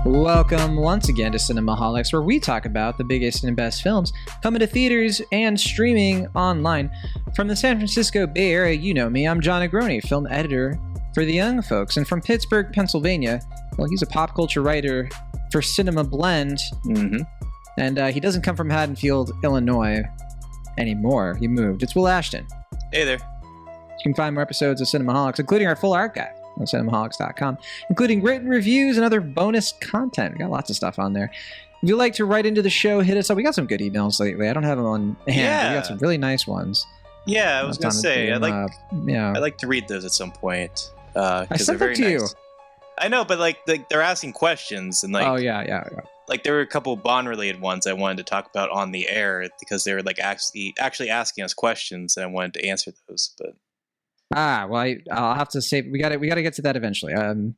Welcome once again to Cinemaholics, where we talk about the biggest and best films coming to theaters and streaming online. From the San Francisco Bay Area, you know me, I'm John Negroni, film editor for The Young Folks. And from Pittsburgh, Pennsylvania, well, he's a pop culture writer for Cinema Blend. And he doesn't come from Haddonfield, Illinois anymore. He moved. It's Will Ashton. Hey there. You can find more episodes of Cinemaholics, including our full archive on cinemaholics.com, including written reviews and other bonus content. We got lots of stuff on there. If you'd like to write into the show, hit us up. We got some good emails lately. I don't have them on hand, but we got some really nice ones. Yeah, I was going to say, I'd like to read those at some point. I sent them to you. I know, but like they're asking questions and like. Oh yeah. Like there were a couple Bond-related ones I wanted to talk about on the air because they were like actually asking us questions and I wanted to answer those. But well, I'll have to say we got to get to that eventually.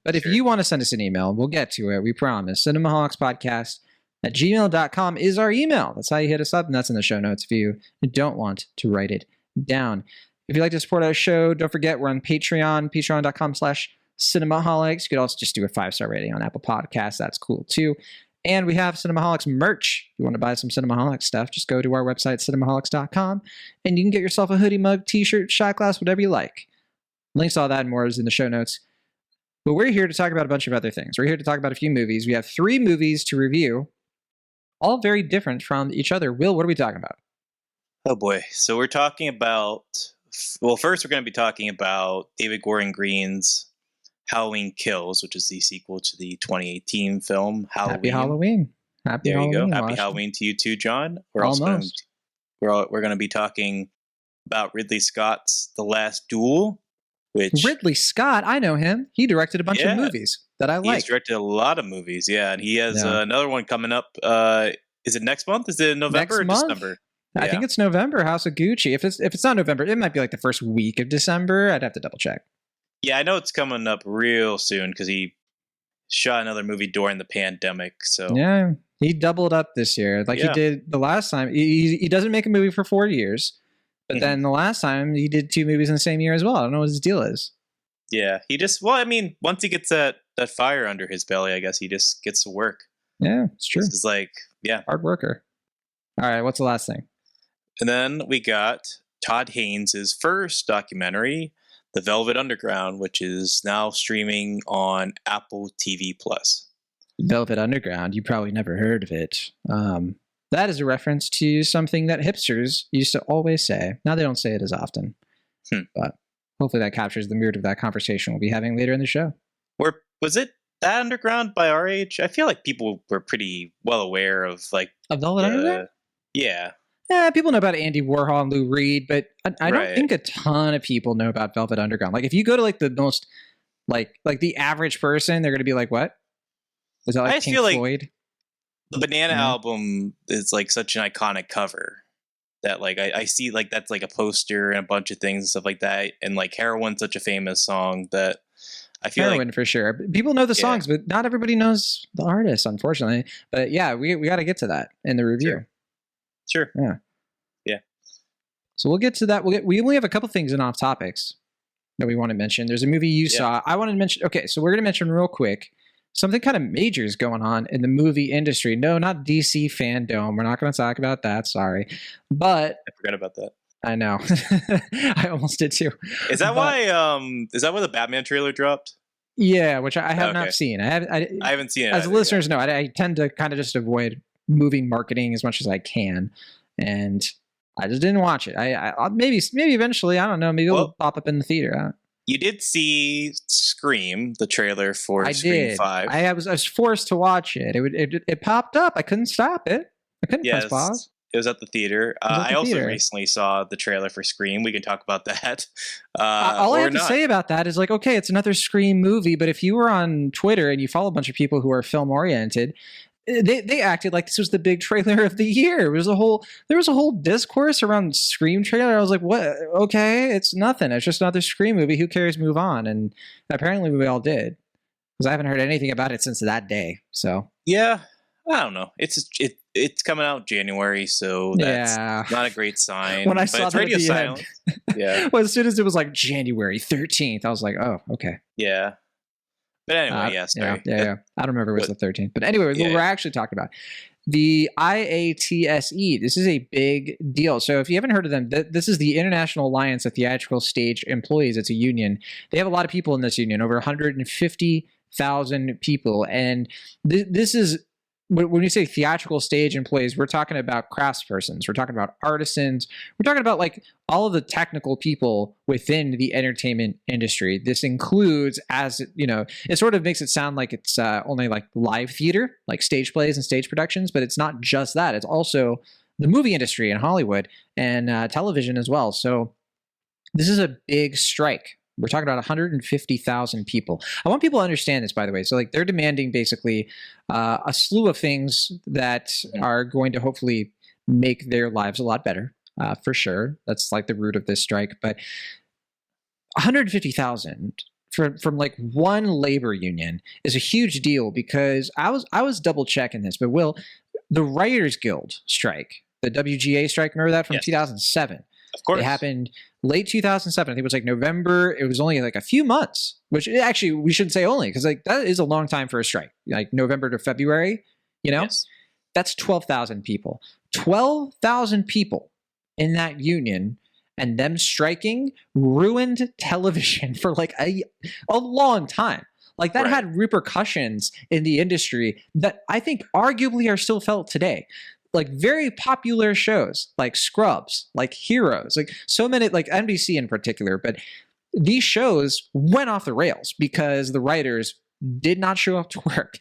But if you want to send us an email, we'll get to it. We promise. CinemaHolicsPodcast@gmail.com is our email. That's how you hit us up, and that's in the show notes if you don't want to write it down. If you'd like to support our show, don't forget we're on Patreon, patreon.com/Cinemaholics. You could also just do a 5-star rating on Apple Podcasts. That's cool too. And we have Cinemaholics merch. If you want to buy some Cinemaholics stuff, just go to our website, cinemaholics.com, and you can get yourself a hoodie, mug, t-shirt, shot glass, whatever you like. Links to all that and more is in the show notes. But we're here to talk about a bunch of other things. We're here to talk about a few movies. We have 3 movies to review, all very different from each other. Will, what are we talking about? Oh boy. So we're talking about, well, first we're going to be talking about David Gordon Green's Halloween Kills, which is the sequel to the 2018 film Halloween. Happy Halloween. There you go. Happy Halloween to you too, John. We're going to be talking about Ridley Scott's The Last Duel. Ridley Scott, I know him. He directed a bunch of movies that I like. He's directed a lot of movies, and he has another one coming up. Is it next month? Is it November or December? I think it's November. House of Gucci. If it's not November, it might be like the first week of December. I'd have to double check. Yeah, I know it's coming up real soon because he shot another movie during the pandemic. So yeah, he doubled up this year, like he did the last time. He doesn't make a movie for 4 years, but then the last time he did 2 movies in the same year as well. I don't know what his deal is. Yeah, he just once he gets that fire under his belly, I guess he just gets to work. Yeah, it's true. It's like hard worker. All right, what's the last thing? And then we got Todd Haynes' first documentary, The Velvet Underground, which is now streaming on Apple TV+. Velvet Underground, you probably never heard of it. That is a reference to something that hipsters used to always say. Now they don't say it as often. But hopefully that captures the mood of that conversation we'll be having later in the show. Or was it that underground by our age? I feel like people were pretty well aware of Velvet Underground? Yeah. Yeah, people know about Andy Warhol and Lou Reed, but I don't think a ton of people know about Velvet Underground. Like, if you go to the most, like the average person, they're going to be like, "What? Is that Pink Floyd?" The Banana album is such an iconic cover that I see that's a poster and a bunch of things and stuff like that, and Heroin's such a famous song that I feel Heroin for sure. People know the songs, but not everybody knows the artist, unfortunately. But yeah, we got to get to that in the review. Sure. Yeah. So we'll get to that. We only have a couple things in off topics that we want to mention. There's a movie you saw. I wanted to mention. Okay, so we're going to mention real quick something kind of major is going on in the movie industry. No, not DC fandom. We're not going to talk about that. Sorry, but I forgot about that. I know. I almost did too. Is that why? Is that why the Batman trailer dropped? Yeah, which I have not seen. I haven't seen it. As listeners know, I tend to kind of just avoid movie marketing as much as I can, and I just didn't watch it. I maybe eventually, I don't know, maybe it'll pop up in the theater. You did see Scream, the trailer for Scream 5. I was forced to watch it. It popped up. I couldn't stop it. I couldn't press pause. It was at the theater. I also recently saw the trailer for Scream. We can talk about that. All I have to say about that is okay, it's another Scream movie, but if you were on Twitter and you follow a bunch of people who are film oriented, they acted like this was the big trailer of the year. There was a whole discourse around Scream trailer. I was like, what? Okay, it's nothing. It's just another Scream movie. Who cares? Move on. And apparently we all did, because I haven't heard anything about it since that day. So yeah, I don't know. It's coming out in January, so that's not a great sign. When I saw that radio silence, well, as soon as it was January 13th, I was like, oh, okay. Yeah. But anyway, yeah, sorry. Yeah. I don't remember if it was the 13th. But anyway, what we're actually talking about. The IATSE, this is a big deal. So if you haven't heard of them, this is the International Alliance of Theatrical Stage Employees. It's a union. They have a lot of people in this union, over 150,000 people. And this is, when we say theatrical stage employees, we're talking about craftspersons. We're talking about artisans. We're talking about like all of the technical people within the entertainment industry. This includes, as you know, it sort of makes it sound like it's only like live theater, like stage plays and stage productions, but it's not just that. It's also the movie industry in Hollywood and television as well. So this is a big strike. We're talking about 150,000 people. I want people to understand this, by the way. So, like, they're demanding basically a slew of things that are going to hopefully make their lives a lot better, for sure. That's like the root of this strike. But 150,000 from like one labor union is a huge deal, because I was double checking this. But Will, the Writers Guild strike, the WGA strike, remember that from 2007? Of course. It happened late 2007. I think it was like November. It was only like a few months, which actually we shouldn't say only, because like that is a long time for a strike, like November to February, you know? Yes. That's 12,000 people. 12,000 people in that union, and them striking ruined television for like a long time. Like that had repercussions in the industry that I think arguably are still felt today. Like very popular shows like Scrubs, like Heroes, like so many, like NBC in particular, but these shows went off the rails because the writers did not show up to work.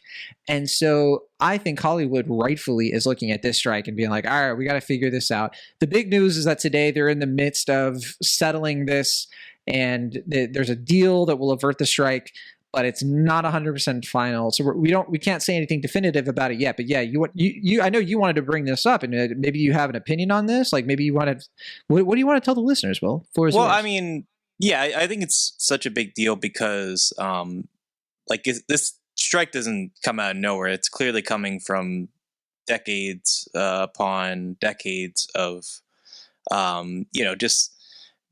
And so I think Hollywood rightfully is looking at this strike and being like, all right, we got to figure this out. The big news is that today they're in the midst of settling this, and there's a deal that will avert the strike, but it's not 100% final. So we can't say anything definitive about it yet. But yeah, I know you wanted to bring this up, and maybe you have an opinion on this. Like maybe you want to, what do you want to tell the listeners, Will? I mean, yeah, I think it's such a big deal because this strike doesn't come out of nowhere. It's clearly coming from decades upon decades of, just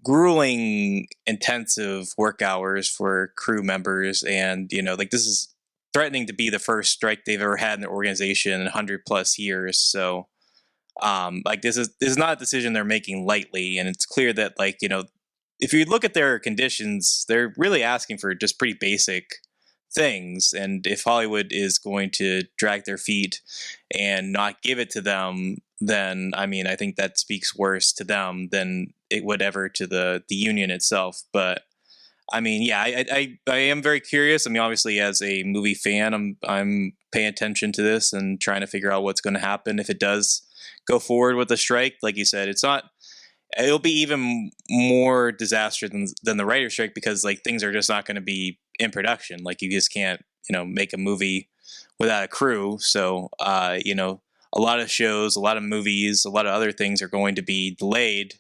grueling, intensive work hours for crew members. And, this is threatening to be the first strike they've ever had in their organization in 100 plus years. So, this is not a decision they're making lightly. And it's clear that, if you look at their conditions, they're really asking for just pretty basic things. And if Hollywood is going to drag their feet and not give it to them, then I think that speaks worse to them than it would ever to the union itself. But I am very curious. Obviously as a movie fan, I'm paying attention to this and trying to figure out what's going to happen if it does go forward with the strike. Like you said, it'll be even more disaster than the writer's strike, because things are just not going to be in production. You just can't, make a movie without a crew. So, a lot of shows, a lot of movies, a lot of other things are going to be delayed,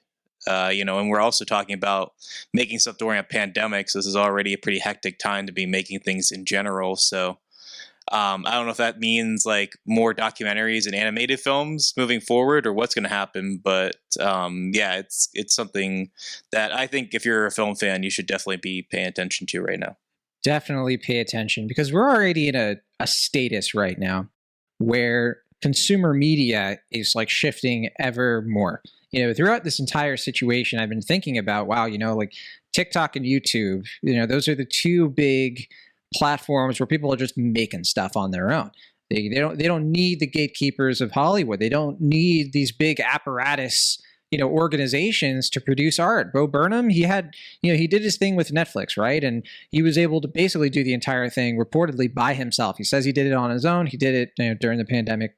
and we're also talking about making stuff during a pandemic. So this is already a pretty hectic time to be making things in general. So I don't know if that means more documentaries and animated films moving forward or what's going to happen. But it's something that I think if you're a film fan, you should definitely be paying attention to right now. Definitely pay attention, because we're already in a status right now where consumer media is shifting ever more. Throughout this entire situation, I've been thinking about, wow, TikTok and YouTube, those are the two big platforms where people are just making stuff on their own. They don't need the gatekeepers of Hollywood. They don't need these big apparatus, organizations to produce art. Bo Burnham, he did his thing with Netflix, right? And he was able to basically do the entire thing reportedly by himself. He says he did it on his own. He did it during the pandemic,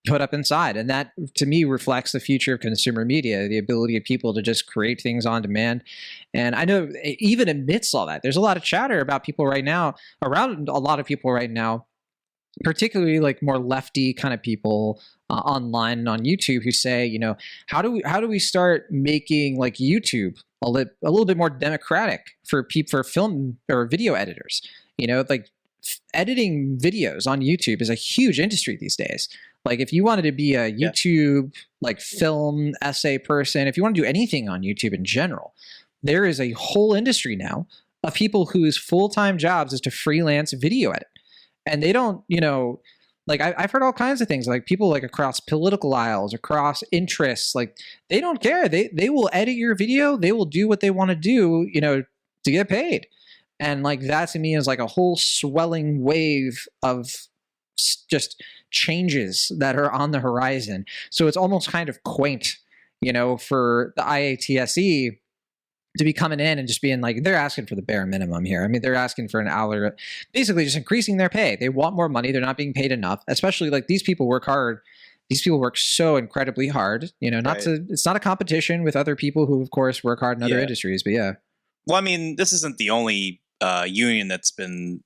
put up inside. And that, to me, reflects the future of consumer media, the ability of people to just create things on demand. And I know even amidst all that, there's a lot of chatter about people right now, around a lot of people right now, particularly more lefty kind of people online and on YouTube, who say, how do we start making YouTube a little bit more democratic for film or video editors? Editing videos on YouTube is a huge industry these days. If you wanted to be a YouTube film essay person, if you want to do anything on YouTube in general, there is a whole industry now of people whose full-time jobs is to freelance video edit. And they don't, like I've heard all kinds of things, like people like across political aisles, across interests, like they don't care. They will edit your video. They will do what they want to do, to get paid. And like that to me is like a whole swelling wave of just changes that are on the horizon. So it's almost kind of quaint, for the IATSE to be coming in and just being like, they're asking for the bare minimum here. I mean, they're asking for an hourly, basically just increasing their pay. They want more money. They're not being paid enough, especially like these people work hard. These people work so incredibly hard, it's not a competition with other people who of course work hard in other industries, but yeah. Well, I mean, this isn't the only union that's been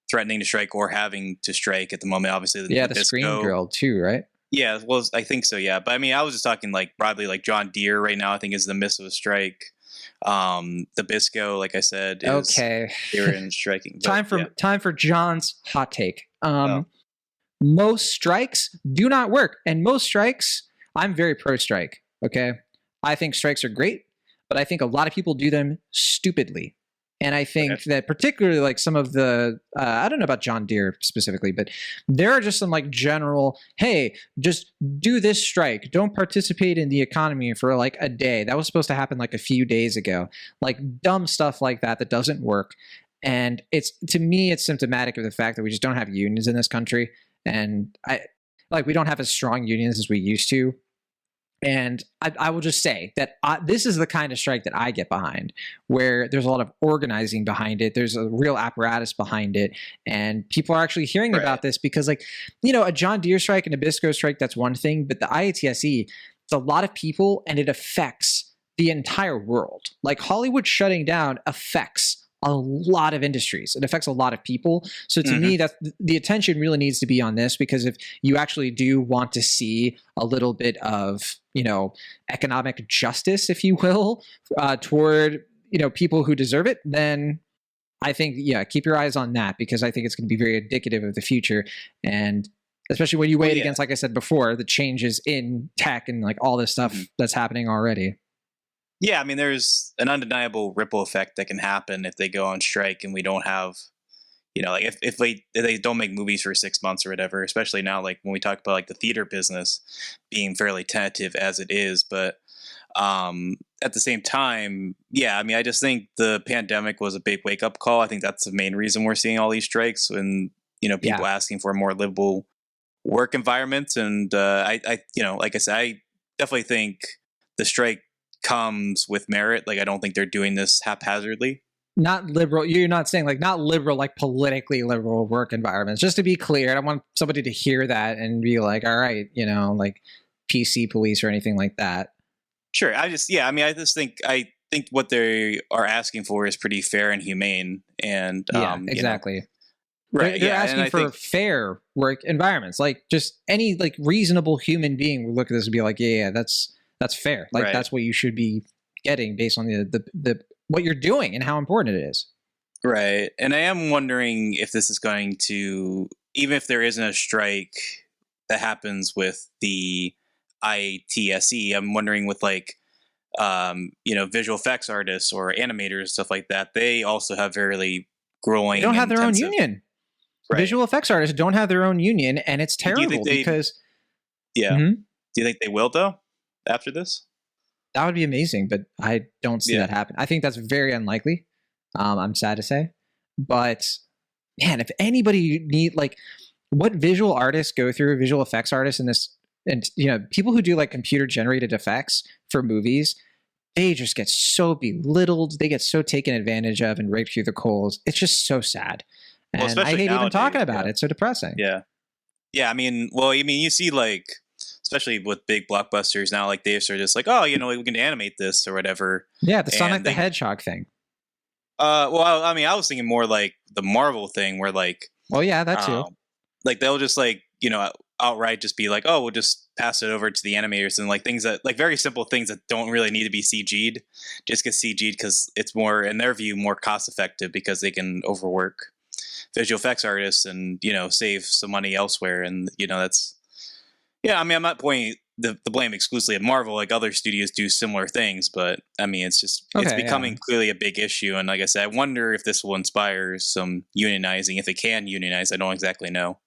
threatening to strike or having to strike at the moment. Obviously, the Screen Guild too, right? Yeah, well, I think so. Yeah, but I mean, I was just talking like broadly, like John Deere right now. I think is in the midst of a strike. The Bisco, like I said, okay, they were in striking. But, time for John's hot take. Most strikes do not work, and most strikes, I'm very pro strike. Okay, I think strikes are great, but I think a lot of people do them stupidly. And I think that particularly like some of the, I don't know about John Deere specifically, but there are just some like general, hey, just do this strike. Don't participate in the economy for like a day. That was supposed to happen like a few days ago. Like dumb stuff like that doesn't work. And to me, it's symptomatic of the fact that we just don't have unions in this country. And we don't have as strong unions as we used to. And I will just say that this is the kind of strike that I get behind, where there's a lot of organizing behind it. There's a real apparatus behind it. And people are actually hearing about this because, like, a John Deere strike and a Bisco strike, that's one thing. But the IATSE, it's a lot of people and it affects the entire world. Like Hollywood shutting down affects a lot of industries. It affects a lot of people. So to me, that's the attention really needs to be on this, because if you actually do want to see a little bit of, economic justice, if you will, toward, people who deserve it, then I think, keep your eyes on that, because I think it's going to be very indicative of the future. And especially when you weigh it against, like I said before, the changes in tech and like all this stuff that's happening already. Yeah, I mean, there's an undeniable ripple effect that can happen if they go on strike and we don't have, like if they don't make movies for 6 months or whatever, especially now, like when we talk about like the theater business being fairly tentative as it is. But at the same time, I mean, I just think the pandemic was a big wake up call. I think that's the main reason we're seeing all these strikes and, people asking for a more livable work environment. And I like I said, I definitely think the strike comes with merit. Like I don't think they're doing this haphazardly. Not liberal. You're not saying like not liberal, like politically liberal work environments. Just to be clear, I don't want somebody to hear that and be like, all right, like PC police or anything like that. Sure. I think what they are asking for is pretty fair and humane. And exactly. Right. They're asking for fair work environments. Like just any like reasonable human being would look at this and be like, that's fair. Like that's what you should be getting based on the what you're doing and how important it is. Right. And I am wondering if this is going to, even if there isn't a strike that happens with the IATSE, I'm wondering with like, visual effects artists or animators, stuff like that, they also have very growing. They don't have their own union. Right. Visual effects artists don't have their own union, and it's terrible because. Yeah. Mm-hmm. Do you think they will though after this? That would be amazing, but I don't see that happen. I think that's very unlikely. I'm sad to say, but man, if anybody need like what visual artists go through, visual effects artists in this, and people who do like computer generated effects for movies, they just get so belittled. They get so taken advantage of and raked through the coals. It's just so sad. And I hate even talking about it. It's so depressing. Yeah. Yeah. I mean, you see like, especially with big blockbusters now, like they're just like, oh, we can animate this or whatever. Yeah, the Sonic the Hedgehog thing. Well, I mean, I was thinking more like the Marvel thing, where like, oh yeah, that too. Like they'll just like outright just be like, oh, we'll just pass it over to the animators, and like things that like very simple things that don't really need to be CG'd, just get CG'd because it's more, in their view, more cost effective because they can overwork visual effects artists and save some money elsewhere, and that's. Yeah, I mean, I'm not pointing the blame exclusively of Marvel. Like other studios do similar things, but I mean, it's becoming clearly a big issue. And like I said, I wonder if this will inspire some unionizing. If it can unionize, I don't exactly know.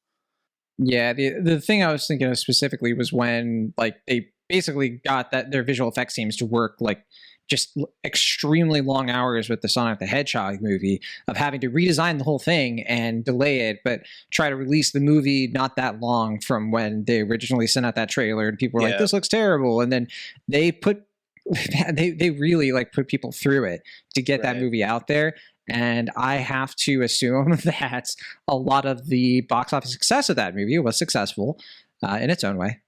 Yeah, the thing I was thinking of specifically was when like they basically got their visual effects teams to work like just extremely long hours with the Sonic the Hedgehog movie of having to redesign the whole thing and delay it, but try to release the movie not that long from when they originally sent out that trailer, and people were like, "This looks terrible," and then they really like put people through it to get that movie out there. And I have to assume that a lot of the box office success of that movie was successful in its own way.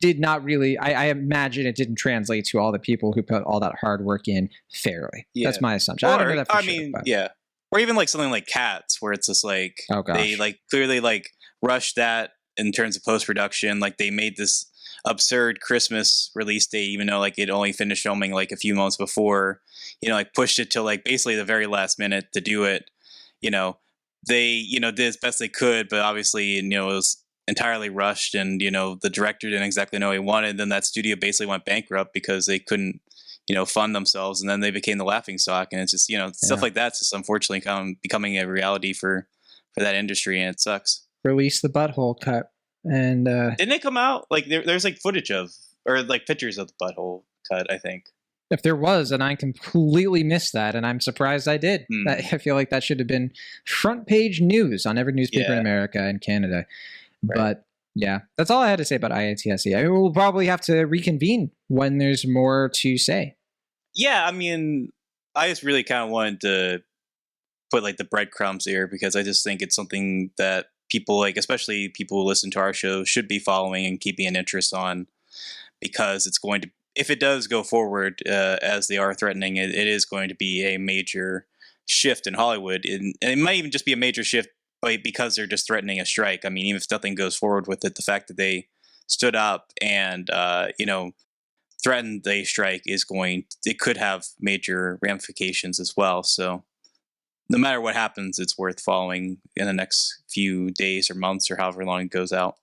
Did not really, I imagine it didn't translate to all the people who put all that hard work in fairly. Yeah. That's my assumption. I don't know that for sure, yeah. Or even like something like Cats, where it's just like, they like clearly like rushed that in terms of post-production. Like they made this absurd Christmas release date, even though like it only finished filming like a few months before, like pushed it till like basically the very last minute to do it. They, did as best they could, but obviously, it was entirely rushed, and, the director didn't exactly know what he wanted. Then that studio basically went bankrupt because they couldn't, fund themselves. And then they became the laughing stock. And it's just, stuff like that's just unfortunately becoming a reality for that industry. And it sucks. Release the butthole cut. And didn't it come out like there's like footage of, or like pictures of the butthole cut, I think. If there was, and I completely missed that, and I'm surprised I did. I feel like that should have been front page news on every newspaper in America and Canada. Right. But yeah, that's all I had to say about IATSE. I will probably have to reconvene when there's more to say. Yeah, I mean, I just really kind of wanted to put like the breadcrumbs here, because I just think it's something that people, like especially people who listen to our show, should be following and keeping an interest on, because it's going to, if it does go forward as they are threatening, it is going to be a major shift in Hollywood. And it might even just be a major shift because they're just threatening a strike. I mean, even if nothing goes forward with it, the fact that they stood up and, threatened a strike it could have major ramifications as well. So no matter what happens, it's worth following in the next few days or months or however long it goes out.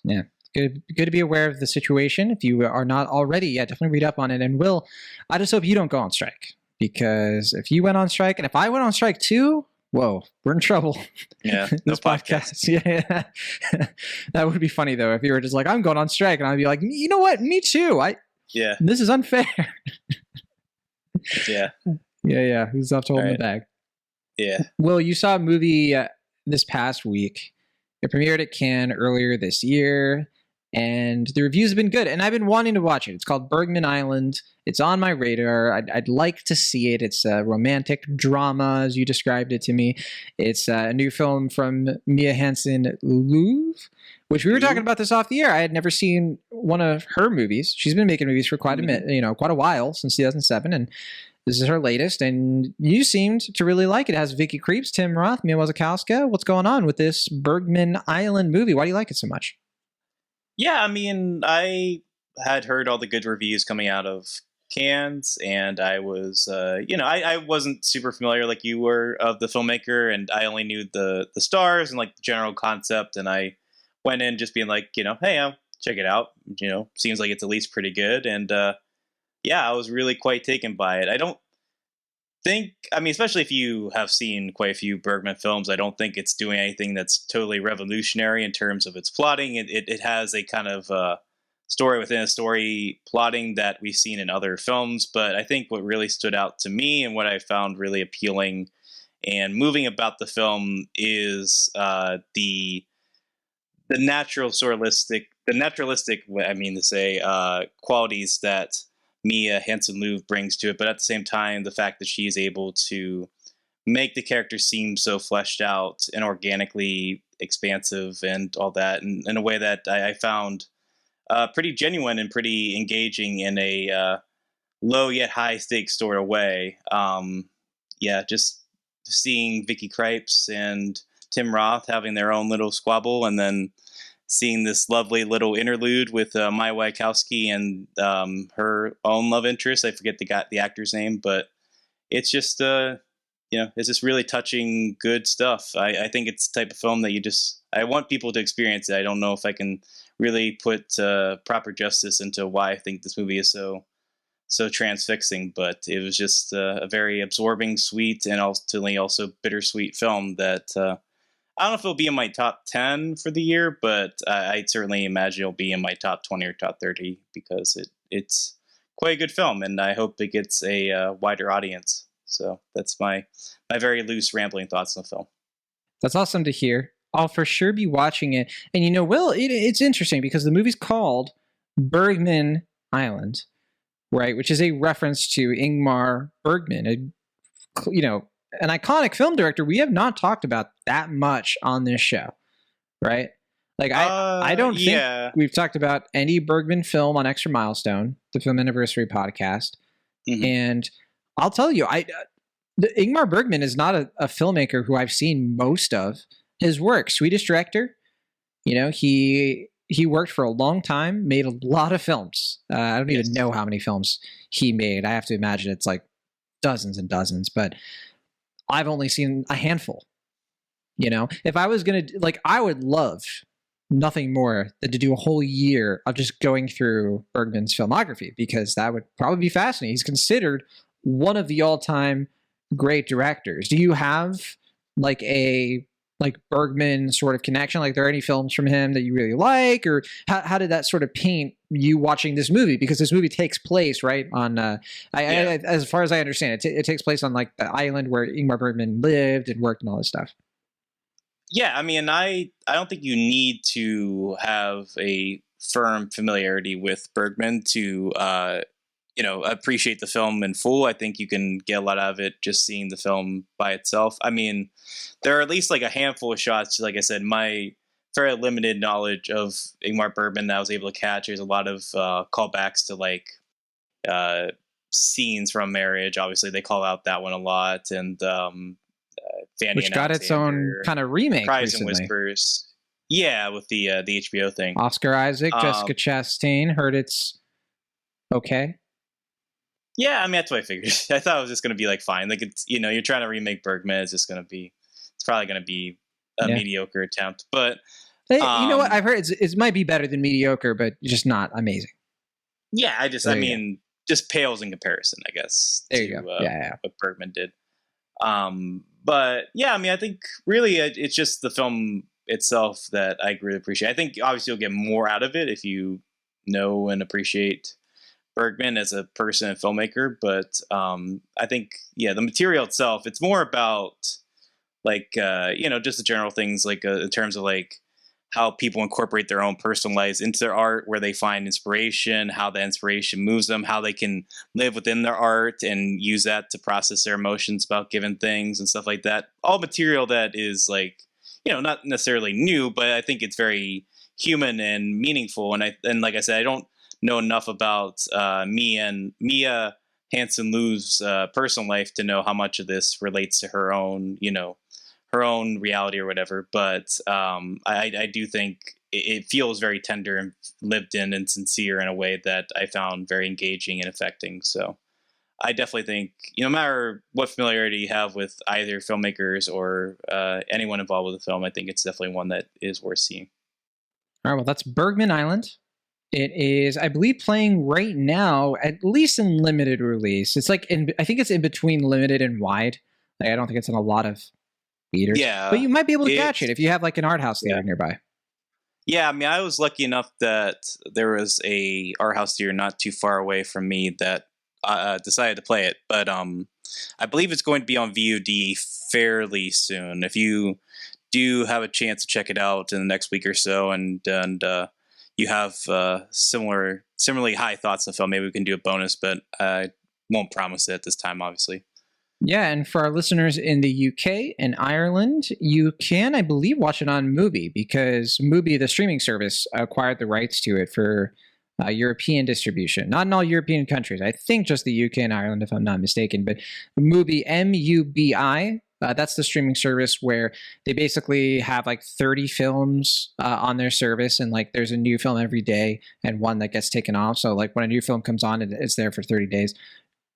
Yeah. Good to be aware of the situation. If you are not already, definitely read up on it. And Will, I just hope you don't go on strike, because if you went on strike, and if I went on strike too, whoa, we're in trouble. Yeah, this podcast. Yeah. That would be funny though, if you were just like, I'm going on strike, and I'd be like, you know what? Me too. This is unfair. Yeah. Yeah. Who's left holding the bag? Yeah. Will, you saw a movie this past week. It premiered at Cannes earlier this year, and the reviews have been good, and I've been wanting to watch it. It's called Bergman Island. It's on my radar. I'd like to see it. It's a romantic drama, as you described it to me. It's a new film from Mia Hansen-Løve, which we were talking about this off the air. I had never seen one of her movies. She's been making movies for quite a while, since 2007, and this is her latest, and you seemed to really like it. It has Vicky Krieps, Tim Roth, Mia Wasikowska. What's going on with this Bergman Island movie? Why do you like it so much? Yeah, I mean, I had heard all the good reviews coming out of Cannes, and I was, I wasn't super familiar like you were of the filmmaker, and I only knew the stars and like the general concept, and I went in just being like, hey, I'll check it out. Seems like it's at least pretty good, and I was really quite taken by it. I don't think, especially if you have seen quite a few Bergman films, I don't think it's doing anything that's totally revolutionary in terms of its plotting. It has a kind of story within a story plotting that we've seen in other films. But I think what really stood out to me and what I found really appealing and moving about the film is the naturalistic, qualities that Mia Hansen-Løve brings to it, but at the same time, the fact that she's able to make the character seem so fleshed out and organically expansive and all that, and in a way that I found pretty genuine and pretty engaging in a low yet high stakes sort of way. Just seeing Vicky Krieps and Tim Roth having their own little squabble, and then seeing this lovely little interlude with Maya Wasikowska and her own love interest. I forget the actor's name, but it's just it's just really touching, good stuff. I think it's the type of film that I want people to experience it. I don't know if I can really put proper justice into why I think this movie is so transfixing, but it was just a very absorbing, sweet, and ultimately also bittersweet film that I don't know if it'll be in my top 10 for the year, but I'd certainly imagine it'll be in my top 20 or top 30 because it's quite a good film, and I hope it gets a wider audience. So that's my very loose, rambling thoughts on the film. That's awesome to hear. I'll for sure be watching it. And Will, it's interesting because the movie's called Bergman Island, right? Which is a reference to Ingmar Bergman, an iconic film director we have not talked about that much on this show, right? Like I don't think we've talked about any Bergman film on Extra Milestone, the film anniversary podcast. Mm-hmm. And I'll tell you, Ingmar Bergman is not a filmmaker who I've seen most of his work. Swedish director, he worked for a long time, made a lot of films. I don't even know how many films he made. I have to imagine it's like dozens and dozens, but I've only seen a handful. If I was going to, I would love nothing more than to do a whole year of just going through Bergman's filmography, because that would probably be fascinating. He's considered one of the all-time great directors. Do you have a Bergman sort of connection? Like, there are any films from him that you really like, or how did that sort of paint you watching this movie? Because this movie takes place right on, as far as I understand it, it takes place on the island where Ingmar Bergman lived and worked and all this stuff. Yeah, I mean, I don't think you need to have a firm familiarity with Bergman to appreciate the film in full. I think you can get a lot out of it just seeing the film by itself. I mean, there are at least a handful of shots, like I said, my very limited knowledge of Ingmar Bergman that I was able to catch. There's a lot of callbacks to scenes from Marriage. Obviously, they call out that one a lot, and Fanny, which got its own kind of remake Cries recently. and Whispers. Yeah, with the HBO thing. Oscar Isaac, Jessica Chastain. Heard it's okay. Yeah, I mean, that's what I figured. I thought it was just going to be fine. It's, you're trying to remake Bergman. It's probably going to be a mediocre attempt. But you know what? I've heard it might be better than mediocre, but just not amazing. Yeah, just pales in comparison, I guess. There you go. What Bergman did. But yeah, I mean, I think really it's just the film itself that I really appreciate. I think obviously you'll get more out of it if you know and appreciate Bergman as a person and filmmaker. But I think, the material itself, it's more about just the general things in terms of how people incorporate their own personal lives into their art, where they find inspiration, how that inspiration moves them, how they can live within their art and use that to process their emotions about given things and stuff like that. All material that is not necessarily new, but I think it's very human and meaningful. And like I said, I don't know enough about Mia Hansen-Liu's personal life to know how much of this relates to her own, her own reality or whatever. But I do think it feels very tender and lived in and sincere in a way that I found very engaging and affecting. So I definitely think, no matter what familiarity you have with either filmmakers or anyone involved with the film, I think it's definitely one that is worth seeing. All right, well, that's Bergman Island. It is, I believe, playing right now, at least in limited release. It's I think it's in between limited and wide. I don't think it's in a lot of theaters. Yeah, but you might be able to catch it if you have an art house theater nearby. Yeah, I mean, I was lucky enough that there was a art house theater not too far away from me that decided to play it. But I believe it's going to be on VOD fairly soon. If you do have a chance to check it out in the next week or so, and you have similarly high thoughts on the film, maybe we can do a bonus, but I won't promise it at this time, obviously. Yeah, and for our listeners in the UK and Ireland, you can, I believe, watch it on Mubi, because Mubi, the streaming service, acquired the rights to it for European distribution. Not in all European countries. I think just the UK and Ireland, if I'm not mistaken. But Mubi, M-U-B-I, that's the streaming service where they basically have 30 films on their service, and there's a new film every day and one that gets taken off. So when a new film comes on, it's there for 30 days.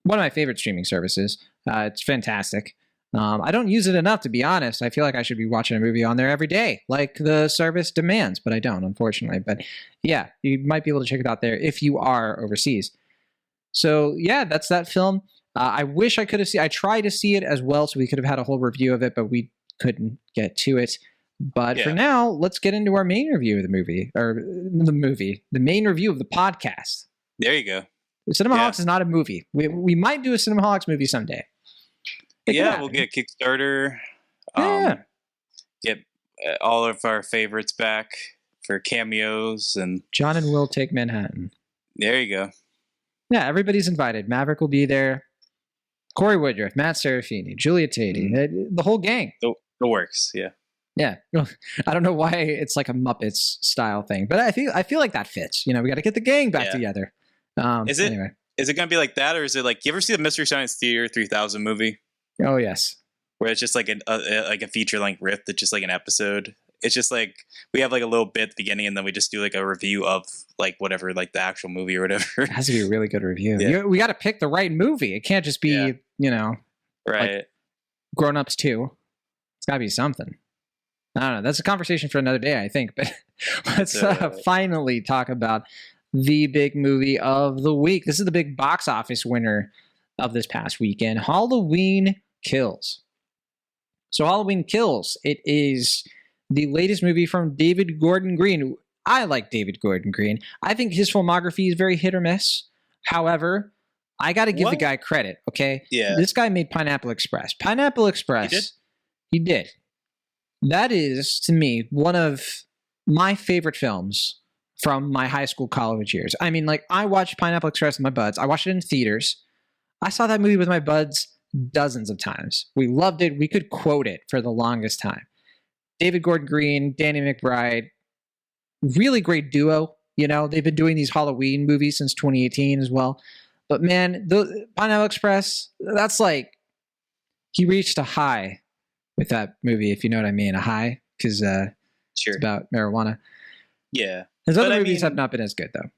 One of my favorite streaming services. It's fantastic. I don't use it enough, to be honest. I feel like I should be watching a movie on there every day, like the service demands, but I don't, unfortunately. But yeah, you might be able to check it out there if you are overseas. So yeah, that's that film. I wish I could have seen. I tried to see it as well, so we could have had a whole review of it, but we couldn't get to it. But for now, let's get into our main review of the movie, the main review of the podcast. There you go. Cinemaholics is not a movie. We might do a Cinemaholics movie someday. We'll get Kickstarter. Get all of our favorites back for cameos, and John and Will Take Manhattan. There you go. Yeah, everybody's invited. Maverick will be there. Corey Woodruff, Matt Serafini, Julia Tatey, the whole gang. The works, yeah. Yeah, I don't know why it's like a Muppets style thing, but I feel like that fits. We got to get the gang back together. Is it going to be like that, or is it like, you ever see the Mystery Science Theater 3000 movie? Oh yes, where it's just like a feature length riff that's just like an episode. It's just like we have like a little bit at the beginning, and then we just do like a review of like whatever, like the actual movie or whatever. It has to be a really good review. Yeah. We got to pick the right movie. It can't just be right. Like Grown Ups 2. It's got to be something. I don't know. That's a conversation for another day, I think. But let's finally talk about the big movie of the week. This is the big box office winner of this past weekend, Halloween Kills. So Halloween Kills, it is the latest movie from David Gordon Green. I like David Gordon Green. I think his filmography is very hit or miss. However, I got to give the guy credit, okay? Yeah. This guy made Pineapple Express. Pineapple Express. He did. That is, to me, one of my favorite films from my high school, college years. I mean, like, I watched Pineapple Express with my buds. I watched it in theaters. I saw that movie with my buds dozens of times. We loved it. We could quote it for the longest time. David Gordon Green, Danny McBride, really great duo. They've been doing these Halloween movies since 2018 as well. But man, the Pineapple Express, that's like, he reached a high with that movie, if you know what I mean. A high, because it's about marijuana. Yeah. His other movies have not been as good, though.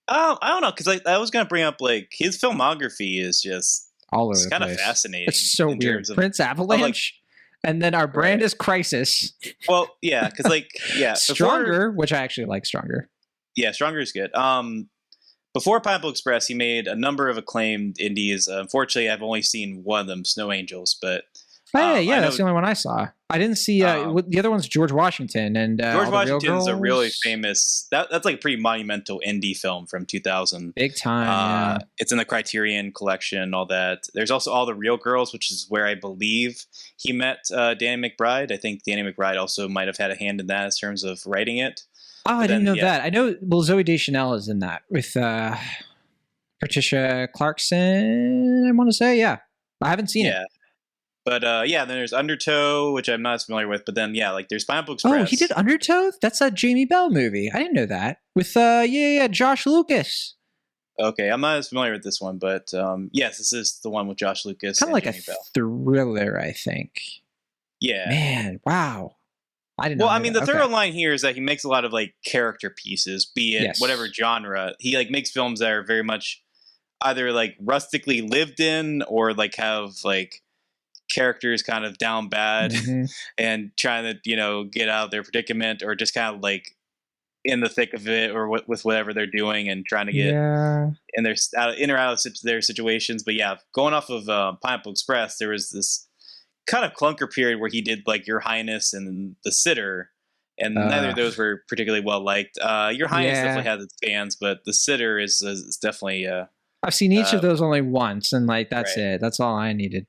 I don't know, because I was going to bring up, like, his filmography is just all over the place. It's kind of fascinating. It's so weird. Prince Avalanche, and then Our Brand is Crisis. Well, yeah, because, like, Stronger, which I actually like Stronger. Yeah, Stronger is good. Before Pineapple Express, he made a number of acclaimed indies. Unfortunately, I've only seen one of them, Snow Angels, but... that's the only one I saw. I didn't see the other one's George Washington, and George Washington's a really famous. That's like a pretty monumental indie film from 2000. Big time. It's in the Criterion collection and all that. There's also All the Real Girls, which is where I believe he met Danny McBride. I think Danny McBride also might have had a hand in that in terms of writing it. I didn't know that. I know. Well, Zooey Deschanel is in that with Patricia Clarkson. I want to say, I haven't seen it. But then there's Undertow, which I'm not as familiar with. But then like there's Pineapple Express. Oh, he did Undertow? That's that Jamie Bell movie. I didn't know that. With Josh Lucas. Okay, I'm not as familiar with this one, but yes, this is the one with Josh Lucas. Kind of like Jamie Bell. Thriller, I think. Yeah. Man, wow. I didn't know. Well, I mean, the third line here is that he makes a lot of like character pieces, be it whatever genre. He like makes films that are very much either like rustically lived in or like have like characters kind of down bad and trying to get out of their predicament, or just kind of like in the thick of it, or with whatever they're doing and trying to get in or out of their situations. But going off of Pineapple Express, there was this kind of clunker period where he did like Your Highness and The Sitter, and neither of those were particularly well liked. Your Highness definitely has its fans, but The Sitter is definitely I've seen each of those only once, and like that's it. That's all I needed.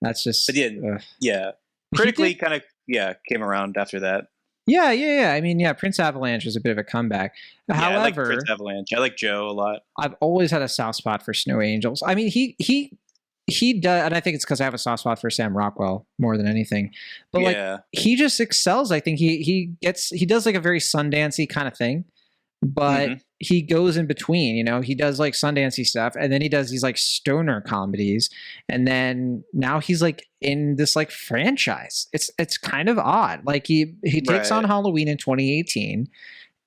That's just. But critically kind of came around after that. Yeah. I mean, Prince Avalanche was a bit of a comeback. However, I like Prince Avalanche. I like Joe a lot. I've always had a soft spot for Snow Angels. I mean, he does, and I think it's because I have a soft spot for Sam Rockwell more than anything. But like, he just excels. I think he does like a very Sundancey kind of thing, but he goes in between. He does like Sundancey stuff, and then he does these like stoner comedies, and then now he's like in this like franchise. It's kind of odd. Like he takes on Halloween in 2018,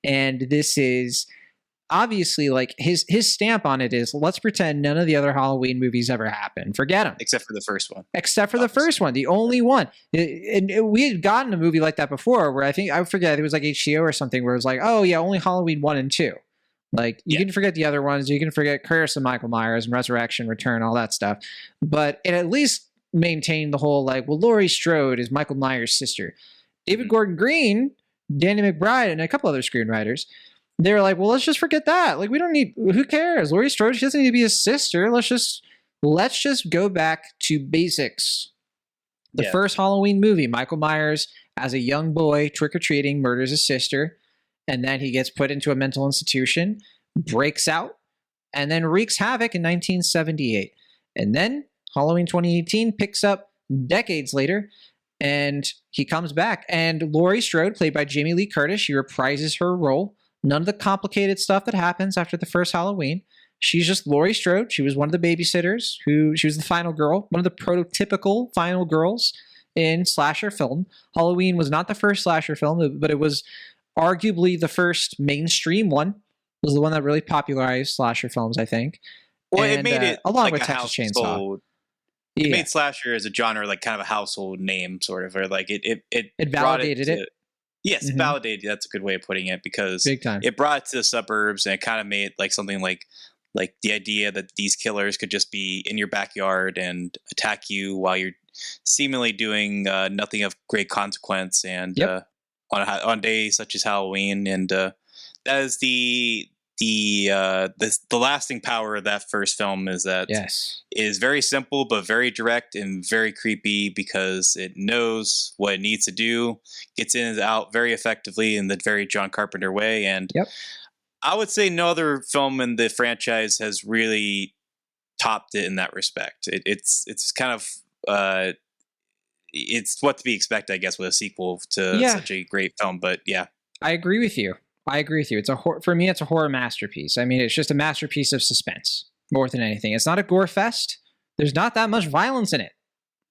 and this is. obviously, like his stamp on it is, let's pretend none of the other Halloween movies ever happened. Forget them. Except for the first one. Except for the first one, the only one. We had gotten a movie like that before, where I forget, it was like HBO or something, where it was like, oh yeah, only Halloween 1 and 2. Like, you can forget the other ones. You can forget Curse of Michael Myers and Resurrection, Return, all that stuff. But it at least maintained the whole, like, well, Laurie Strode is Michael Myers' sister. David Gordon Green, Danny McBride, and a couple other screenwriters, they were like, well, let's just forget that. Like, we don't need, who cares? Laurie Strode, she doesn't need to be his sister. Let's just go back to basics. The first Halloween movie, Michael Myers, as a young boy, trick-or-treating, murders his sister, and then he gets put into a mental institution, breaks out, and then wreaks havoc in 1978. And then Halloween 2018 picks up decades later, and he comes back. And Laurie Strode, played by Jamie Lee Curtis, she reprises her role. None of the complicated stuff that happens after the first Halloween. She's just Laurie Strode. She was one of the babysitters. She was the final girl, one of the prototypical final girls in slasher film. Halloween was not the first slasher film, but it was arguably the first mainstream one. It was the one that really popularized slasher films, I think. Well, it made it along like with a Texas household. Chainsaw. It made slasher as a genre like kind of a household name, sort of, or like it validated it. Yes, validated. That's a good way of putting it, because Big time. It brought it to the suburbs, and it kind of made like something like the idea that these killers could just be in your backyard and attack you while you're seemingly doing nothing of great consequence, and on days such as Halloween, and that is the lasting power of that first film, is that it is very simple but very direct and very creepy, because it knows what it needs to do, gets in and out very effectively in the very John Carpenter way. And I would say no other film in the franchise has really topped it in that respect. It's kind of it's what to be expected, I guess, with a sequel to such a great film. But I agree with you. It's for me, it's a horror masterpiece. I mean, it's just a masterpiece of suspense more than anything. It's not a gore fest. There's not that much violence in it.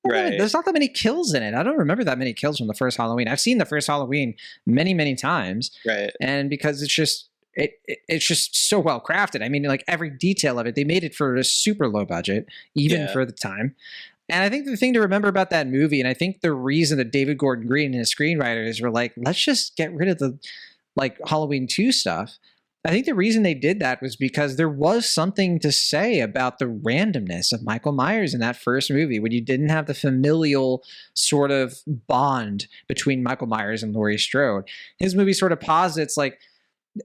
Right. There's not that many kills in it. I don't remember that many kills from the first Halloween. I've seen the first Halloween many, many times. Right. And because it's just so well crafted. I mean, like every detail of it, they made it for a super low budget, even for the time. And I think the thing to remember about that movie, and I think the reason that David Gordon Green and his screenwriters were like, let's just get rid of the like Halloween 2 stuff. I think the reason they did that was because there was something to say about the randomness of Michael Myers in that first movie, when you didn't have the familial sort of bond between Michael Myers and Laurie Strode. His movie sort of posits like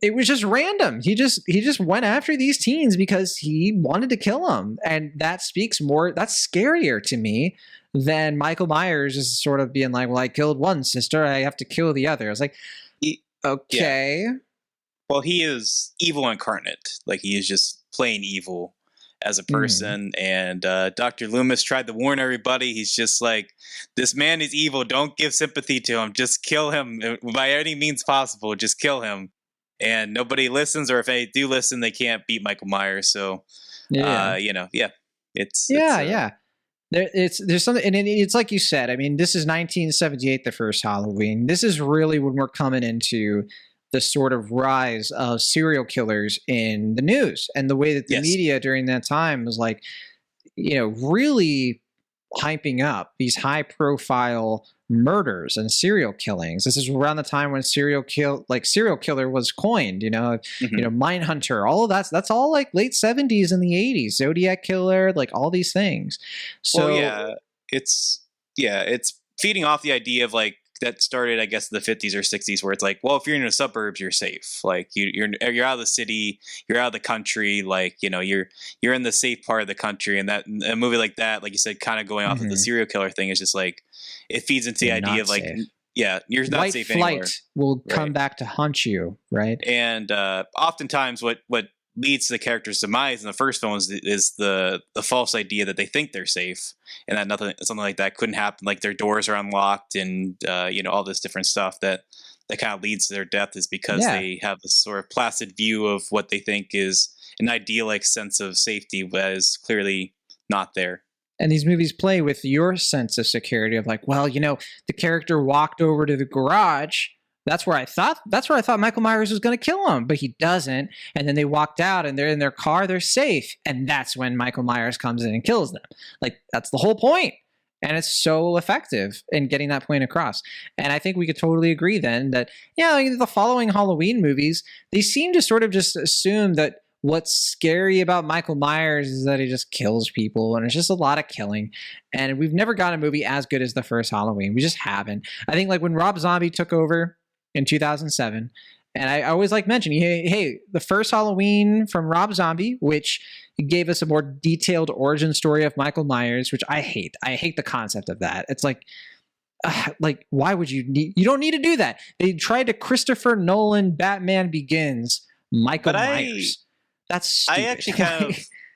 it was just random. He just went after these teens because he wanted to kill them. And that speaks more, that's scarier to me than Michael Myers is sort of being like, well, I killed one sister, I have to kill the other. I was like, okay. Yeah. Well, he is evil incarnate. Like, he is just plain evil as a person. And Dr. Loomis tried to warn everybody. He's just like, this man is evil. Don't give sympathy to him. Just kill him by any means possible. Just kill him. And nobody listens, or if they do listen, they can't beat Michael Myers. So, it's there's something, and it's like you said. I mean, this is 1978, the first Halloween. This is really when we're coming into the sort of rise of serial killers in the news, and the way that the media during that time was like, really hyping up these high profile murders and serial killings. This is around the time when serial killer was coined, Mindhunter, all of that's all like late 70s and the 80s, Zodiac Killer, like all these things. So it's feeding off the idea of like, that started, I guess, in the 50s or 60s, where it's like, well, if you're in the suburbs, you're safe. Like you're out of the city, you're out of the country. Like, you're in the safe part of the country. And that a movie like that, like you said, kind of going off of the serial killer thing, is just like, it feeds into the idea of like, you're not White safe flight anywhere. Will come back to haunt you, right? And oftentimes, what leads to the character's demise in the first film is the false idea that they think they're safe, and that something like that couldn't happen. Like their doors are unlocked, and all this different stuff that kind of leads to their death is because they have this sort of placid view of what they think is an idyllic sense of safety, but is clearly not there. And these movies play with your sense of security of like, well, the character walked over to the garage That's where I thought Michael Myers was going to kill him, but he doesn't. And then they walked out and they're in their car, they're safe. And that's when Michael Myers comes in and kills them. Like, that's the whole point. And it's so effective in getting that point across. And I think we could totally agree then that, the following Halloween movies, they seem to sort of just assume that what's scary about Michael Myers is that he just kills people, and it's just a lot of killing. And we've never got a movie as good as the first Halloween. We just haven't. I think like when Rob Zombie took over in 2007, and I always like mentioning, hey, the first Halloween from Rob Zombie, which gave us a more detailed origin story of Michael Myers, which I hate. I hate the concept of that. It's like why would you don't need to do that. They tried to Christopher Nolan Batman Begins Michael Myers. That's stupid. I actually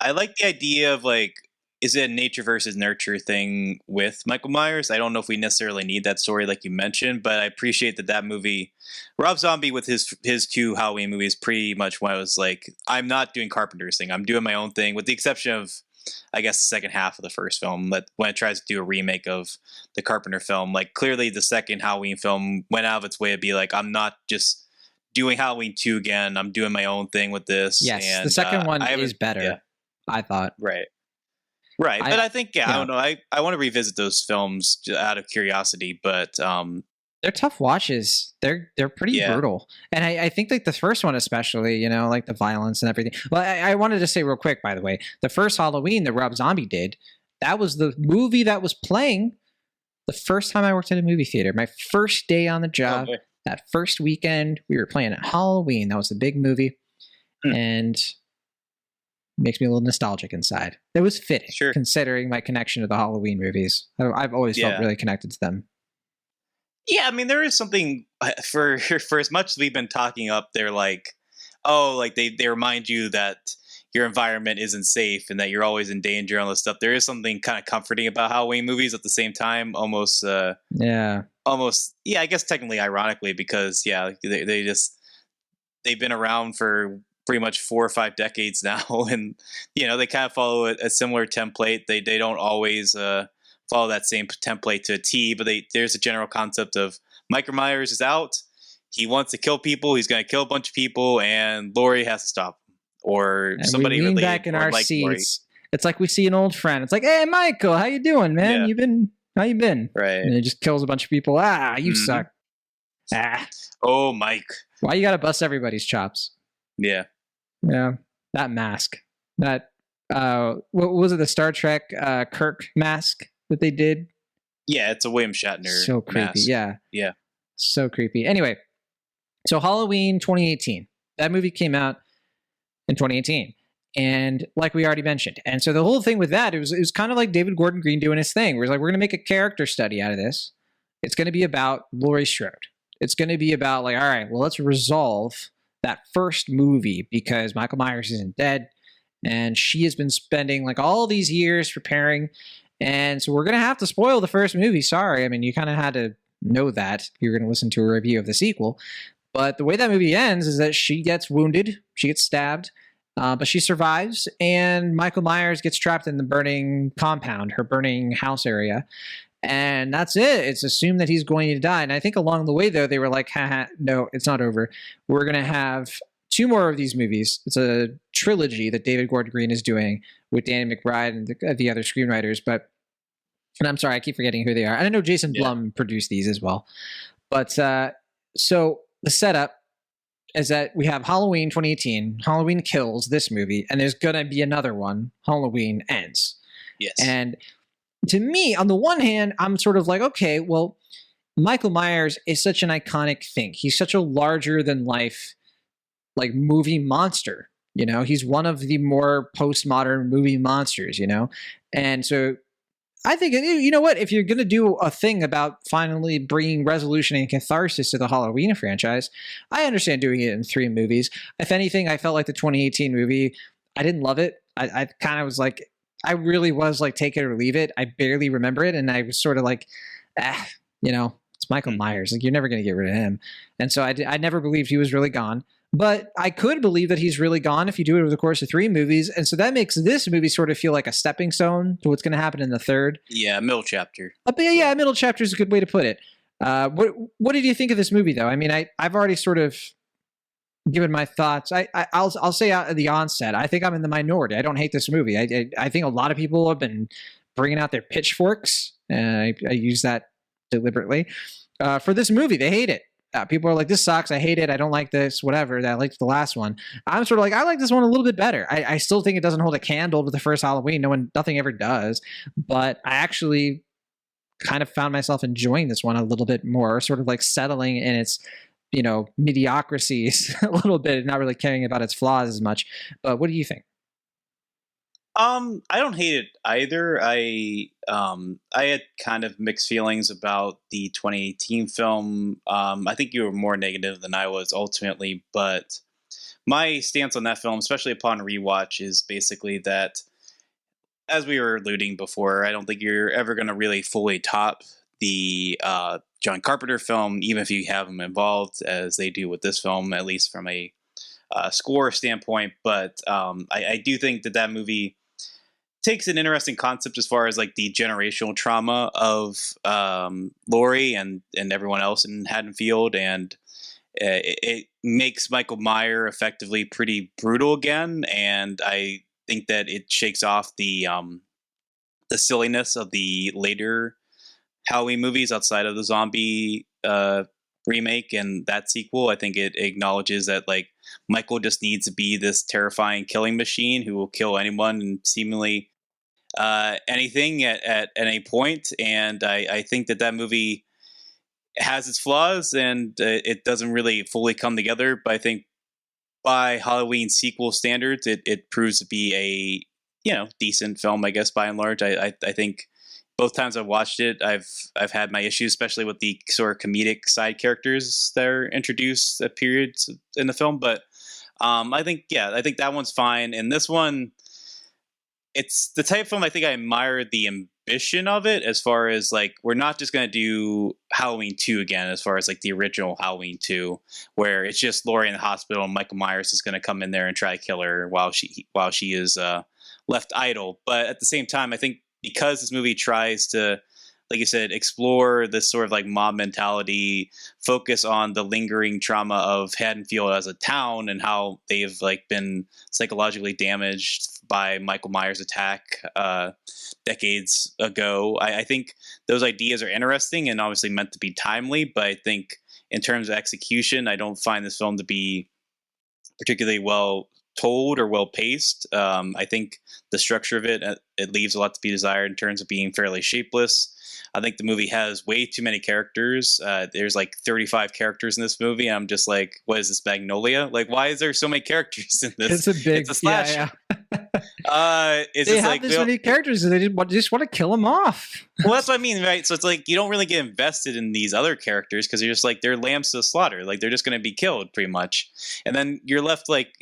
I like the idea of like, is it a nature versus nurture thing with Michael Myers? I don't know if we necessarily need that story like you mentioned, but I appreciate that movie, Rob Zombie with his 2 Halloween movies, pretty much when I was like, I'm not doing Carpenter's thing. I'm doing my own thing, with the exception of, I guess, the second half of the first film. But when it tries to do a remake of the Carpenter film, like clearly the second Halloween film went out of its way to be like, I'm not just doing Halloween 2 again. I'm doing my own thing with this. Yes, and, the second one is better, I thought. Right. But I think, I don't know. I want to revisit those films out of curiosity, but they're tough watches. They're pretty brutal. And I think like the first one especially, like the violence and everything. Well, I wanted to say real quick, by the way, the first Halloween that Rob Zombie did, that was the movie that was playing the first time I worked at a movie theater. My first day on the job, that first weekend, we were playing at Halloween. That was the big movie. And makes me a little nostalgic inside. It was fitting, considering my connection to the Halloween movies. I've always felt really connected to them. Yeah, I mean, there is something for as much as we've been talking up, they're like, oh, like they remind you that your environment isn't safe and that you're always in danger and all this stuff. There is something kind of comforting about Halloween movies at the same time, almost, I guess technically ironically, because they've been around for pretty much 4 or 5 decades now, and they kind of follow a similar template. They don't always follow that same template to a T, but there's a general concept of Michael Myers is out. He wants to kill people. He's going to kill a bunch of people, and Laurie has to stop him, or and somebody we lean related, back in our like seats. Laurie. It's like we see an old friend. It's like, hey, Michael, how you doing, man? How you been? Right. And it just kills a bunch of people. You suck. Oh, Mike. Why you got to bust everybody's chops? Yeah. Yeah. That mask. That, what was it? The Star Trek Kirk mask that they did? Yeah, it's a William Shatner So creepy. mask. Yeah. So creepy. Anyway, so Halloween 2018. That movie came out in 2018. And like we already mentioned. And so the whole thing with that, it was kind of like David Gordon Green doing his thing. Where he's like, we're going to make a character study out of this. It's going to be about Laurie Strode. It's going to be about like, all right, well, let's resolve that first movie because Michael Myers isn't dead. And she has been spending like all these years preparing. And so we're going to have to spoil the first movie. Sorry. I mean, you kind of had to know that if you're going to listen to a review of the sequel. But the way that movie ends is that she gets wounded. She gets stabbed. But she survives, and Michael Myers gets trapped in the burning compound, her burning house area. And that's it. It's assumed that he's going to die. And I think along the way, though, they were like, haha, no, it's not over. We're going to have 2 more of these movies. It's a trilogy that David Gordon Green is doing with Danny McBride and the other screenwriters. And I'm sorry, I keep forgetting who they are. And I know Jason Blum produced these as well. But so the setup is that we have Halloween 2018, Halloween Kills, this movie, and there's going to be another one, Halloween Ends. Yes. And to me, on the one hand, I'm sort of like, okay, well, Michael Myers is such an iconic thing. He's such a larger-than-life, like, movie monster, you know? He's one of the more postmodern movie monsters, you know? And so I think, you know what, if you're going to do a thing about finally bringing resolution and catharsis to the Halloween franchise, I understand doing it in 3 movies. If anything, I felt like the 2018 movie, I didn't love it. I kind of was like, I really was like, take it or leave it. I barely remember it. And I was sort of like, you know, it's Michael Myers. Like, you're never going to get rid of him. And so I never believed he was really gone. But I could believe that he's really gone if you do it over the course of 3 movies. And so that makes this movie sort of feel like a stepping stone to what's going to happen in the third. Yeah, middle chapter. But yeah, middle chapter is a good way to put it. What did you think of this movie, though? I mean, I've already sort of given my thoughts. I'll say at the onset, I think I'm in the minority. I don't hate this movie. I think a lot of people have been bringing out their pitchforks. I use that deliberately for this movie. They hate it. People are like, this sucks. I hate it. I don't like this, whatever. I liked the last one. I'm sort of like, I like this one a little bit better. I still think it doesn't hold a candle to the first Halloween. Nothing ever does. But I actually kind of found myself enjoying this one a little bit more, sort of like settling in its, mediocrities a little bit, not really caring about its flaws as much. But what do you think? I don't hate it either. I had kind of mixed feelings about the 2018 film. I think you were more negative than I was ultimately, but my stance on that film, especially upon rewatch, is basically that, as we were alluding before, I don't think you're ever going to really fully top the John Carpenter film, even if you have them involved, as they do with this film, at least from a score standpoint. But I do think that movie takes an interesting concept as far as like the generational trauma of Laurie and everyone else in Haddonfield, and it makes Michael Myers effectively pretty brutal again. And I think that it shakes off the silliness of the later Halloween movies outside of the zombie remake and that sequel. I think it acknowledges that like Michael just needs to be this terrifying killing machine who will kill anyone and seemingly anything at any point. And I think that movie has its flaws and it doesn't really fully come together. But I think by Halloween sequel standards, it proves to be a decent film, I guess, by and large. I think both times I've watched it, I've had my issues, especially with the sort of comedic side characters that are introduced at periods in the film. But I think that one's fine. And this one, it's the type of film I think I admire the ambition of it, as far as like, we're not just going to do Halloween 2 again, as far as like the original Halloween 2, where it's just Laurie in the hospital and Michael Myers is going to come in there and try to kill her while she is left idle. But at the same time, I think because this movie tries to, like you said, explore this sort of like mob mentality, focus on the lingering trauma of Haddonfield as a town and how they've like been psychologically damaged by Michael Myers' attack decades ago. I think those ideas are interesting and obviously meant to be timely, but I think in terms of execution, I don't find this film to be particularly well told or well paced. I think the structure of it leaves a lot to be desired in terms of being fairly shapeless. I think the movie has way too many characters. There's like 35 characters in this movie. And I'm just like, what is this, Magnolia? Like, why is there so many characters in this? It's a slasher. They have this many characters and they just want to kill them off. Well, that's what I mean, right? So it's like you don't really get invested in these other characters because you're just like, they're lambs to the slaughter. Like, they're just going to be killed pretty much. And then you're left like,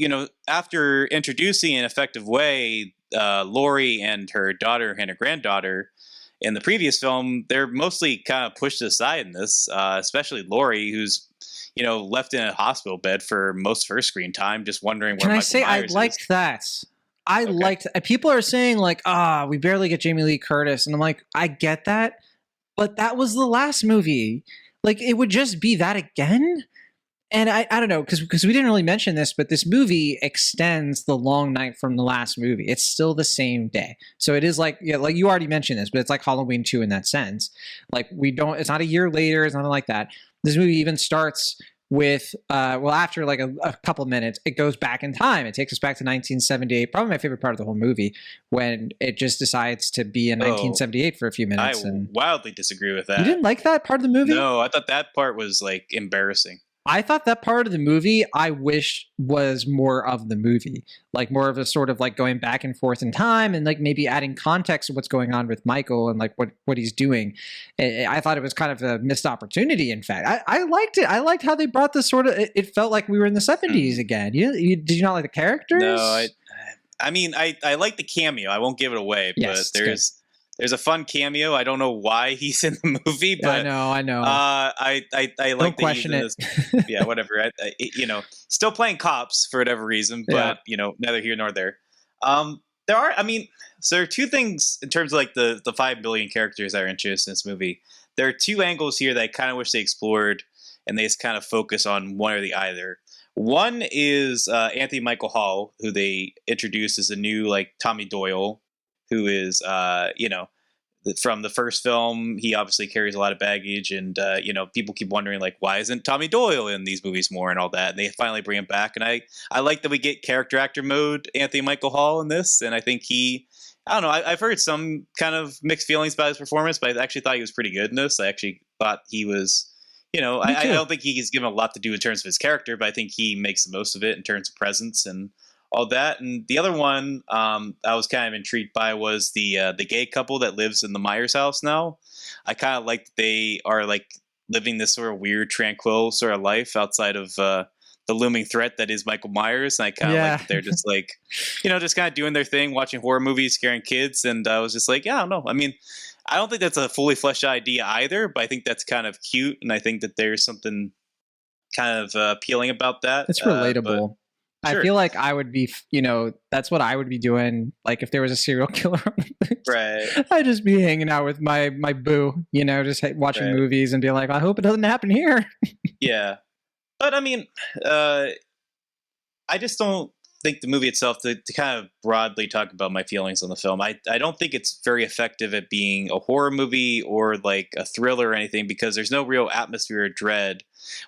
after introducing in an effective way Laurie and her daughter and her granddaughter in the previous film, they're mostly kind of pushed aside in this, especially Laurie, who's left in a hospital bed for most of her screen time, just wondering where Michael Myers is. Can I say I liked that? I liked. People are saying like, we barely get Jamie Lee Curtis, and I'm like, I get that, but that was the last movie. Like, it would just be that again. And I don't know, because we didn't really mention this, but this movie extends the long night from the last movie. It's still the same day. So it is like, like you already mentioned this, but it's like Halloween 2 in that sense. Like, it's not a year later. It's nothing like that. This movie even starts with, after like a couple minutes, it goes back in time. It takes us back to 1978. Probably my favorite part of the whole movie, when it just decides to be in 1978 for a few minutes. I wildly disagree with that. You didn't like that part of the movie? No, I thought that part was like embarrassing. I thought that part of the movie, I wish was more of the movie, like more of a sort of like going back and forth in time and like maybe adding context to what's going on with Michael and like what he's doing. I thought it was kind of a missed opportunity. In fact, I liked it. I liked how they brought this sort of, it felt like we were in the 70s again. Did you not like the characters? No, I mean, I like the cameo. I won't give it away, but there's a fun cameo. I don't know why he's in the movie, but I know. I like don't question it. Yeah, whatever. Still playing cops for whatever reason, but neither here nor there. There are 2 things in terms of like the 5 billion characters that are introduced in this movie there are two angles here that I kind of wish they explored, and they just kind of focus on one or the either. One is Anthony Michael Hall, who they introduced as a new like Tommy Doyle, who is from the first film. He obviously carries a lot of baggage, and people keep wondering like, why isn't Tommy Doyle in these movies more and all that? And they finally bring him back, and I like that we get character actor mode Anthony Michael Hall in this, and I think I don't know. I've heard some kind of mixed feelings about his performance, but I actually thought he was pretty good in this. I actually thought he was. I don't think he's given a lot to do in terms of his character, but I think he makes the most of it in terms of presence and all that. And the other one I was kind of intrigued by was the gay couple that lives in the Myers house now. I kind of like that they are like living this sort of weird, tranquil sort of life outside of the looming threat that is Michael Myers. And I kind of like that they're just like, just kind of doing their thing, watching horror movies, scaring kids. And I was just like, yeah, I don't know. I mean, I don't think that's a fully fleshed out idea either, but I think that's kind of cute, and I think that there's something kind of appealing about that. It's relatable. Sure. I feel like I would be, that's what I would be doing. Like if there was a serial killer, right? I'd just be hanging out with my boo, just watching movies and be like, I hope it doesn't happen here. Yeah, but I mean, I just don't think the movie itself, to kind of broadly talk about my feelings on the film, I don't think it's very effective at being a horror movie or like a thriller or anything, because there's no real atmosphere of dread.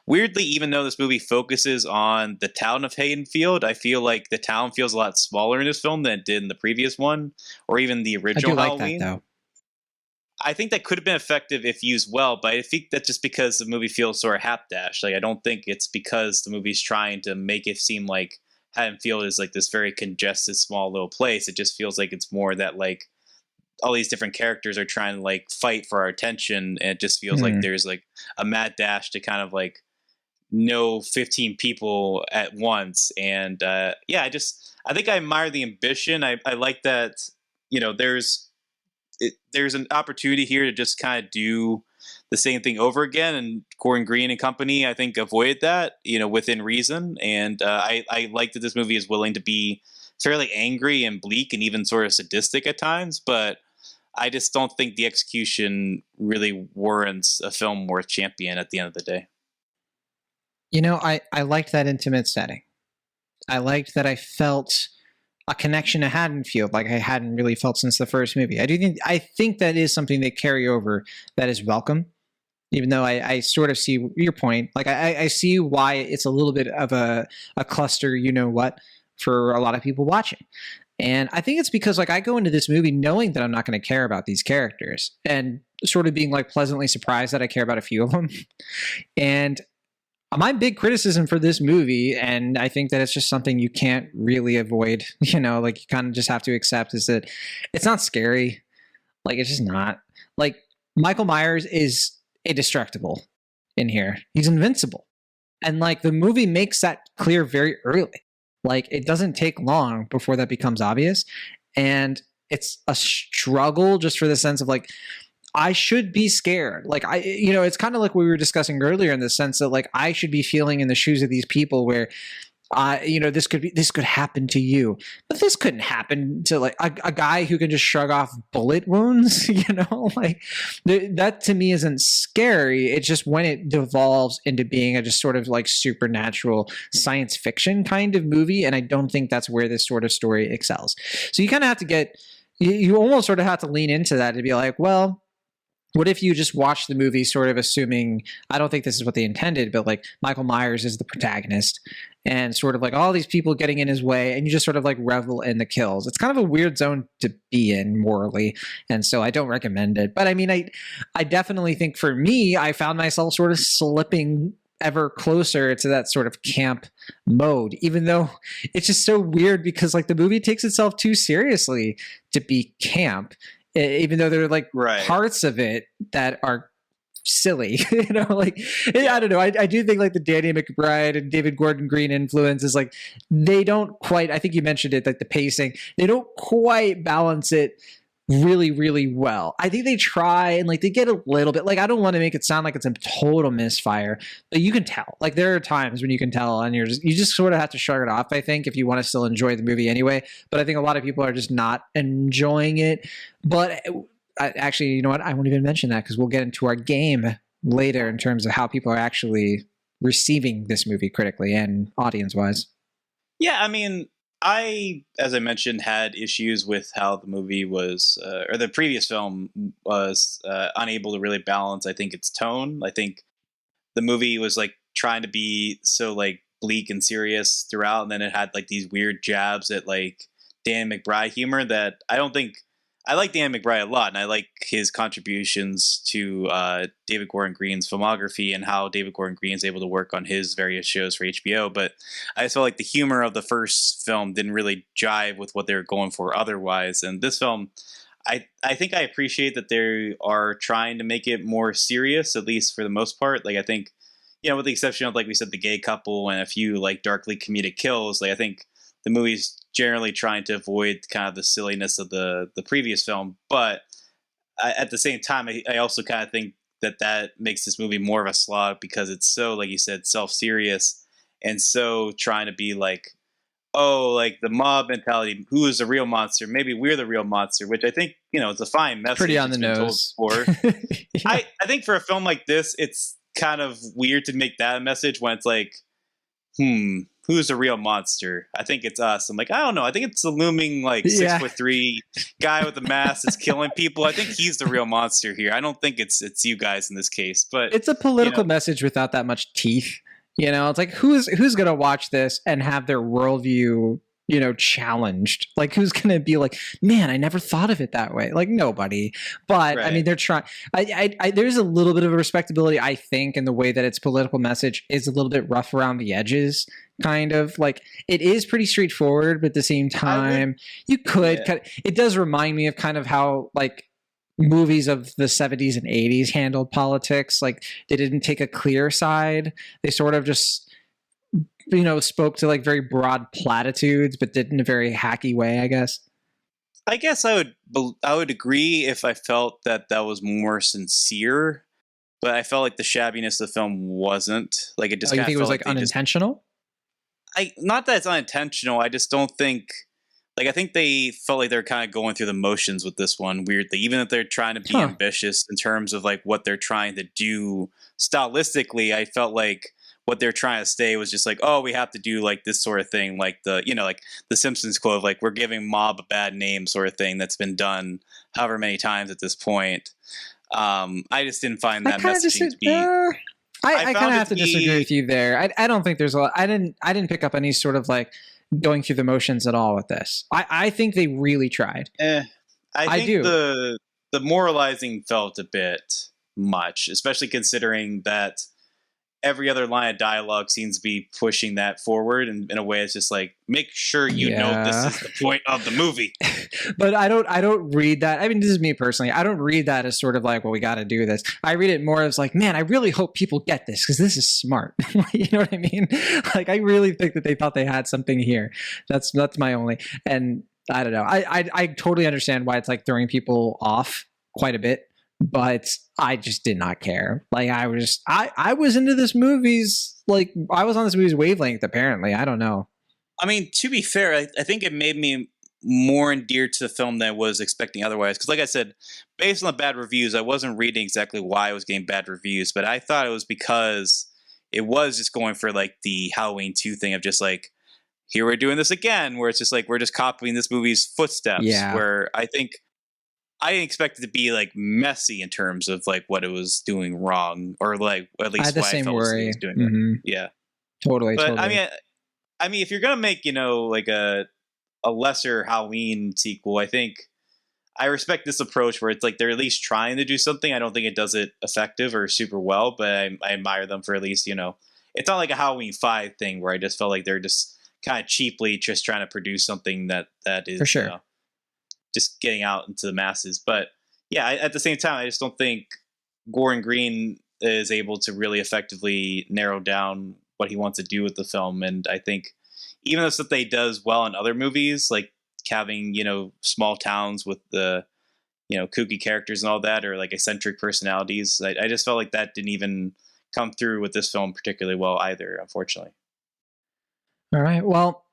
Weirdly, even though this movie focuses on the town of Haddonfield, I feel like the town feels a lot smaller in this film than it did in the previous one, or even the original Halloween. That, though. I think that could have been effective if used well, but I think that's just because the movie feels sort of hapdash. Like, I don't think it's because the movie's trying to make it seem like Haddonfield is like this very congested, small little place. It just feels like it's more that like all these different characters are trying to like fight for our attention, and it just feels like there's like a mad dash to kind of like know 15 people at once. And I think I admire the ambition. I like that there's an opportunity here to just kind of do the same thing over again, and Gordon Green and company, I think, avoided that, within reason. And I like that this movie is willing to be fairly angry and bleak and even sort of sadistic at times, but I just don't think the execution really warrants a film worth champion at the end of the day. I liked that intimate setting. I liked that I felt a connection to Haddonfield like I hadn't really felt since the first movie. I think that is something they carry over that is welcome, even though I sort of see your point. Like I see why it's a little bit of a cluster, for a lot of people watching. And I think it's because like I go into this movie knowing that I'm not going to care about these characters, and sort of being like pleasantly surprised that I care about a few of them. And my big criticism for this movie, and I think that it's just something you can't really avoid, like you kind of just have to accept, is that it's not scary. Like, it's just not. Like, Michael Myers is indestructible in here. He's invincible. And, like, the movie makes that clear very early. Like, it doesn't take long before that becomes obvious. And it's a struggle just for the sense of, like, I should be scared. Like, it's kind of like we were discussing earlier in the sense that like I should be feeling in the shoes of these people where, this could happen to you, but this couldn't happen to like a guy who can just shrug off bullet wounds, like that to me isn't scary. It's just when it devolves into being a just sort of like supernatural science fiction kind of movie. And I don't think that's where this sort of story excels. So you kind of have to you almost sort of have to lean into that to be like, well, what if you just watch the movie sort of assuming, I don't think this is what they intended, but like Michael Myers is the protagonist and sort of like all these people getting in his way, and you just sort of like revel in the kills. It's kind of a weird zone to be in morally. And so I don't recommend it. But I mean, I definitely think for me, I found myself sort of slipping ever closer to that sort of camp mode, even though it's just so weird because like the movie takes itself too seriously to be camp. Even though there are like parts of it that are silly, like I don't know. I do think like the Danny McBride and David Gordon Green influence is like they don't quite. I think you mentioned it, like the pacing. They don't quite balance it really, really well. I think they try and like they get a little bit like I don't want to make it sound like it's a total misfire, but you can tell. Like there are times when you can tell, and you just sort of have to shrug it off. I think if you want to still enjoy the movie anyway, but I think a lot of people are just not enjoying it. But actually, you know what? I won't even mention that because we'll get into our game later in terms of how people are actually receiving this movie critically and audience-wise. Yeah, I mean, as I mentioned, had issues with how the movie was, or the previous film was unable to really balance, I think, its tone. I think the movie was like trying to be so like bleak and serious throughout, and then it had like these weird jabs at like Dan McBride humor that I don't think. I like Dan McBride a lot, and I like his contributions to David Gordon Green's filmography and how David Gordon Green is able to work on his various shows for HBO. But I just felt like the humor of the first film didn't really jive with what they were going for otherwise. And this film, I think I appreciate that they are trying to make it more serious, at least for the most part. Like, I think, with the exception of, like we said, the gay couple and a few like darkly comedic kills, like I think the movie's generally trying to avoid kind of the silliness of the previous film. But at the same time, I also kind of think that makes this movie more of a slog because it's so, like you said, self-serious and so trying to be like, oh, like the mob mentality, who is the real monster? Maybe we're the real monster, which I think, it's a fine message. Pretty on the nose. Yeah. I think for a film like this, it's kind of weird to make that a message when it's like, who's the real monster? I think it's us. I'm like, I don't know. I think it's the looming like 6'3" guy with the mask that's killing people. I think he's the real monster here. I don't think it's you guys in this case. But it's a political message without that much teeth. It's like who's gonna watch this and have their worldview challenged? Like who's gonna be like, man, I never thought of it that way? Like nobody. But right. I mean, they're trying. I there's a little bit of a respectability, I think, in the way that its political message is a little bit rough around the edges. Kind of like it is pretty straightforward, but at the same time, you could. Yeah. It does remind me of kind of how like movies of the 70s and 80s handled politics. Like they didn't take a clear side. They sort of just spoke to like very broad platitudes, but did in a very hacky way, I guess. I guess I would agree if I felt that was more sincere, but I felt like the shabbiness of the film wasn't. Like it just. You think it was like unintentional? Not that it's unintentional. I just don't think. Like I think they felt like they're kind of going through the motions with this one. Weirdly, even if they're trying to be ambitious in terms of like what they're trying to do stylistically, I felt like what they're trying to say was just like, oh, we have to do like this sort of thing, like the like the Simpsons quote of like we're giving mob a bad name sort of thing that's been done however many times at this point. I just didn't find that messaging to be. I kind of have to disagree with you there. I don't think there's a lot. I didn't pick up any sort of like going through the motions at all with this. I think they really tried. I think the moralizing felt a bit much, especially considering that every other line of dialogue seems to be pushing that forward in a way it's just like, make sure you know this is the point of the movie. But I don't read that. I mean, this is me personally. I don't read that as sort of like, well, we got to do this. I read it more as like, man, I really hope people get this because this is smart. You know what I mean? Like, I really think that they thought they had something here. That's my only. And I don't know. I totally understand why it's like throwing people off quite a bit. But I just did not care. Like I was into this movie's, like I was on this movie's wavelength apparently. I don't know. I mean, to be fair, I think it made me more endeared to the film than I was expecting otherwise. Because like I said, based on the bad reviews, I wasn't reading exactly why I was getting bad reviews. But I thought it was because it was just going for like the Halloween 2 thing of just like, here we're doing this again, where it's just like, we're just copying this movie's footsteps. Yeah. Where I think I didn't expect it to be like messy in terms of like what it was doing wrong, or like at least why I felt it was doing it. Yeah, totally. But totally. I mean, if you're gonna make like a lesser Halloween sequel, I think I respect this approach where it's like they're at least trying to do something. I don't think it does it effective or super well, but I admire them for at least it's not like a Halloween 5 thing where I just felt like they're just kind of cheaply just trying to produce something that is for sure. Just getting out into the masses. But yeah, at the same time, I just don't think Gordon Green is able to really effectively narrow down what he wants to do with the film. And I think even though stuff that he does well in other movies, like having, small towns with the, kooky characters and all that, or like eccentric personalities, I just felt like that didn't even come through with this film particularly well either, unfortunately. All right. Well,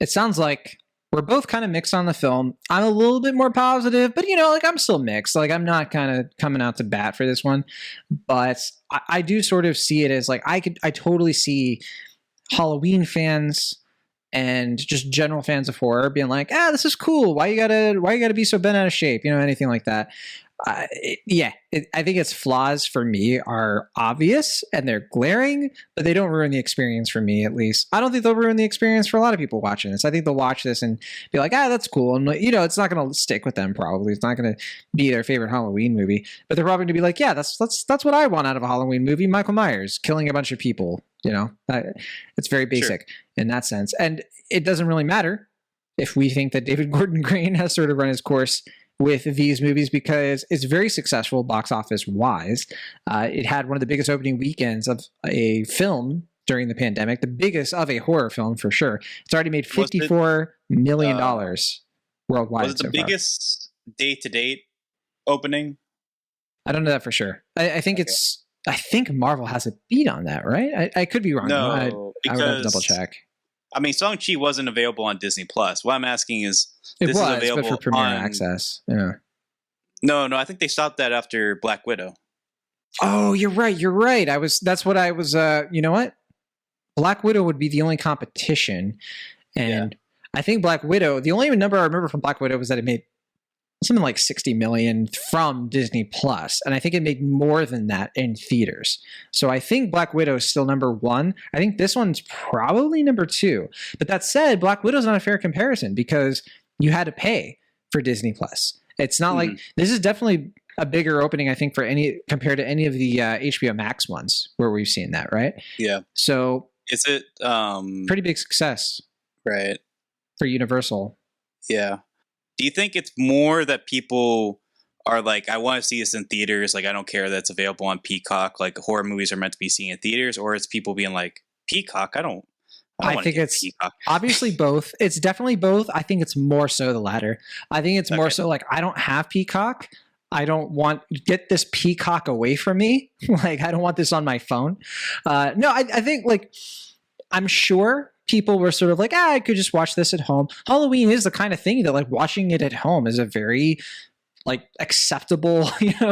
it sounds like we're both kind of mixed on the film. I'm a little bit more positive, but like I'm still mixed. Like I'm not kind of coming out to bat for this one, but I do sort of see it as like I totally see Halloween fans and just general fans of horror being like, this is cool. Why you gotta be so bent out of shape? Anything like that. I think its flaws for me are obvious and they're glaring, but they don't ruin the experience for me, at least. I don't think they'll ruin the experience for a lot of people watching this. I think they'll watch this and be like, that's cool. And it's not going to stick with them probably. It's not going to be their favorite Halloween movie, but they're probably going to be like, that's what I want out of a Halloween movie. Michael Myers killing a bunch of people, it's very basic in that sense. And it doesn't really matter if we think that David Gordon Green has sort of run his course with these movies because it's very successful box office wise. It had one of the biggest opening weekends of a film during the pandemic, the biggest of a horror film for sure. It's already made $54 million worldwide. Was it the biggest date-to-date opening? I don't know that for sure. I think I think Marvel has a beat on that, right? I could be wrong. No, I would have to double check. I mean, Shang-Chi wasn't available on Disney Plus. What I'm asking is, It this was, is available but for Premiere on Access. Yeah. No, I think they stopped that after Black Widow. Oh, you're right. That's what I was. You know what? Black Widow would be the only competition, and I think Black Widow. The only number I remember from Black Widow was that it made something like 60 million from Disney Plus, and I think it made more than that in theaters. So I think Black Widow is still number one. I think this one's probably number two. But that said, Black Widow's not a fair comparison because you had to pay for Disney Plus. It's not like this is definitely a bigger opening, I think, compared to any of the HBO Max ones where we've seen that, right? Yeah. So is it pretty big success, right, for Universal? Yeah. Do you think it's more that people are like, I want to see this in theaters, like I don't care that it's available on Peacock, like horror movies are meant to be seen in theaters, or it's people being like, Peacock? I think it's obviously both. It's definitely both. I think it's more so the latter. I think it's more so like, I don't have Peacock. I don't get this Peacock away from me. Like, I don't want this on my phone. No, I think like, I'm sure people were sort of like, I could just watch this at home. Halloween is the kind of thing that like watching it at home is a very like acceptable,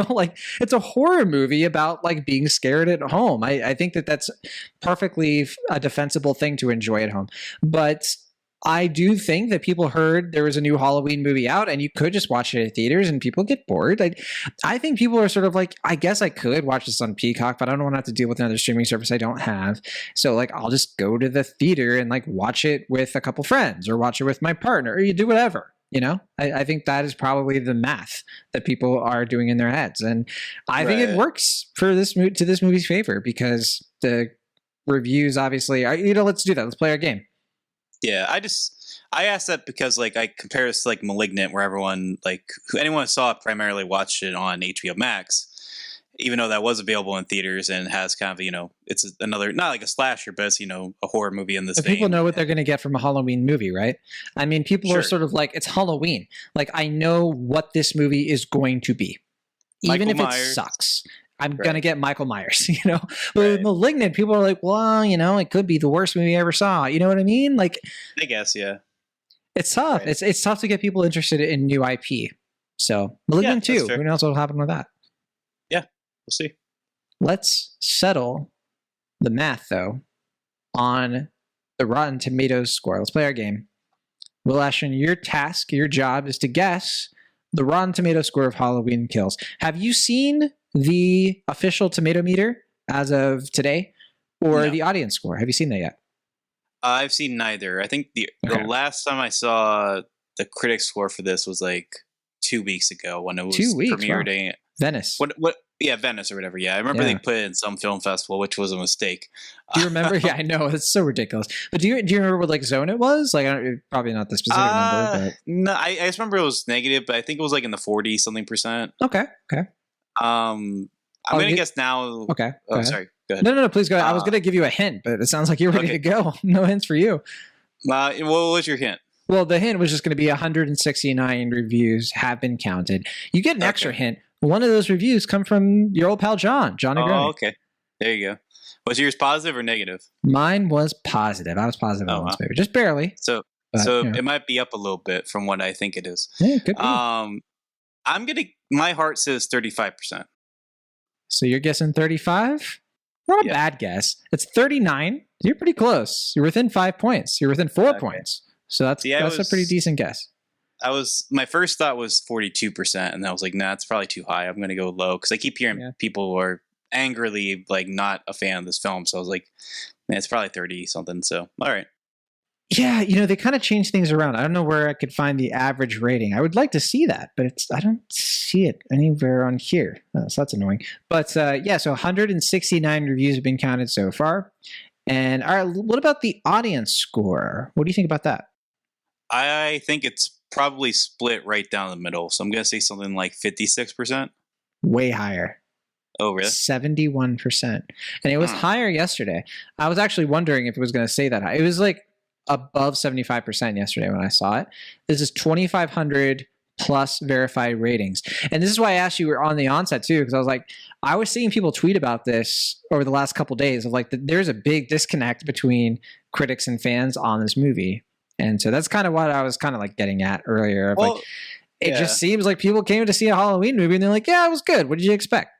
like it's a horror movie about like being scared at home. I think that's perfectly a defensible thing to enjoy at home. But I do think that people heard there was a new Halloween movie out and you could just watch it at theaters and people get bored. I think people are sort of like, I guess I could watch this on Peacock, but I don't want to have to deal with another streaming service I don't have. So like, I'll just go to the theater and like watch it with a couple friends or watch it with my partner or you do whatever. I think that is probably the math that people are doing in their heads. And I think it works for this to this movie's favor because the reviews obviously are, let's do that. Let's play our game. Yeah, I asked that because like I compare this to like Malignant, where anyone who saw it primarily watched it on HBO Max, even though that was available in theaters and has kind of it's another, not like a slasher, but it's a horror movie in this vein. People know what they're going to get from a Halloween movie, right? I mean, people are sort of like, it's Halloween. Like, I know what this movie is going to be, even if it sucks. I'm going to get Michael Myers, But with Malignant, people are like, well, it could be the worst movie I ever saw. You know what I mean? Like, I guess, yeah. It's tough. Right. It's tough to get people interested in new IP. So Malignant 2, who knows what will happen with that? Yeah, we'll see. Let's settle the math, though, on the Rotten Tomatoes score. Let's play our game. Will Ashton, your job is to guess the Rotten Tomatoes score of Halloween Kills. Have you seen the official tomato meter as of today or the audience score? Have you seen that yet? I've seen neither. I think the last time I saw the critic score for this was like 2 weeks ago when it was premiered in Venice. What? Yeah, Venice or whatever. Yeah, I remember they put it in some film festival, which was a mistake. Do you remember? Yeah, I know, it's so ridiculous. But do you remember what like zone it was? Like, probably not the specific number. But no, I just remember it was negative, but I think it was like in the 40 something %. Okay. I'm gonna guess now. Okay. Oh, sorry. Go ahead. No, please go ahead. I was gonna give you a hint, but it sounds like you're ready to go. No hints for you. What was your hint? Well, the hint was just going to be 169 reviews have been counted. You get an extra hint. One of those reviews come from your old pal John Negroni. Oh, okay. There you go. Was yours positive or negative? Mine was positive. I was positive on this movie, just barely. So But, so you know. it might be up a little bit from what I think it is. Yeah, it could be. My heart says 35%. So you're guessing 35? Not a bad guess. It's 39. You're pretty close. You're within 5 points. You're within 4 points. So that's a pretty decent guess. My first thought was 42%, and I was like, nah, it's probably too high. I'm going to go low because I keep hearing people who are angrily like not a fan of this film. So I was like, man, it's probably 30 something. So all right. Yeah, they kind of changed things around. I don't know where I could find the average rating. I would like to see that, but I don't see it anywhere on here. So that's annoying. But so 169 reviews have been counted so far. And all right, what about the audience score? What do you think about that? I think it's probably split right down the middle. So I'm going to say something like 56%. Way higher. Oh, really? 71%. And it was higher yesterday. I was actually wondering if it was going to say that high. It was like above 75% yesterday when I saw it. This is 2,500 plus verified ratings. And this is why I asked you on the onset too, because I was like, I was seeing people tweet about this over the last couple of days of like, there's a big disconnect between critics and fans on this movie. And so that's kind of what I was kind of like getting at earlier. Well, like, it just seems like people came to see a Halloween movie and they're like, yeah, it was good. What did you expect?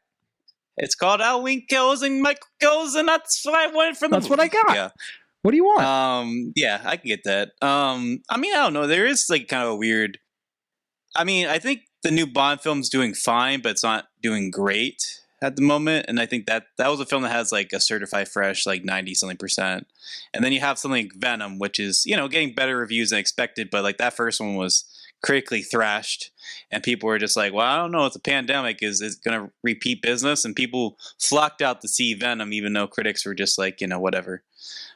It's called Halloween Kills and Michael Kills, and that's what I wanted from the movie. What I got. Yeah. What do you want? Yeah, I can get that. I mean, I don't know. There is like kind of a weird. I mean, I think the new Bond film's doing fine, but it's not doing great at the moment. And I think that was a film that has like a certified fresh, like 90-something%. And then you have something like Venom, which is, getting better reviews than expected. But like that first one was critically thrashed, and people were just like, well, I don't know, it's a pandemic, is going to repeat business? And people flocked out to see Venom, even though critics were just like, whatever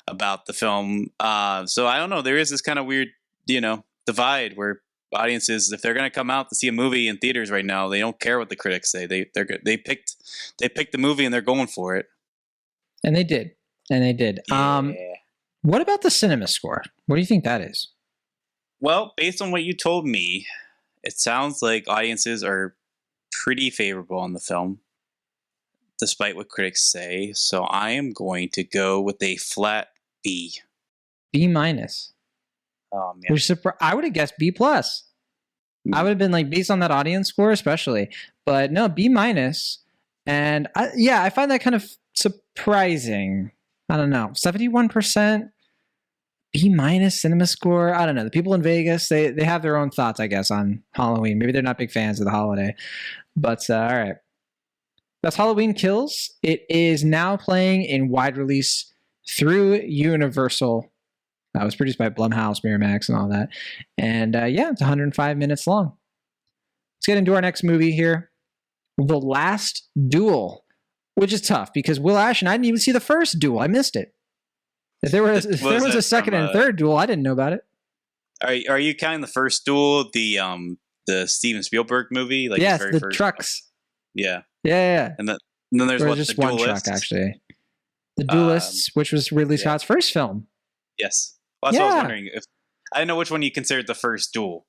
about the film. So I don't know, there is this kind of weird, divide where audiences, if they're going to come out to see a movie in theaters right now, they don't care what the critics say. They picked the movie and they're going for it. And they did. Yeah. What about the cinema score? What do you think that is? Well, based on what you told me, it sounds like audiences are pretty favorable on the film, despite what critics say. So I am going to go with a flat B. B minus. Oh, man. I would have guessed B plus. I would have been like, based on that audience score especially. But no, B minus. And I find that kind of surprising. I don't know. 71%. B minus cinema score. I don't know. The people in Vegas, they have their own thoughts, I guess, on Halloween. Maybe they're not big fans of the holiday. But all right. That's Halloween Kills. It is now playing in wide release through Universal. That was produced by Blumhouse, Miramax, and all that. And it's 105 minutes long. Let's get into our next movie here. The Last Duel, which is tough because Will Ash and I didn't even see the first duel. I missed it. If there was a second and third duel, I didn't know about it. Are you counting the first duel, the Steven Spielberg movie? Like yes, the first trucks. Yeah. Yeah. And then there's just one truck, actually. The Duelists, which was Ridley Scott's first film. Yes. Well, that's what I was wondering. I didn't know which one you considered the first duel.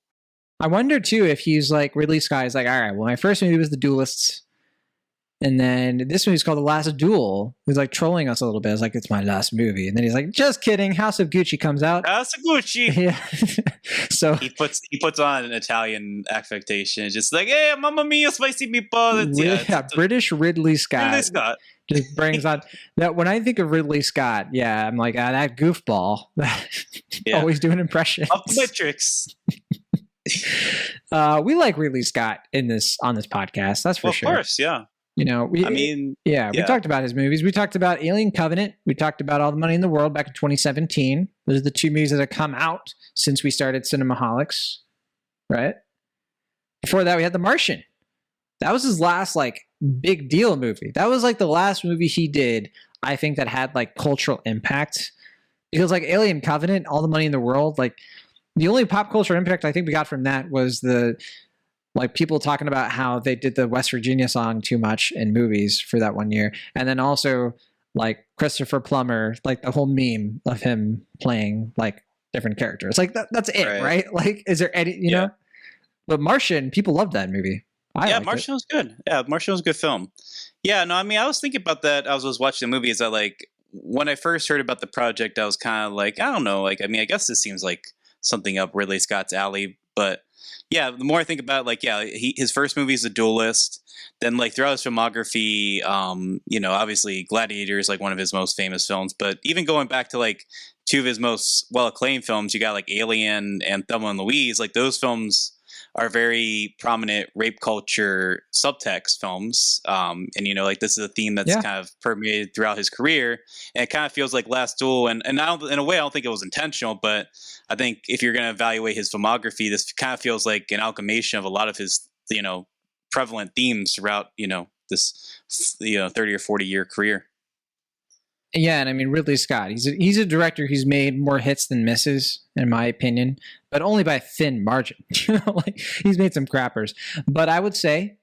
I wonder, too, if he's like, Ridley Scott is like, all right, well, my first movie was The Duelists. And then this movie's called The Last Duel. He's like trolling us a little bit. It's like, it's my last movie. And then he's like, just kidding. House of Gucci comes out. House of Gucci. Yeah. So he puts on an Italian affectation. It's just like, hey, mamma mia, spicy meatball. British Ridley Scott. Ridley Scott. Just brings on that. When I think of Ridley Scott, I'm like, that goofball. Always doing impressions. Of the Matrix. We like Ridley Scott on this podcast. That's for sure. Of course, yeah. We talked about his movies. We talked about Alien Covenant. We talked about All the Money in the World back in 2017. Those are the two movies that have come out since we started Cinemaholics, right? Before that, we had The Martian. That was his last big deal movie. That was the last movie he did, I think, that had cultural impact. Because Alien Covenant, All the Money in the World, the only pop culture impact I think we got from that was the people talking about how they did the West Virginia song too much in movies for that one year. And then also Christopher Plummer, the whole meme of him playing different characters. That's it, right? Is there any, you know? But Martian, people loved that movie. Martian was good. Yeah, Martian was a good film. Yeah, no, I mean, I was thinking about that. I was watching the movie. Is that when I first heard about the project, I was kind of I don't know. I mean, I guess this seems like something up Ridley Scott's alley. But yeah, the more I think about it, like, yeah, his first movie is The Duelist. Then, like, throughout his filmography, obviously Gladiator is like one of his most famous films. But even going back to like two of his most well-acclaimed films, you got like Alien and Thelma and Louise. Like, those films are very prominent rape culture subtext films. And, like, this is a theme that's kind of permeated throughout his career. And it kind of feels like Last Duel. And I don't, in a way, I don't think it was intentional, but I think if you're going to evaluate his filmography, this kind of feels like an amalgamation of a lot of his, prevalent themes throughout, this, 30 or 40 year career. Yeah, and I mean Ridley Scott. He's a director who's made more hits than misses, in my opinion, but only by a thin margin. Like, he's made some crappers. But I would say,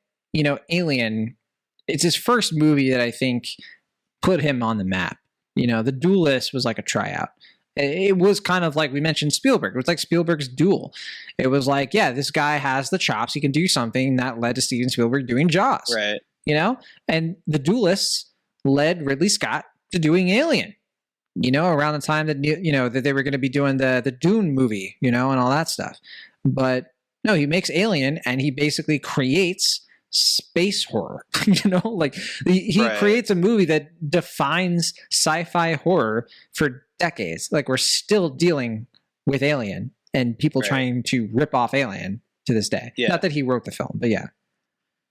Alien, it's his first movie that I think put him on the map. The Duelist was like a tryout. It was kind of like we mentioned Spielberg. It was like Spielberg's Duel. It was like, yeah, this guy has the chops. He can do something that led to Steven Spielberg doing Jaws. Right. And The Duelists led Ridley Scott to doing Alien, around the time that, that they were going to be doing the Dune movie, and all that stuff. But no, he makes Alien and he basically creates space horror, like he creates a movie that defines sci-fi horror for decades. Like, we're still dealing with Alien and people trying to rip off Alien to this day. Yeah. Not that he wrote the film, but yeah.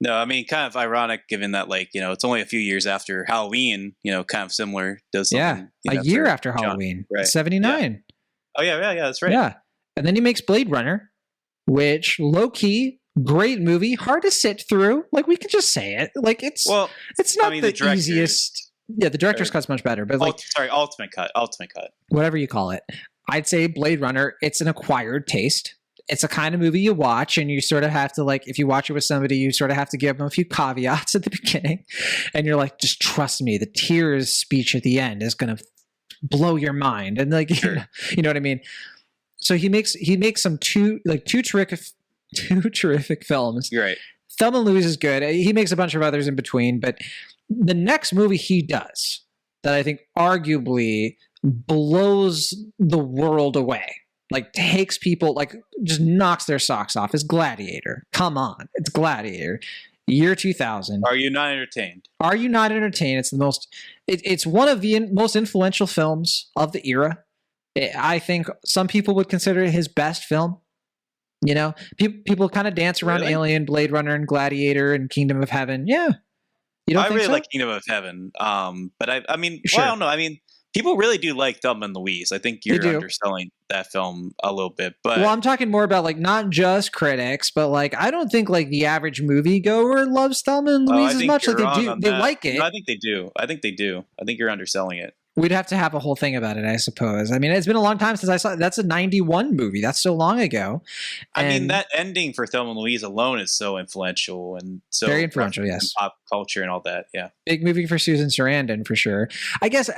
No, I mean, kind of ironic given that, like, it's only a few years after Halloween, kind of similar. Does something, a year after Halloween, 79. Yeah. Oh, yeah, that's right. Yeah. And then he makes Blade Runner, which low-key, great movie, hard to sit through. Like, we can just say it. Like, it's not the easiest. Yeah, the director's cut's much better. But Ultimate cut. Whatever you call it. I'd say Blade Runner, it's an acquired taste. It's a kind of movie you watch and you sort of have to, like, if you watch it with somebody, you sort of have to give them a few caveats at the beginning. And you're like, just trust me, the tears speech at the end is going to blow your mind. And like, you know what I mean? So he makes some two terrific films. You're right. Thelma and Louise is good. He makes a bunch of others in between, but the next movie he does that I think arguably blows the world away, like takes people, like just knocks their socks off, is Gladiator. Come on. It's Gladiator. Year 2000. Are you not entertained? It's the most, it's one of the most influential films of the era. I think some people would consider it his best film. People kind of dance around Alien, Blade Runner, and Gladiator, and Kingdom of Heaven. Yeah. You don't think really so? like Kingdom of Heaven. But I mean, well, I don't know. I mean, people really do like Thelma and Louise. I think you're underselling that film a little bit. But I'm talking more about, like, not just critics, but like, I don't think like the average moviegoer loves Thelma and Louise as much. Like, they do. They like it. No, I think they do. I think you're underselling it. We'd have to have a whole thing about it, I suppose. I mean, it's been a long time since I saw it. That's a 91 movie. That's so long ago. I mean, that ending for Thelma and Louise alone is so influential and so very influential, yes. Pop culture and all that, yeah. Big movie for Susan Sarandon, for sure. I guess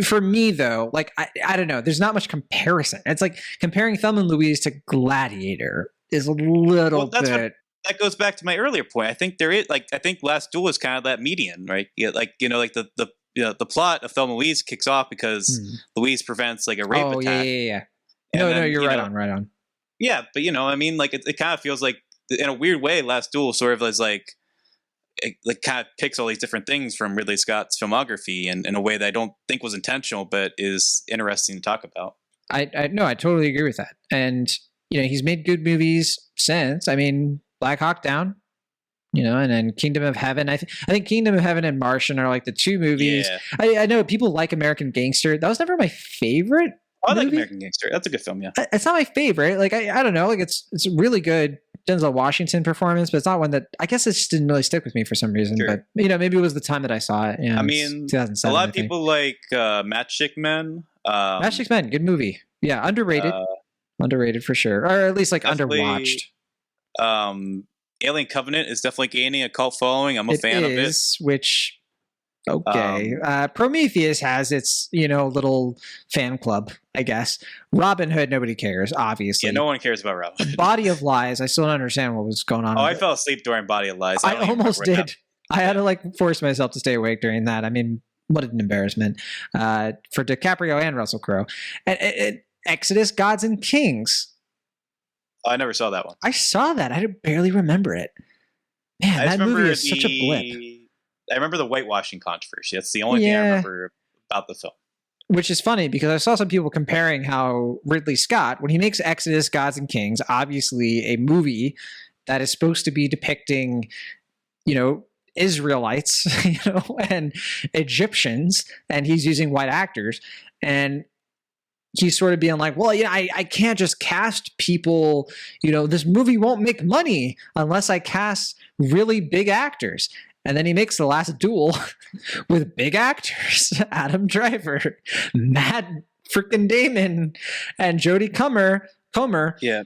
for me, though, like, I don't know. There's not much comparison. It's like comparing Thelma and Louise to Gladiator is a little bit... That goes back to my earlier point. I think there is, like, I think Last Duel is kind of that median, right? Yeah, like, like the plot of Thelma and Louise kicks off because Louise prevents, like, a rape attack. Yeah. No, you're right on. Yeah, but I mean, like, it kind of feels like, in a weird way, Last Duel sort of is like, it kind of picks all these different things from Ridley Scott's filmography in a way that I don't think was intentional, but is interesting to talk about. I totally agree with that. And he's made good movies since. I mean, Black Hawk Down. And then Kingdom of Heaven. I think Kingdom of Heaven and Martian are like the two movies. Yeah. I know people like American Gangster. That was never my favorite. I like American Gangster. That's a good film, yeah. It's not my favorite. Like, I don't know. Like, it's a really good Denzel Washington performance, but it's not one that, I guess it just didn't really stick with me for some reason. Sure. But, maybe it was the time that I saw it. I mean, 2007, a lot of people like Matchstick Men. Matchstick Men, good movie. Yeah, underrated. Underrated for sure. Or at least, like, underwatched. Alien Covenant is definitely gaining a cult following. I'm a fan of it. Which, okay. Prometheus has its, little fan club, I guess. Robin Hood, nobody cares, obviously. Yeah, no one cares about Robin Hood. Body of Lies, I still don't understand what was going on. Oh, I fell asleep during Body of Lies. I almost did. I had to, like, force myself to stay awake during that. I mean, what an embarrassment for DiCaprio and Russell Crowe. And Exodus, Gods and Kings. Oh, I never saw that one. I saw that. I barely remember it. Man, that movie is such a blip. I remember the whitewashing controversy. That's the only thing I remember about the film. Which is funny because I saw some people comparing how Ridley Scott, when he makes Exodus, Gods and Kings, obviously a movie that is supposed to be depicting, Israelites, and Egyptians, and he's using white actors, and he's sort of being like, well, I can't just cast people, this movie won't make money unless I cast really big actors. And then he makes The Last Duel with big actors, Adam Driver, Matt freaking Damon, and Jodie Comer. Yeah.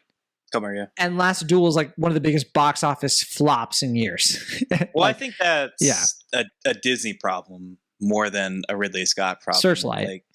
Comer, yeah. And Last Duel is like one of the biggest box office flops in years. Well, I think that's a Disney problem more than a Ridley Scott problem. Searchlight.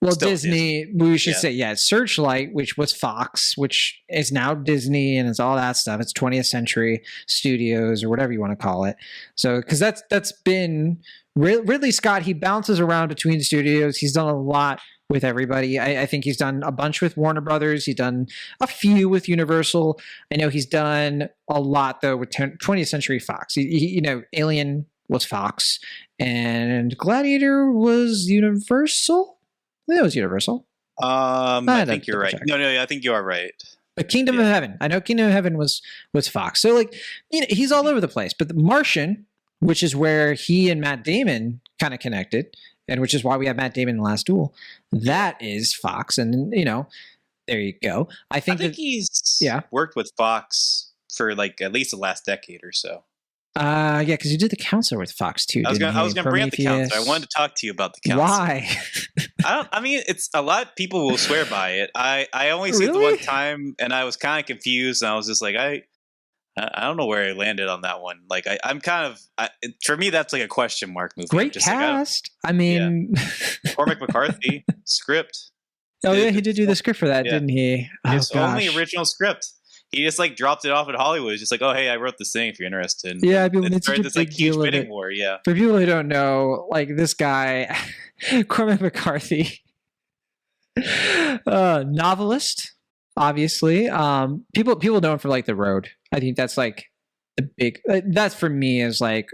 Well, Disney, we should say, Searchlight, which was Fox, which is now Disney, and it's all that stuff. It's 20th Century Studios or whatever you want to call it. So, because that's been Ridley Scott. He bounces around between studios. He's done a lot with everybody. I think he's done a bunch with Warner Brothers. He's done a few with Universal. I know he's done a lot though with 20th Century Fox. Alien was Fox, and Gladiator was Universal. I think it was Universal. I think you're right. No, I think you are right. But Kingdom of Heaven. I know Kingdom of Heaven was Fox. So he's all over the place. But The Martian, which is where he and Matt Damon kind of connected, and which is why we have Matt Damon in The Last Duel, that is Fox. And, there you go. I think he's worked with Fox for like at least the last decade or so. Because you did The Counselor with Fox too. I was going to bring up The Counselor. I wanted to talk to you about The Counselor. Why? It's a lot of people will swear by it. I only seen it the one time, and I was kind of confused, and I was just like, I don't know where I landed on that one. Like, I'm kind of for me, that's like a question mark movie. Great cast. Cormac McCarthy script. Oh yeah, he did do the script for that, didn't he? His only original script. He just like dropped it off at Hollywood. Just like, oh hey, I wrote this thing if you're interested. Yeah, it's such a big huge bidding war. Yeah. For people who don't know, like this guy, Cormac McCarthy, novelist, obviously. People know him for like The Road. I think that's like the big. That's for me is like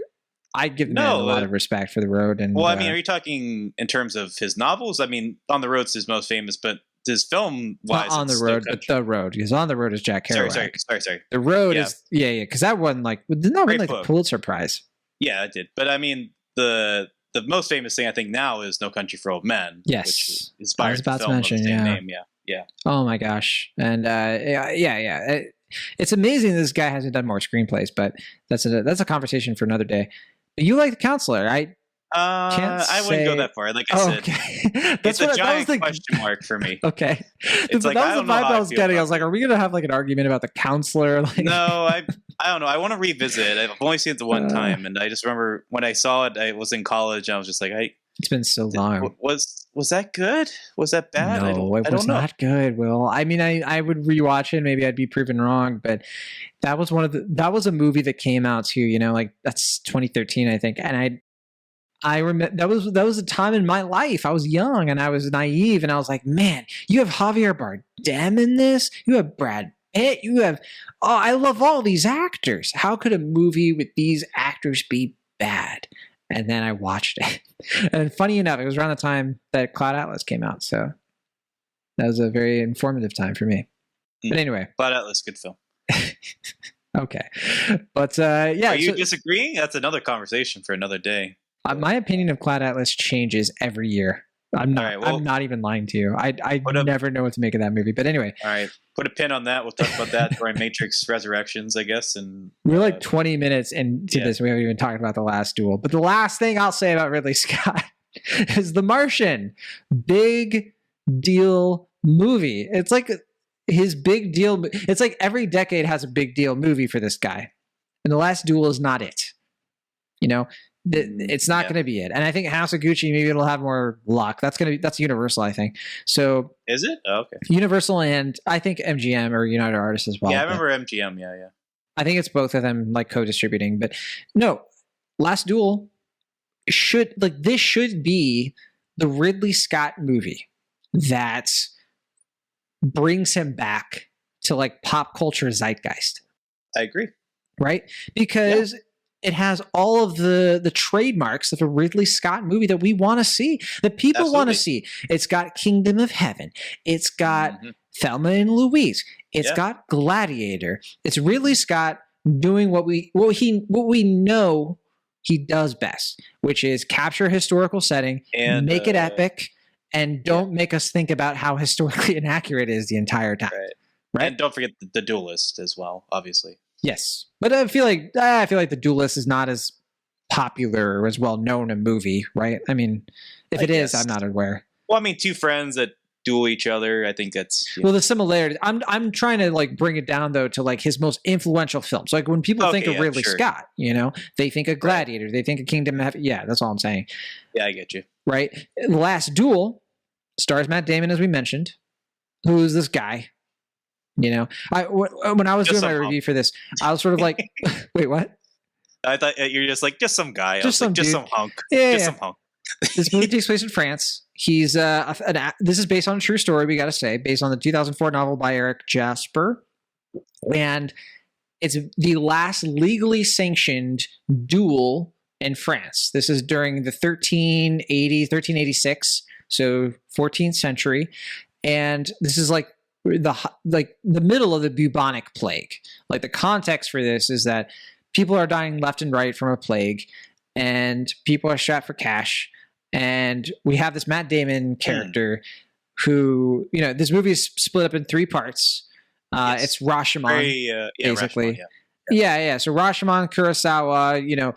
I give him a lot of respect for The Road. And are you talking in terms of his novels? I mean, On the Road's his most famous, but his film wise, On the Road, but The Road, because On the Road is Jack Kerouac. Sorry. The Road is because that one didn't that win like the Pulitzer Prize? Yeah, it did. But I mean, the most famous thing I think now is No Country for Old Men. Yes, which is inspired I was about to mention. Name. Yeah. Oh my gosh, and it's amazing this guy hasn't done more screenplays, but that's a conversation for another day. But you like The Counselor, I wouldn't go that far. Like I said, it's a giant question mark for me. Okay, it's like, that was the vibe I was getting. I was like, are we gonna have like an argument about The Counselor? No, I don't know. I want to revisit it. I've only seen it the one time, and I just remember when I saw it. I was in college. And I was just like, it's been so long. Was that good? Was that bad? No, it was not good. Will, I mean, I would rewatch it. Maybe I'd be proven wrong, but that was that was a movie that came out too. Like that's 2013, I think, and I remember that was a time in my life. I was young and I was naive, and I was like, man, you have Javier Bardem in this. You have Brad Pitt. You have I love all these actors. How could a movie with these actors be bad? And then I watched it. And funny enough, it was around the time that Cloud Atlas came out. So that was a very informative time for me. But anyway. Cloud Atlas, good film. Okay. But Are you disagreeing? That's another conversation for another day. My opinion of Cloud Atlas changes every year. I'm not even lying to you. I never know what to make of that movie. But anyway. All right. Put a pin on that. We'll talk about that during Matrix Resurrections, I guess. And we're like 20 minutes into this. We haven't even talked about The Last Duel. But the last thing I'll say about Ridley Scott is The Martian. Big deal movie. It's like his big deal. It's like every decade has a big deal movie for this guy. And The Last Duel is not it. It's not going to be it. And I think House of Gucci, maybe it'll have more luck. That's Universal, I think. So is it? Oh, okay. Universal, and I think MGM or United Artists as well. Yeah, I remember MGM. Yeah. I think it's both of them like co-distributing. But no, Last Duel should be the Ridley Scott movie that brings him back to like pop culture zeitgeist. I agree. Right? Because it has all of the trademarks of a Ridley Scott movie that we want to see, that people want to see. It's got Kingdom of Heaven. It's got Thelma and Louise. It's got Gladiator. It's Ridley Scott doing what we know he does best, which is capture a historical setting and make it epic, and don't make us think about how historically inaccurate it is the entire time. Right? And don't forget the Duelist as well, obviously. Yes, but I feel like The Duelist is not as popular or as well known a movie, right? I mean, if it is, I'm not aware. Well, I mean, two friends that duel each other. I think that's the similarity. I'm trying to like bring it down though to like his most influential films. Like when people think of Ridley Scott, you know, they think of Gladiator, they think of Kingdom of Heaven. Yeah, that's all I'm saying. Yeah, I get you. Right. Last Duel stars Matt Damon, as we mentioned. Who is this guy? You know, when I was doing my review for this, I was sort of like, wait, what? I thought you're just like, just some guy. Just some hunk. Yeah, some hunk. This movie takes place in France. He's this is based on a true story, we got to say, based on the 2004 novel by Eric Jasper. And it's the last legally sanctioned duel in France. This is during the 1386, so 14th century. And this is like the middle of the bubonic plague. Like the context for this is that people are dying left and right from a plague, and people are strapped for cash. And we have this Matt Damon character who, you know, this movie is split up in 3 parts. It's Rashomon, basically. Rashomon, yeah. So Rashomon, Kurosawa, you know,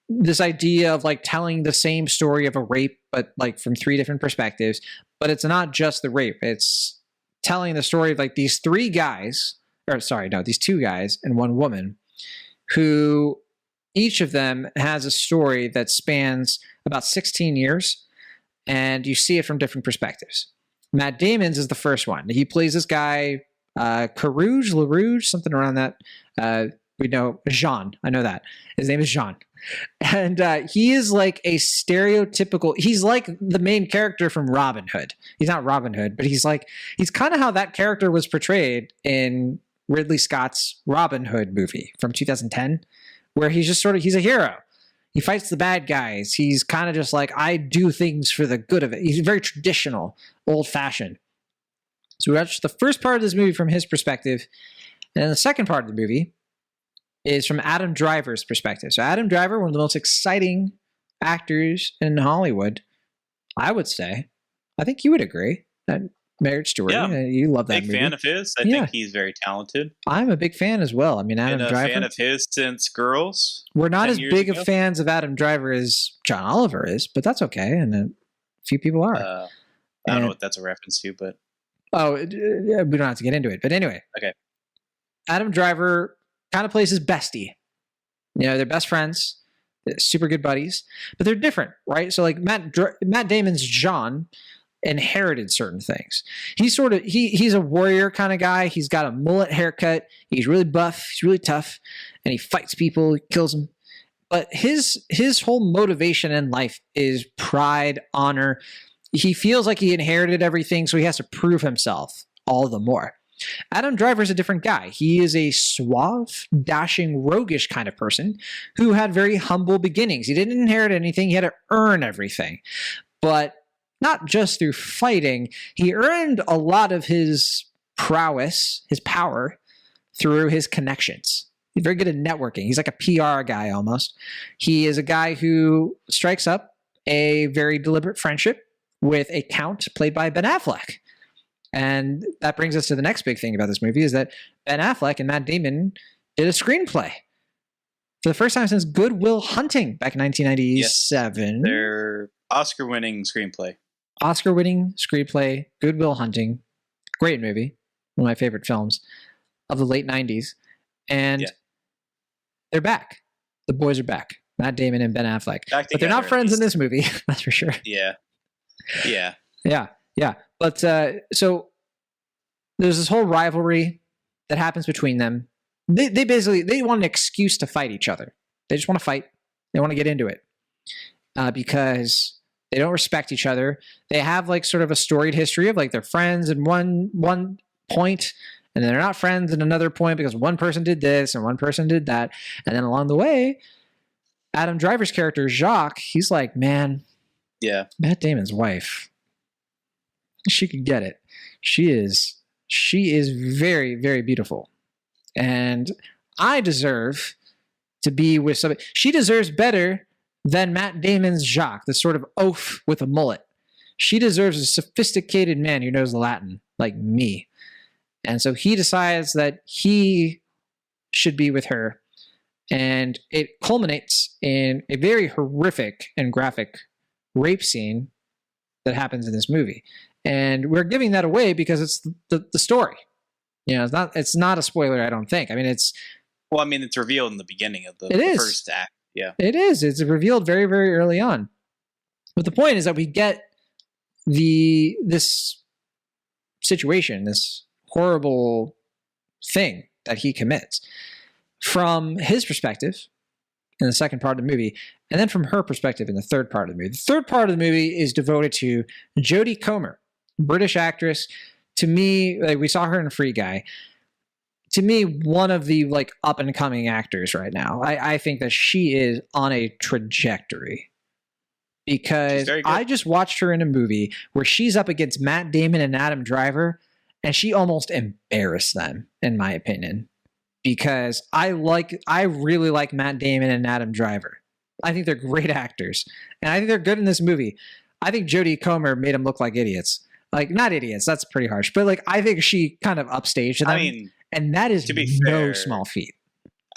this idea of like telling the same story of a rape, but like from 3 different perspectives. But it's not just the rape. It's telling the story of like these 2 guys and 1 woman, who each of them has a story that spans about 16 years, and you see it from different perspectives. Matt Damon's is the first one. He plays this guy, LaRouge, something around that. We know Jean. I know that. His name is Jean. And he is like a stereotypical, he's like the main character from Robin Hood. He's not Robin Hood, but he's kind of how that character was portrayed in Ridley Scott's Robin Hood movie from 2010, where he's just he's a hero. He fights the bad guys. He's kind of just like, I do things for the good of it. He's very traditional, old-fashioned. So we watched the first part of this movie from his perspective, and then the second part of the movie is from Adam Driver's perspective. So Adam Driver, one of the most exciting actors in Hollywood, I would say. I think you would agree. Marriage Story. Yeah. You love that movie. Big fan of his. I think he's very talented. I'm a big fan as well. I mean, Adam Driver. Been a fan of his since Girls. We're not as big of fans of Adam Driver as John Oliver is, but that's okay. And a few people are. I don't know what that's a reference to, but... Oh, we don't have to get into it. But anyway. Okay. Adam Driver kind of plays his bestie. You know, they're best friends. They're super good buddies. But they're different, right? So like Matt Damon's John inherited certain things. He's a warrior kind of guy. He's got a mullet haircut. He's really buff. He's really tough, and he fights people. He kills them. But his whole motivation in life is pride, honor. He feels like he inherited everything, so he has to prove himself all the more. Adam Driver's a different guy. He is a suave, dashing, roguish kind of person who had very humble beginnings. He didn't inherit anything. He had to earn everything. But not just through fighting, he earned a lot of his prowess, his power, through his connections. He's very good at networking. He's like a PR guy almost. He is a guy who strikes up a very deliberate friendship with a count played by Ben Affleck. And that brings us to the next big thing about this movie, is that Ben Affleck and Matt Damon did a screenplay for the first time since Good Will Hunting back in 1997. Yes, their Oscar-winning screenplay. Oscar-winning screenplay, Good Will Hunting. Great movie. One of my favorite films of the late 90s. And they're back. The boys are back. Matt Damon and Ben Affleck. But they're not friends in this movie, that's for sure. Yeah. But so there's this whole rivalry that happens between them. They basically want an excuse to fight each other. They just want to fight. They want to get into it because they don't respect each other. They have like sort of a storied history of like they're friends, and one point, and then they're not friends at another point because one person did this and one person did that. And then along the way, Adam Driver's character, Jacques, he's like, man, Yeah. Matt Damon's wife, she could get it. She is very, very beautiful. And I deserve to be with somebody. She deserves better than Matt Damon's Jacques, the sort of oaf with a mullet. She deserves a sophisticated man who knows Latin, like me. And so he decides that he should be with her. And it culminates in a very horrific and graphic rape scene that happens in this movie. And we're giving that away because it's the story. You know, it's not a spoiler, I don't think. I mean, it's revealed in the beginning of the first act. Yeah. It is. It's revealed very, very early on. But the point is that we get this situation, this horrible thing that he commits from his perspective in the second part of the movie, and then from her perspective in the third part of the movie. The third part of the movie is devoted to Jodie Comer, British actress. To me, like, we saw her in Free Guy. To me, one of the like up and coming actors right now. I think that she is on a trajectory because I just watched her in a movie where she's up against Matt Damon and Adam Driver, and she almost embarrassed them, in my opinion. Because I really like Matt Damon and Adam Driver. I think they're great actors, and I think they're good in this movie. I think Jodie Comer made them look like idiots. Like, not idiots, that's pretty harsh, but like I think she kind of upstaged them. I mean, and that is no small feat.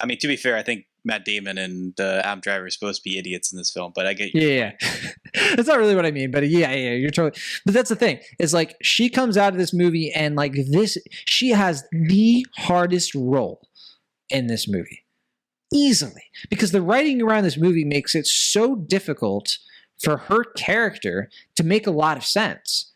I mean, to be fair, I think Matt Damon and Adam Driver are supposed to be idiots in this film, but I get you. Yeah. That's not really what I mean, but yeah, you're totally. But that's the thing. Is like she comes out of this movie and like this, she has the hardest role in this movie. Easily. Because the writing around this movie makes it so difficult for her character to make a lot of sense.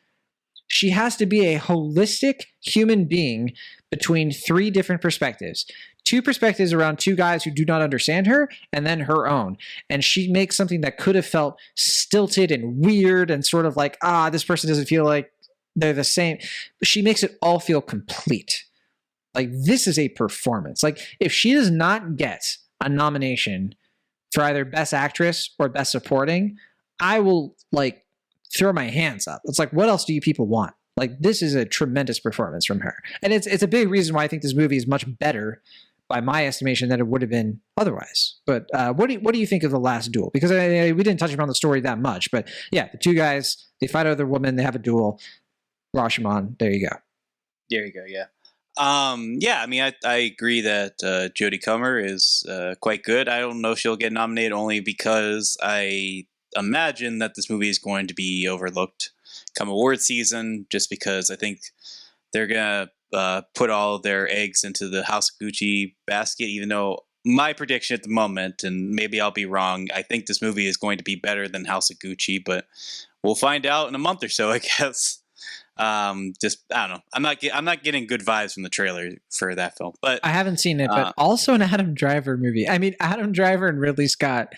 She has to be a holistic human being between three different perspectives. Two perspectives around two guys who do not understand her, and then her own. And she makes something that could have felt stilted and weird and sort of like, this person doesn't feel like they're the same. She makes it all feel complete. Like, this is a performance. Like, if she does not get a nomination for either Best Actress or Best Supporting, I will, like, throw my hands up. It's like, what else do you people want? Like, this is a tremendous performance from her. And it's a big reason why I think this movie is much better, by my estimation, than it would have been otherwise. But what do you think of The Last Duel? Because we didn't touch upon the story that much. But yeah, the two guys, they fight other women, they have a duel. Rashomon, there you go. There you go, yeah. I mean, I agree that Jodie Comer is quite good. I don't know if she'll get nominated, only because I imagine that this movie is going to be overlooked come award season, just because I think they're gonna put all of their eggs into the House of Gucci basket, even though my prediction at the moment, and maybe I'll be wrong, I think this movie is going to be better than House of Gucci, but we'll find out in a month or so, I guess. I don't know. I'm not getting good vibes from the trailer for that film, but I haven't seen it, but also an Adam Driver movie. I mean, Adam Driver and Ridley Scott,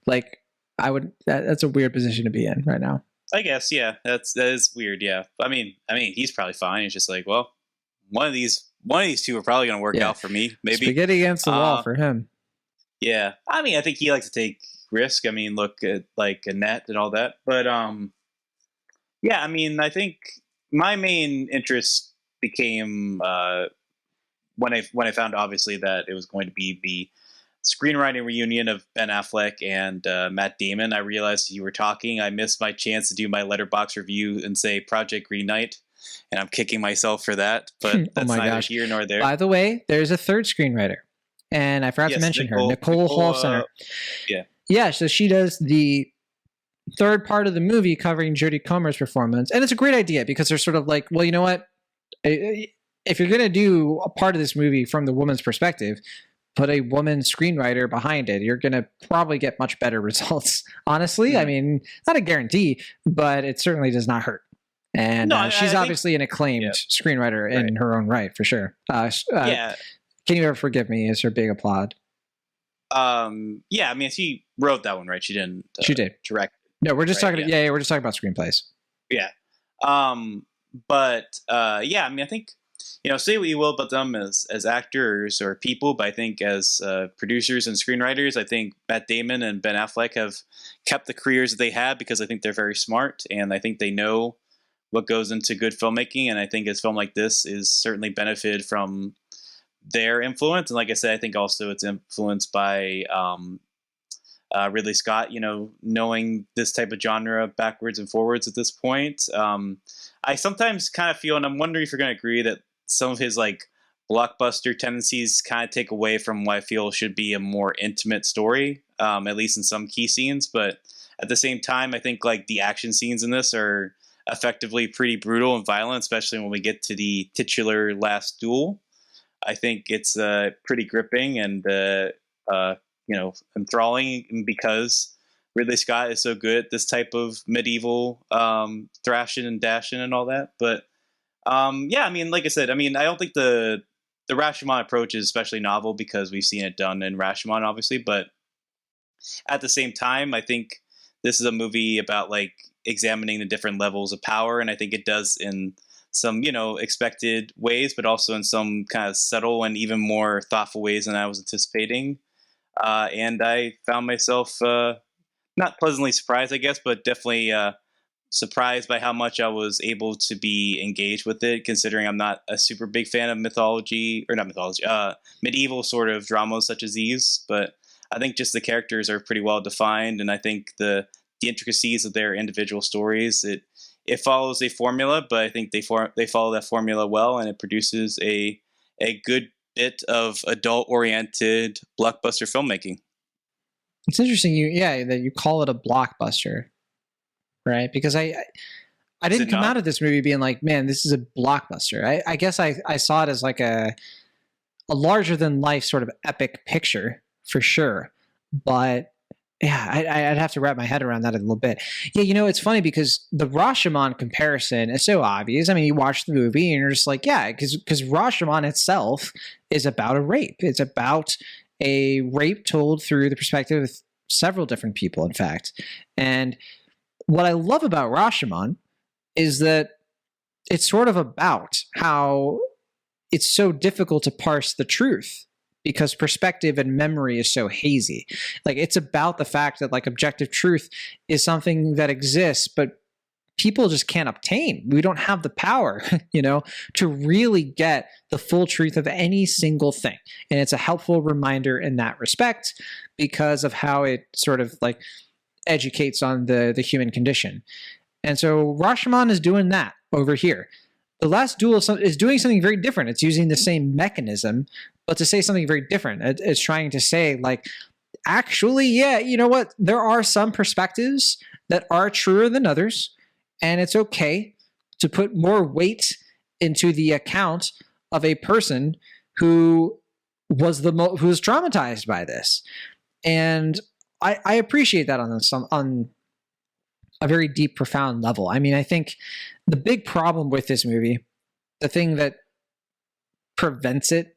like, that's a weird position to be in right now. I guess, yeah, that is weird. Yeah. I mean, he's probably fine. It's just like, well, one of these two are probably going to work out for me. Maybe spaghetti against the wall for him. Yeah. I mean, I think he likes to take risk. I mean, look at like Annette and all that, but, yeah, I mean, I think my main interest became when I found obviously that it was going to be the screenwriting reunion of Ben Affleck and Matt Damon. I realized you were talking. I missed my chance to do my Letterboxd review and say Project Green Knight, and I'm kicking myself for that. But that's neither here nor there. By the way, there's a third screenwriter, and I forgot to mention her, Nicole Holofcener. Yeah. So she does the third part of the movie covering Jodie Comer's performance, and it's a great idea because they're sort of like, well, you know what? If you're going to do a part of this movie from the woman's perspective, put a woman screenwriter behind it. You're going to probably get much better results. Honestly, I mean, not a guarantee, but it certainly does not hurt. And she's obviously an acclaimed screenwriter in her own right, for sure. Can You Ever Forgive Me is her big applaud. I mean, she wrote that one, right? She didn't. She did direct. No, we're just talking. We're just talking about screenplays. Yeah. I mean, I think say what you will about them as actors or people, but I think as producers and screenwriters, I think Matt Damon and Ben Affleck have kept the careers that they had because I think they're very smart and I think they know what goes into good filmmaking. And I think a film like this is certainly benefited from their influence. And like I said, I think also it's influenced by Ridley Scott, knowing this type of genre backwards and forwards at this point. I sometimes kind of feel, and I'm wondering if you're going to agree, that some of his like blockbuster tendencies kind of take away from what I feel should be a more intimate story, at least in some key scenes. But at the same time, I think like the action scenes in this are effectively pretty brutal and violent, especially when we get to the titular Last Duel. I think it's pretty gripping and enthralling because Ridley Scott is so good at this type of medieval thrashing and dashing and all that. But like I said, I don't think the Rashomon approach is especially novel because we've seen it done in Rashomon, obviously. But at the same time, I think this is a movie about like examining the different levels of power, and I think it does in some expected ways, but also in some kind of subtle and even more thoughtful ways than I was anticipating. And I found myself not pleasantly surprised, I guess, but definitely surprised by how much I was able to be engaged with it, considering I'm not a super big fan of medieval sort of dramas such as these. But I think just the characters are pretty well defined, and I think the intricacies of their individual stories, it follows a formula, but I think they follow that formula well, and it produces a good bit of adult-oriented blockbuster filmmaking. It's interesting, that you call it a blockbuster, right? Because I didn't come out of this movie being like, man, this is a blockbuster. I guess I saw it as like a larger-than-life sort of epic picture, for sure. But yeah, I'd have to wrap my head around that a little bit. Yeah, it's funny because the Rashomon comparison is so obvious. I mean, you watch the movie and you're just like, yeah, because Rashomon itself is about a rape. It's about a rape told through the perspective of several different people, in fact. And what I love about Rashomon is that it's sort of about how it's so difficult to parse the truth, because perspective and memory is so hazy. Like, it's about the fact that like objective truth is something that exists, but people just can't obtain. We don't have the power, to really get the full truth of any single thing. And it's a helpful reminder in that respect because of how it sort of like educates on the human condition. And so Rashomon is doing that over here. The Last Duel is doing something very different. It's using the same mechanism, but to say something very different. It's trying to say, like, actually, yeah, you know what? There are some perspectives that are truer than others, and it's okay to put more weight into the account of a person who was who was traumatized by this. And I appreciate that on a very deep, profound level. I mean, I think the big problem with this movie, the thing that prevents it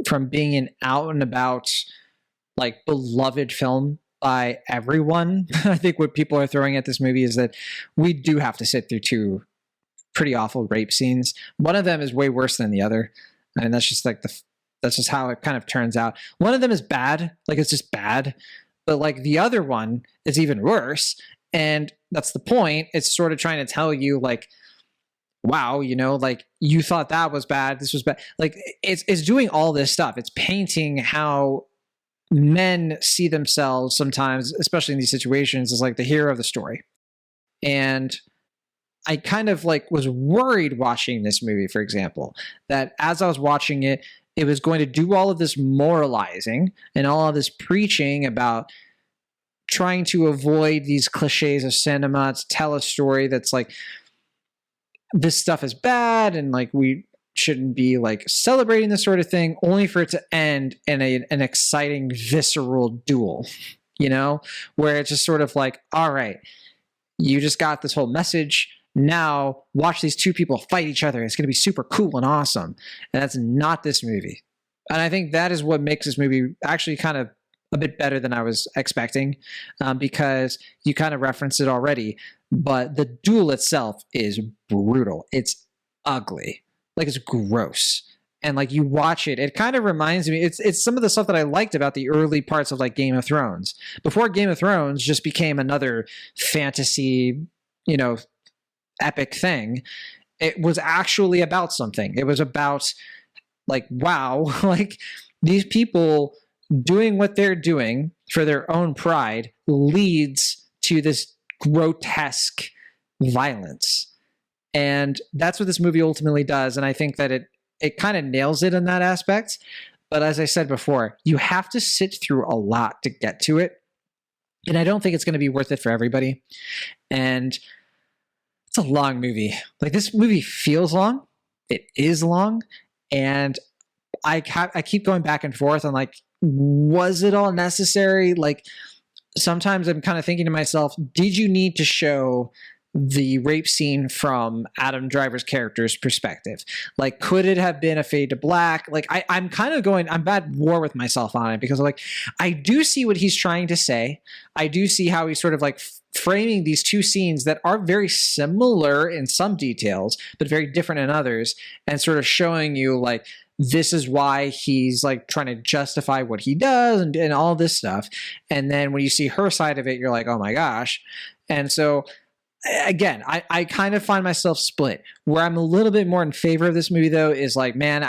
from being an out and about, like, beloved film by everyone, I think what people are throwing at this movie is that we do have to sit through two pretty awful rape scenes. One of them is way worse than the other, and that's just like that's just how it kind of turns out. One of them is bad, like it's just bad, but like the other one is even worse, and that's the point. It's sort of trying to tell you, like, wow, like, you thought that was bad, this was bad. Like, it's doing all this stuff. It's painting how men see themselves sometimes, especially in these situations, as like the hero of the story. And I kind of like was worried watching this movie, for example, that as I was watching it, it was going to do all of this moralizing and all of this preaching about trying to avoid these cliches of cinema, to tell a story that's like, this stuff is bad and like we shouldn't be like celebrating this sort of thing, only for it to end in an exciting, visceral duel, where it's just sort of like, all right, you just got this whole message. Now watch these two people fight each other. It's going to be super cool and awesome. And that's not this movie. And I think that is what makes this movie actually kind of a bit better than I was expecting, because you kind of referenced it already, but the duel itself is brutal. It's ugly. like it's gross. And like you watch it, it kind of reminds me, it's some of the stuff that I liked about the early parts of like Game of Thrones. Before Game of Thrones just became another fantasy, you know, epic thing, it was actually about something. It was about like, wow, like these people doing what they're doing for their own pride leads to this grotesque violence. And that's what this movie ultimately does. And I think that it kind of nails it in that aspect. But as I said before, you have to sit through a lot to get to it. And I don't think it's going to be worth it for everybody. And it's a long movie. Like this movie feels long. It is long. And I keep going back and forth on like, was it all necessary? Like sometimes I'm kind of thinking to myself, did you need to show the rape scene from Adam Driver's character's perspective? Like, could it have been a fade to black? Like, I'm kind of I'm at war with myself on it because like, I do see what he's trying to say. I do see how he's sort of like framing these two scenes that are very similar in some details, but very different in others, and sort of showing you like, this is why he's like trying to justify what he does and all this stuff. And then when you see her side of it, you're like, oh my gosh. And so again, I kind of find myself split. Where I'm a little bit more in favor of this movie, though, is like, man,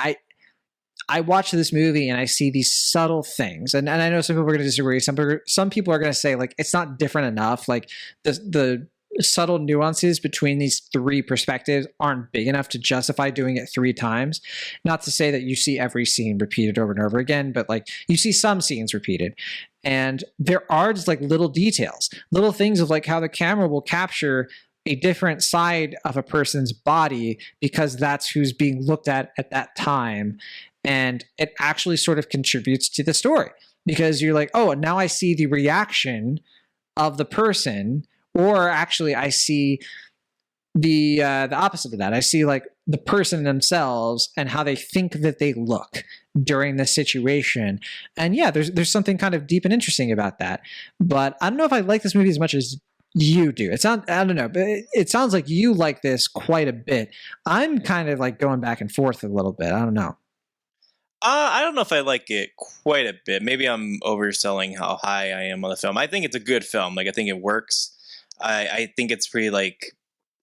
I watch this movie and I see these subtle things. And I know some people are going to disagree. Some people are going to say, like, it's not different enough. Like, the subtle nuances between these three perspectives aren't big enough to justify doing it 3 times. Not to say that you see every scene repeated over and over again, but, like, you see some scenes repeated. And there are just like little details, little things of like how the camera will capture a different side of a person's body because that's who's being looked at that time. And it actually sort of contributes to the story because you're like, oh, now I see the reaction of the person, or actually I see the opposite of that. I see like the person themselves and how they think that they look during the situation. And yeah, there's something kind of deep and interesting about that. But I don't know if I like this movie as much as you do. I don't know, but it sounds like you like this quite a bit. I'm kind of like going back and forth a little bit. I don't know. I don't know if I like it quite a bit. Maybe I'm overselling how high I am on the film. I think it's a good film. Like, I think it works. I think it's pretty like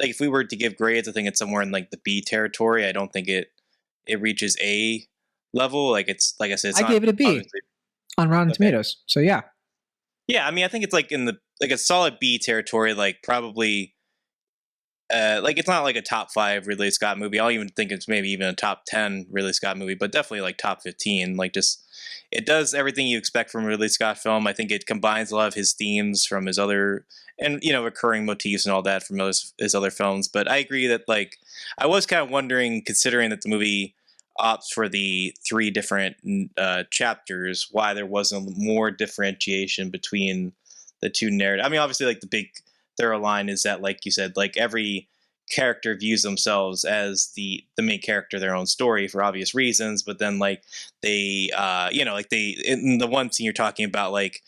if we were to give grades, I think it's somewhere in like the B territory. I don't think it reaches A level. Like, it's like I said, I gave it a B on Rotten Tomatoes. So yeah. Yeah, I mean, I think it's like in the like a solid B territory. Like, probably like it's not like a top 5 Ridley Scott movie. I'll even think it's maybe even a top 10 Ridley Scott movie, but definitely like top 15. Like, just it does everything you expect from a Ridley Scott film. I think it combines a lot of his themes from his other and recurring motifs and all that from his other films. But I agree that like I was kind of wondering, considering that the movie opts for the 3 different chapters, why there wasn't more differentiation between the 2 narratives. I mean, obviously, like the big thorough line is that, like you said, like every character views themselves as the main character of their own story for obvious reasons, but then like they like they, in the one scene you're talking about, like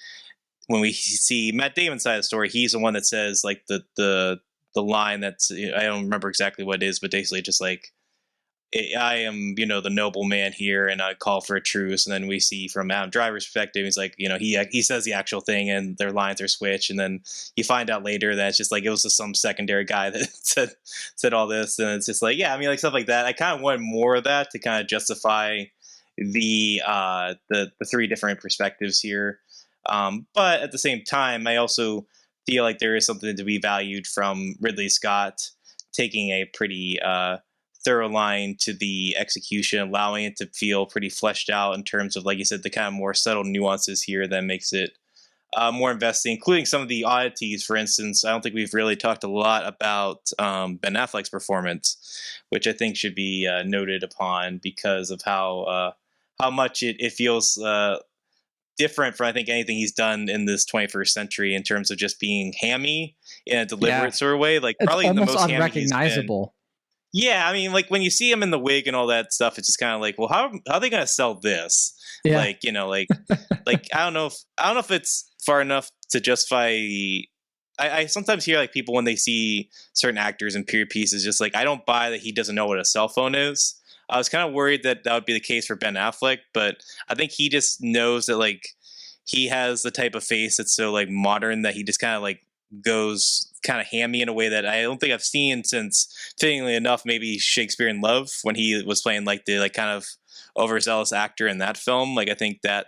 when we see Matt Damon's side of the story, he's the one that says like the line that's, I don't remember exactly what it is, but basically just like, I am, the noble man here, and I call for a truce. And then we see from Adam Driver's perspective, he's like, he says the actual thing, and their lines are switched. And then you find out later that it's just like it was just some secondary guy that said all this, and it's just like, yeah, I mean, like stuff like that. I kind of wanted more of that to kind of justify the 3 different perspectives here. But at the same time, I also feel like there is something to be valued from Ridley Scott taking a pretty thorough line to the execution, allowing it to feel pretty fleshed out in terms of, like you said, the kind of more subtle nuances here that makes it more investing, including some of the oddities. For instance, I don't think we've really talked a lot about Ben Affleck's performance, which I think should be noted upon because of how much it feels different from, I think, anything he's done in this 21st century in terms of just being hammy in a deliberate sort of way. Like, it's probably almost the most unrecognizable. Yeah, I mean, like when you see him in the wig and all that stuff, it's just kind of like, well, how are they going to sell this? Yeah. Like, like I don't know if it's far enough to justify. I sometimes hear like people when they see certain actors in period pieces, just like, I don't buy that he doesn't know what a cell phone is. I was kind of worried that would be the case for Ben Affleck, but I think he just knows that like he has the type of face that's so like modern that he just kind of like goes kind of hammy in a way that I don't think I've seen since, fittingly enough, maybe Shakespeare in Love, when he was playing like the like kind of overzealous actor in that film. Like I think that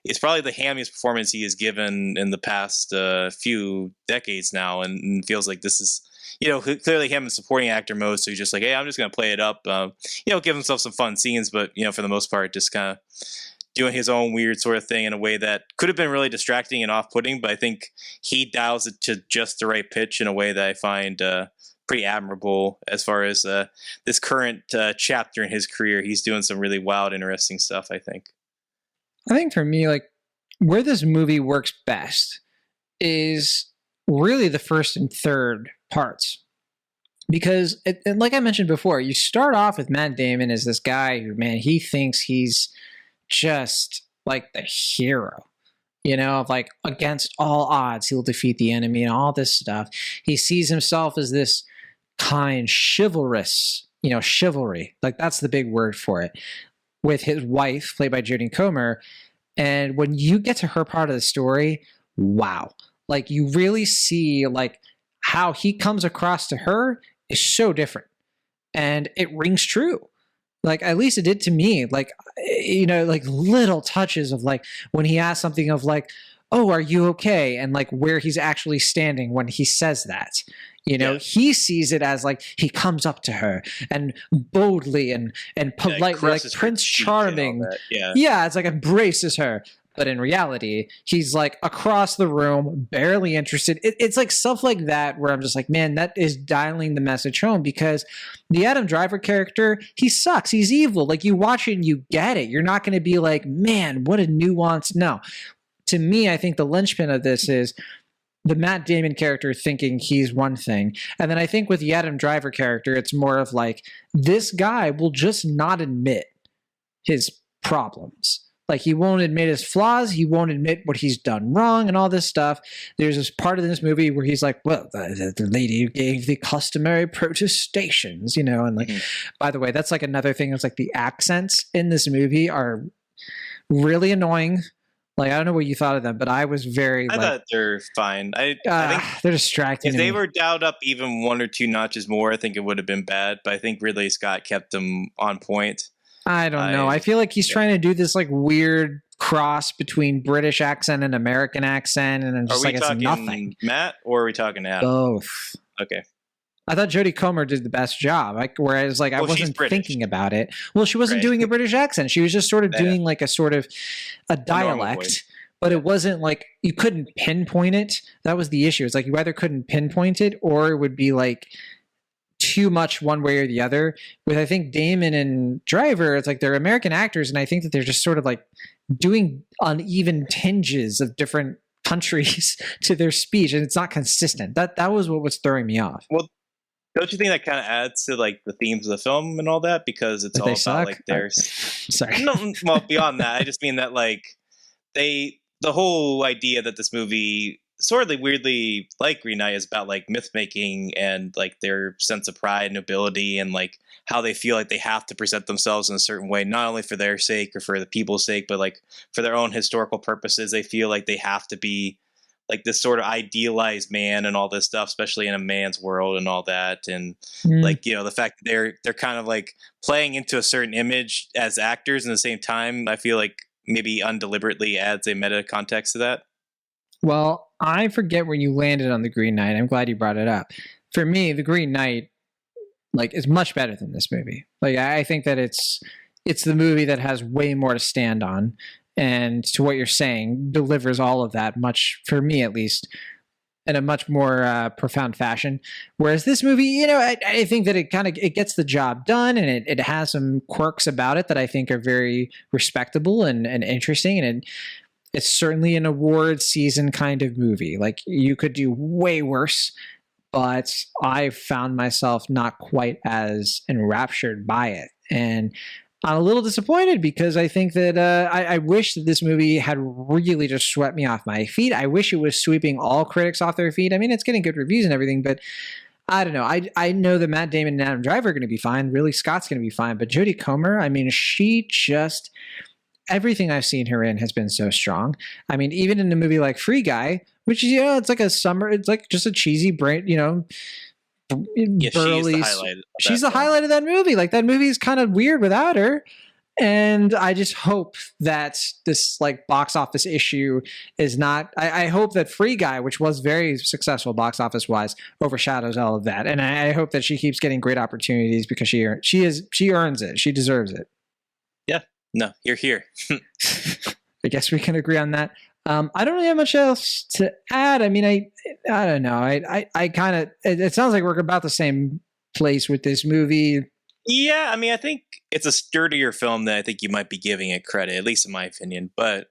it's probably the hammiest performance he has given in the past few decades now, and feels like this is, you know, clearly him in supporting actor mode. So he's just like, hey, I'm just going to play it up, you know, give himself some fun scenes, but, you know, for the most part, just kind of doing his own weird sort of thing in a way that could have been really distracting and off-putting, but I think he dials it to just the right pitch in a way that I find pretty admirable as far as this current chapter in his career. He's doing some really wild, interesting stuff, I think. I think for me, like, where this movie works best is really the first and third parts. Because, and like I mentioned before, you start off with Matt Damon as this guy who, man, he thinks he's just like the hero, you know, of like against all odds, he'll defeat the enemy and all this stuff. He sees himself as this kind, chivalrous, you know, chivalry. Like that's the big word for it. With his wife, played by Jodie Comer. And when you get to her part of the story, wow. Like you really see like how he comes across to her is so different. And it rings true. Like at least it did to me. Like, you know, like little touches of like when he asks something of like, oh, are you okay? And like where he's actually standing when he says that. You know, he sees it as like he comes up to her and boldly and politely, like Prince Charming. Yeah, it's like embraces her. But in reality, he's like across the room, barely interested. It's like stuff like that where I'm just like, man, that is dialing the message home, because the Adam Driver character, he sucks. He's evil. Like you watch it and you get it. You're not going to be like, man, what a nuance. No. To me, I think the linchpin of this is the Matt Damon character thinking he's one thing. And then I think with the Adam Driver character, it's more of like, this guy will just not admit his problems. Like he won't admit his flaws. He won't admit what he's done wrong and all this stuff. There's this part of this movie where he's like, well, the lady gave the customary protestations, you know, and like, by the way, that's like another thing. It's like the accents in this movie are really annoying. Like, I don't know what you thought of them, but I was very I thought they're fine. I think they're distracting. If they were dialed up even one or two notches more, I think it would have been bad. But I think Ridley Scott kept them on point. I don't know. I feel like he's trying to do this like weird cross between British accent and American accent, and just like it's nothing. Matt, or are we talking Adam? Both. Okay. I thought Jodie Comer did the best job. Whereas like I wasn't thinking about it. Well, she wasn't doing a British accent. She was just sort of doing like a sort of a dialect, but it wasn't like you couldn't pinpoint it. That was the issue. It's like you either couldn't pinpoint it or it would be like too much one way or the other. With I think Damon and Driver, it's like they're American actors, and I think that they're just sort of like doing uneven tinges of different countries to their speech, and it's not consistent. That was what was throwing me off. Well, don't you think that kind of adds to like the themes of the film and all that, because it's all about like there's sorry. No, well, beyond that, I just mean that like the whole idea that this movie sort of weirdly like Green Knight is about like myth making and like their sense of pride and nobility, and like how they feel like they have to present themselves in a certain way, not only for their sake or for the people's sake, but like for their own historical purposes. They feel like they have to be like this sort of idealized man and all this stuff, especially in a man's world and all that. And like, you know, the fact that they're kind of like playing into a certain image as actors, and at the same time, I feel like maybe undeliberately adds a meta context to that. Well, I forget where you landed on the Green Knight. I'm glad you brought it up. For me, the Green Knight like is much better than this movie. Like I think that it's the movie that has way more to stand on. And to what you're saying, delivers all of that much, for me at least, in a much more profound fashion. Whereas this movie, you know, I think that it gets the job done, and it has some quirks about it that I think are very respectable and interesting. And it's certainly an award season kind of movie. Like you could do way worse, but I found myself not quite as enraptured by it. And I'm a little disappointed because I think that I wish that this movie had really just swept me off my feet. I wish it was sweeping all critics off their feet. I mean, it's getting good reviews and everything, but I don't know. I know that Matt Damon and Adam Driver are going to be fine. Ridley Scott's going to be fine. But Jodie Comer, I mean, she just, everything I've seen her in has been so strong. I mean, even in a movie like Free Guy, which is, it's like it's like just a cheesy brain, Yeah, burly. She's the highlight of that movie. Like, that movie is kind of weird without her. And I just hope that this like box office issue is not. I hope that Free Guy, which was very successful box office wise, overshadows all of that. And I hope that she keeps getting great opportunities because she earns it. She deserves it. Yeah. No, you're here. I guess we can agree on that. I don't really have much else to add. I mean, I don't know. I kind of. It sounds like we're about the same place with this movie. Yeah, I mean, I think it's a sturdier film than I think you might be giving it credit, at least in my opinion. But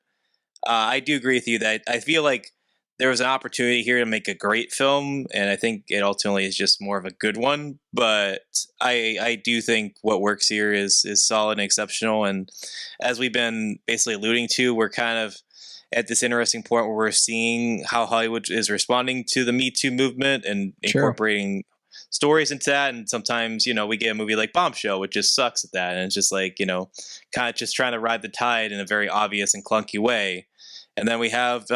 I do agree with you that I feel like there was an opportunity here to make a great film, and I think it ultimately is just more of a good one. But I do think what works here is solid and exceptional. And as we've been basically alluding to, we're kind of at this interesting point where we're seeing how Hollywood is responding to the Me Too movement and incorporating stories into that. And sometimes, we get a movie like Bombshell, which just sucks at that. And it's just like, kind of just trying to ride the tide in a very obvious and clunky way. And then we have,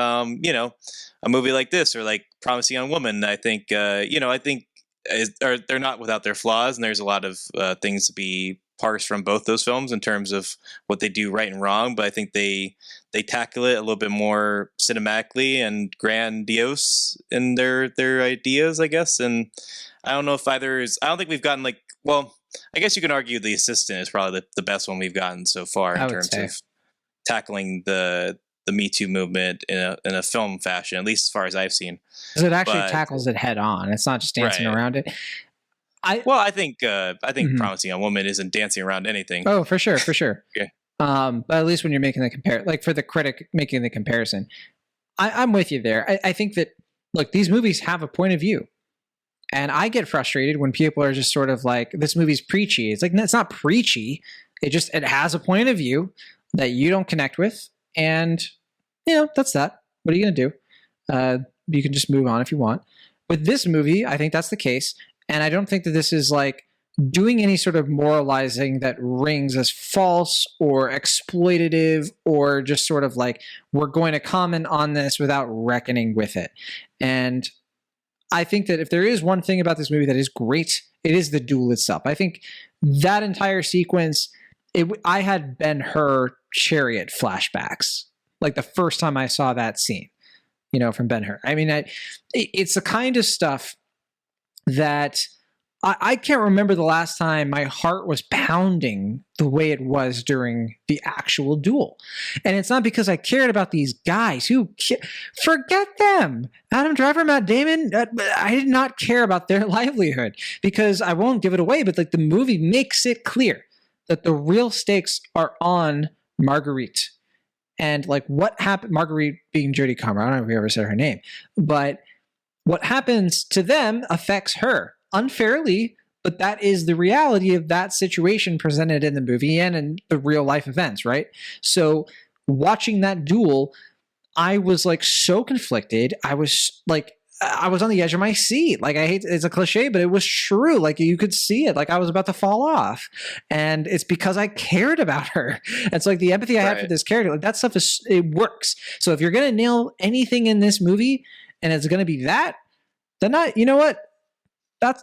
a movie like this or like Promising Young Woman. I think, I think they're not without their flaws. And there's a lot of things to be parsed from both those films in terms of what they do right and wrong. But I think they tackle it a little bit more cinematically and grandiose in their ideas, I guess. And I don't know if I don't think we've gotten I guess you can argue The Assistant is probably the best one we've gotten so far in terms of tackling the Me Too movement in a film fashion, at least as far as I've seen. Because it actually tackles it head on. It's not just dancing around it. I think Promising Young Woman isn't dancing around anything. Oh, for sure. Okay. But at least when you're making the for the critic making the comparison, I'm with you there. I think that, look, these movies have a point of view. And I get frustrated when people are just sort of like, this movie's preachy. It's like, no, it's not preachy. It has a point of view that you don't connect with. And, that's that. What are you going to do? You can just move on if you want. With this movie, I think that's the case. And I don't think that this is like doing any sort of moralizing that rings as false or exploitative or just sort of like, we're going to comment on this without reckoning with it. And I think that if there is one thing about this movie that is great, it is the duel itself. I think that entire sequence, I had Ben-Hur chariot flashbacks, like the first time I saw that scene, from Ben-Hur. I mean, it's the kind of stuff that I can't remember the last time my heart was pounding the way it was during the actual duel. And it's not because I cared about these guys forget them. Adam Driver, Matt Damon, I did not care about their livelihood because I won't give it away, but like the movie makes it clear that the real stakes are on Marguerite. And like what happened, Marguerite being Jodie Comer, I don't know if we ever said her name, but what happens to them affects her. Unfairly, but that is the reality of that situation presented in the movie and in the real life events, right? So watching that duel, I was like so conflicted. I was on the edge of my seat. Like, I hate, it's a cliche, but it was true. Like, you could see it. Like, I was about to fall off. And it's because I cared about her. It's like the empathy I had for this character. Like, that stuff it works. So if you're going to nail anything in this movie and it's going to be that, then you know what? That's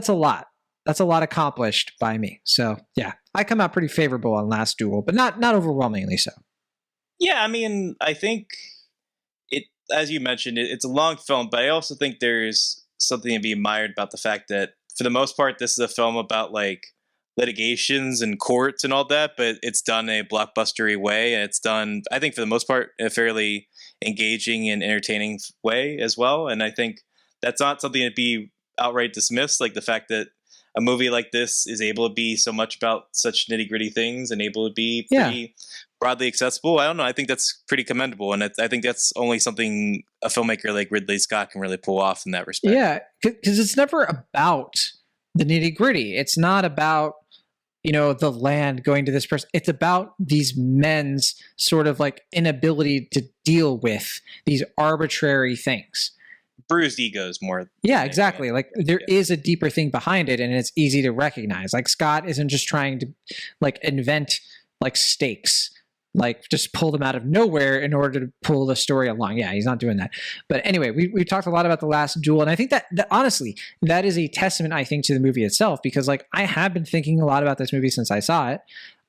a lot. That's a lot accomplished by me. So yeah, I come out pretty favorable on Last Duel, but not overwhelmingly so. Yeah, I mean, I think it, as you mentioned, it's a long film, but I also think there's something to be admired about the fact that for the most part, this is a film about like litigations and courts and all that, but it's done in a blockbustery way, and it's done, I think, for the most part, in a fairly engaging and entertaining way as well. And I think that's not something to be outright dismissed, like the fact that a movie like this is able to be so much about such nitty-gritty things and able to be pretty broadly accessible. I don't know. I think that's pretty commendable, and I think that's only something a filmmaker like Ridley Scott can really pull off in that respect. Yeah, because it's never about the nitty-gritty. It's not about, the land going to this person. It's about these men's sort of like inability to deal with these arbitrary things. bruised egos more. Yeah, exactly. Like there is a deeper thing behind it, and it's easy to recognize. Like Scott isn't just trying to like invent like stakes, like just pull them out of nowhere in order to pull the story along. Yeah, he's not doing that. But anyway, we talked a lot about The Last Duel, and I think that honestly, that is a testament, I think, to the movie itself, because like I have been thinking a lot about this movie since I saw it.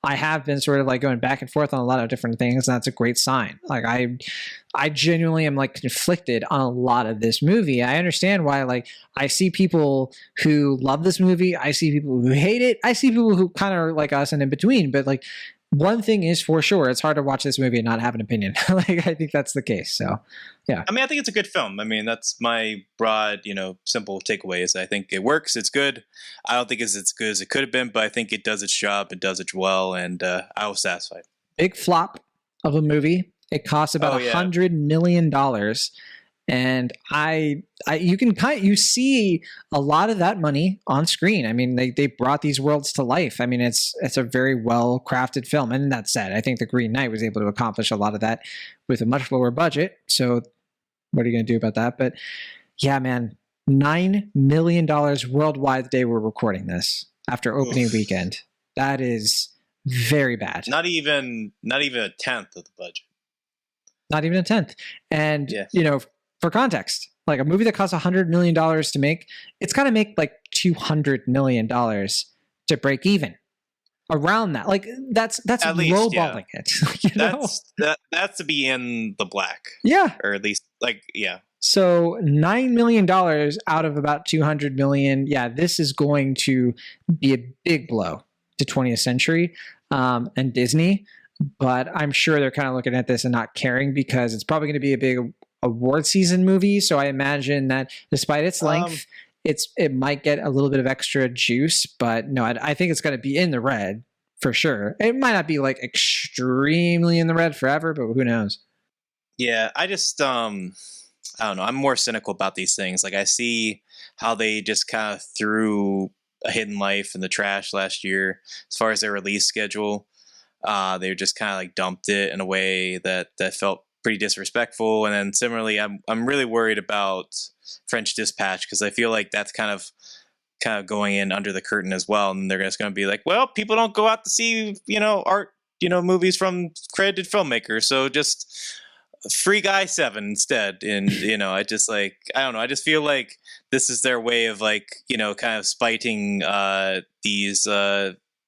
I have been sort of like going back and forth on a lot of different things, and that's a great sign. Like I genuinely am like conflicted on a lot of this movie. I understand why, like I see people who love this movie, I see people who hate it, I see people who kind of are like us and in between, but like one thing is for sure, it's hard to watch this movie and not have an opinion. Like I think that's the case. So, yeah. I mean, I think it's a good film. I mean, that's my broad, simple takeaway is I think it works. It's good. I don't think it's as good as it could have been, but I think it does its job. It does it well, and I was satisfied. Big flop of a movie. It costs about $100 million. And you see a lot of that money on screen. I mean, they brought these worlds to life. I mean, it's a very well crafted film. And that said, I think The Green Knight was able to accomplish a lot of that with a much lower budget. So what are you going to do about that? But yeah, man, $9 million worldwide the day we're recording this after opening weekend. That is very bad. Not even a tenth of the budget. Not even a tenth. And for context, like a movie that costs $100 million to make, it's got to make like $200 million to break even. Around that, like that's at least, lowballing it. That's to be in the black. Yeah, or at least So $9 million out of about $200 million. Yeah, this is going to be a big blow to 20th Century and Disney. But I'm sure they're kind of looking at this and not caring because it's probably going to be a big award season movie. So I imagine that despite its length, it might get a little bit of extra juice. But no, I think it's going to be in the red for sure. It might not be like extremely in the red forever, but who knows? Yeah, I just I don't know. I'm more cynical about these things. Like I see how they just kind of threw A Hidden Life in the trash last year as far as their release schedule. They just kind of like dumped it in a way that felt pretty disrespectful. And then similarly, I'm really worried about French Dispatch because I feel like that's kind of going in under the curtain as well. And they're just going to be like, well, people don't go out to see, art, movies from credited filmmakers. So just Free Guy 7 instead. And, I just like, I don't know. I just feel like this is their way of like, kind of spiting these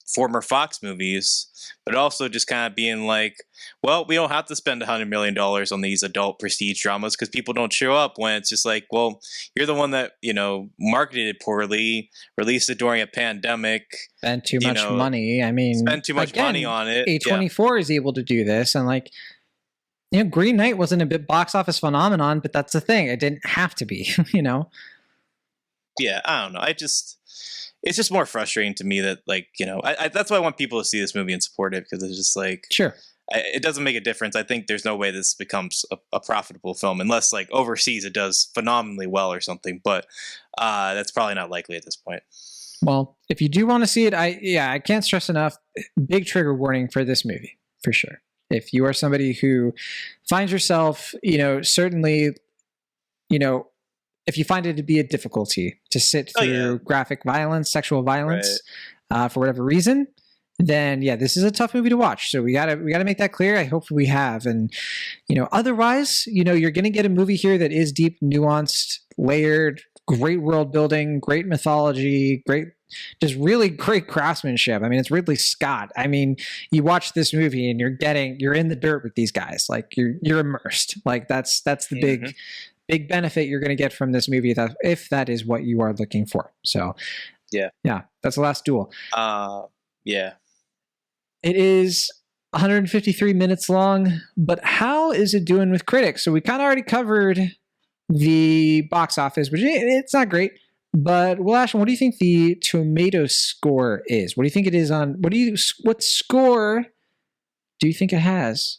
former Fox movies, but also just kind of being like, well, we don't have to spend $100 million on these adult prestige dramas because people don't show up when it's just like, well, you're the one that, marketed it poorly, released it during a pandemic. Spent too much money. I mean, spent too much money on it. A24 is able to do this. And like, Green Knight wasn't a big box office phenomenon, but that's the thing. It didn't have to be, Yeah, I don't know. It's just more frustrating to me that like, that's why I want people to see this movie and support it because it's just like, sure. It doesn't make a difference. I think there's no way this becomes a profitable film unless like overseas it does phenomenally well or something, but that's probably not likely at this point. Well, if you do want to see it, I can't stress enough, big trigger warning for this movie, for sure. If you are somebody who finds yourself, certainly, if you find it to be a difficulty to sit through graphic violence, sexual violence, for whatever reason, then this is a tough movie to watch. So we gotta make that clear. I hope we have. And, otherwise, you're going to get a movie here that is deep, nuanced, layered, great world building, great mythology, just really great craftsmanship. I mean, it's Ridley Scott. I mean, you watch this movie and you're in the dirt with these guys. Like you're immersed. Like that's the big benefit you're going to get from this movie if that is what you are looking for. So yeah, that's The Last Duel. Yeah. It is 153 minutes long, but how is it doing with critics? So we kind of already covered the box office, which it's not great. But Ashton, what do you think the tomato score is? What do you think it is on? What score do you think it has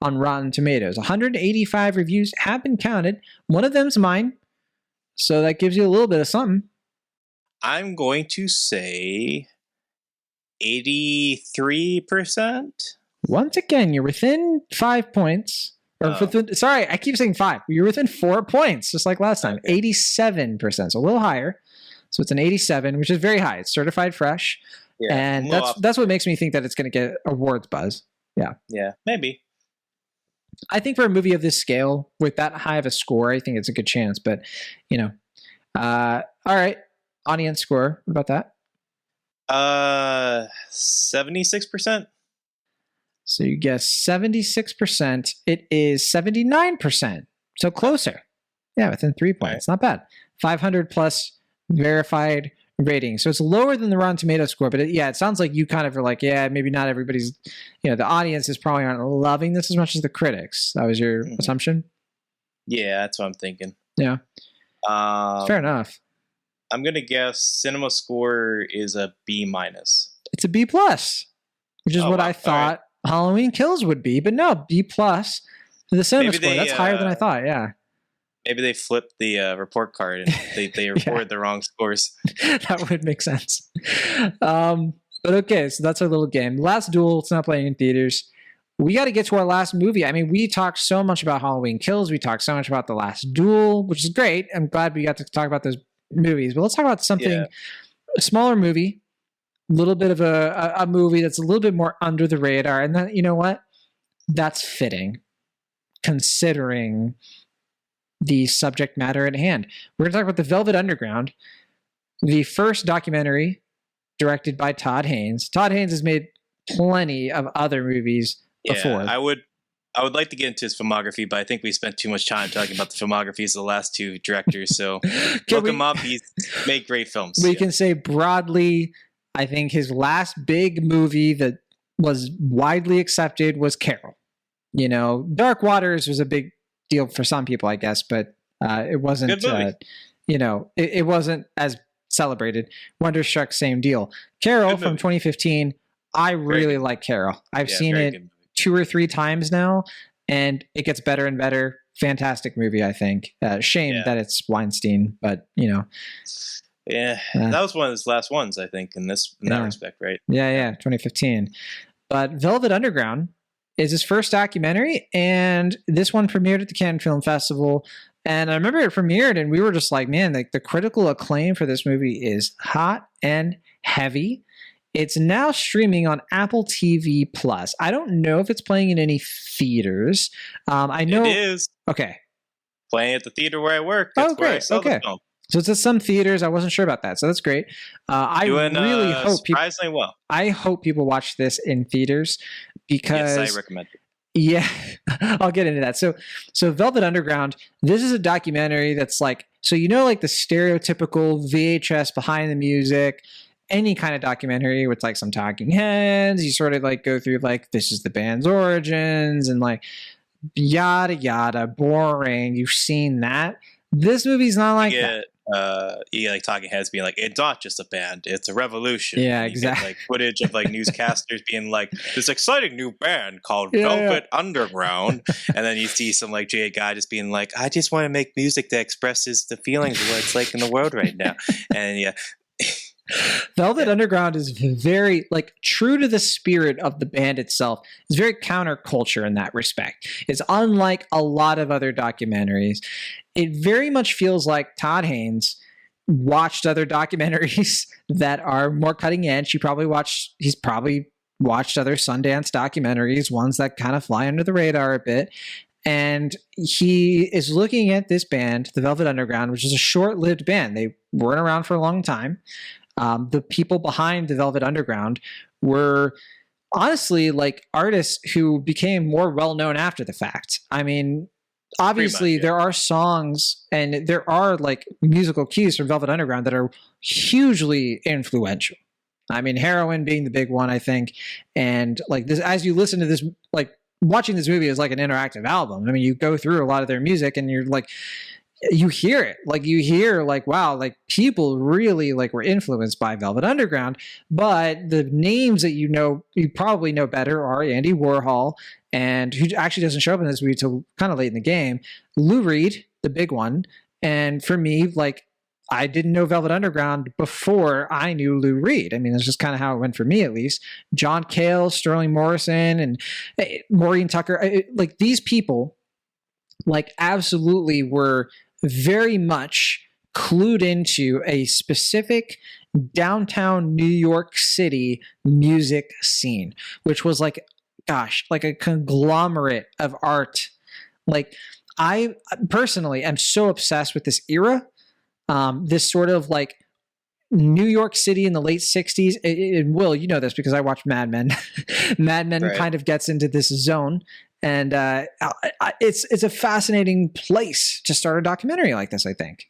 on Rotten Tomatoes? 185 reviews have been counted. One of them's mine, so that gives you a little bit of something. I'm going to say 83%. Once again, you're within 5 points. Sorry, I keep saying 5. You're within 4 points, just like last time. Okay. 87%, so a little higher. So it's an 87, which is very high. It's certified fresh. Yeah, and that's what makes me think that it's going to get awards buzz. Yeah. Yeah, maybe. I think for a movie of this scale, with that high of a score, I think it's a good chance. But, all right. Audience score. What about that? 76%. So you guess 76%. It is 79%. So closer. Yeah, within 3 points. Right. Not bad. 500 plus verified rating. So it's lower than the Rotten Tomatoes score, but it sounds like you kind of are like, yeah, maybe not everybody's, the audiences probably aren't loving this as much as the critics. That was your assumption? Yeah, that's what I'm thinking. Yeah. Fair enough. I'm going to guess cinema score is a B-. It's a B+, which is what I thought Halloween Kills would be, but no, B+ for the cinema score. That's higher than I thought, yeah. Maybe they flipped the report card and they reported the wrong scores. That would make sense. But okay, so that's our little game. Last Duel, it's not playing in theaters. We got to get to our last movie. I mean, we talked so much about Halloween Kills. We talked so much about The Last Duel, which is great. I'm glad we got to talk about those movies. But let's talk about something, a smaller movie, a little bit of a movie that's a little bit more under the radar. And then, you know what? That's fitting, considering the subject matter at hand. We're going to talk about The Velvet Underground, the first documentary directed by Todd Haynes. Todd Haynes has made plenty of other movies before. I would like to get into his filmography, but I think we spent too much time talking about the filmographies of the last two directors. So look him up. He's made great films. We can say broadly, I think his last big movie that was widely accepted was Carol. Dark Waters was a big deal for some people, I guess, but it wasn't, it wasn't as celebrated. Wonderstruck, same deal. Carol from 2015. I really like Carol. I've seen it 2 or 3 times now, and it gets better and better. Fantastic movie, I think. Shame that it's Weinstein, but Yeah, that was one of his last ones, I think, in that respect, right? Yeah, 2015. But Velvet Underground is his first documentary, and this one premiered at the Cannes Film Festival. And I remember it premiered, and we were just like, man, the critical acclaim for this movie is hot and heavy. It's now streaming on Apple TV Plus. I don't know if it's playing in any theaters. I know it is. Okay, playing at the theater where I work. That's where I saw the film. So it's at some theaters. I wasn't sure about that, so that's great. I really hope surprisingly well. I hope people watch this in theaters because yes, I recommend it. Yeah, I'll get into that. So Velvet Underground. This is a documentary that's like the stereotypical VHS behind the music. Any kind of documentary with like some talking heads. You sort of like go through like this is the band's origins and like yada yada, boring. You've seen that. This movie's not like that. You get like talking heads being like, it's not just a band, it's a revolution. Yeah, and exactly. Get, like footage of like newscasters being like, this exciting new band called Velvet Underground, and then you see some like jaded guy just being like, I just want to make music that expresses the feelings of what it's like in the world right now, and Velvet Underground is very like true to the spirit of the band itself. It's very counterculture in that respect. It's unlike a lot of other documentaries. It very much feels like Todd Haynes watched other documentaries that are more cutting edge. He's probably watched other Sundance documentaries, ones that kind of fly under the radar a bit. And he is looking at this band, the Velvet Underground, which is a short-lived band. They weren't around for a long time. The people behind the Velvet Underground were honestly like artists who became more well-known after the fact. I mean, obviously there are songs and there are like musical cues from Velvet Underground that are hugely influential. I mean, Heroin being the big one, I think. And like this, as you listen to this, like watching this movie is like an interactive album. I mean, you go through a lot of their music and you're like, you hear it, like you hear like, wow, like people really like were influenced by Velvet Underground. But the names that you probably know better are Andy Warhol, and who actually doesn't show up in this movie till kind of late in the game, Lou Reed, the big one. And for me, like I didn't know Velvet Underground before I knew Lou Reed. I mean, that's just kind of how it went for me, at least. John Cale, Sterling Morrison, and Maureen Tucker, like these people like absolutely were very much clued into a specific downtown New York City music scene, which was like, gosh, like a conglomerate of art. Like, I personally am so obsessed with this era, this sort of like New York City in the late 60s. And Will, you know this because I watch Mad Men. Mad Men Right. kind of gets into this zone. And it's a fascinating place to start a documentary like this, I think.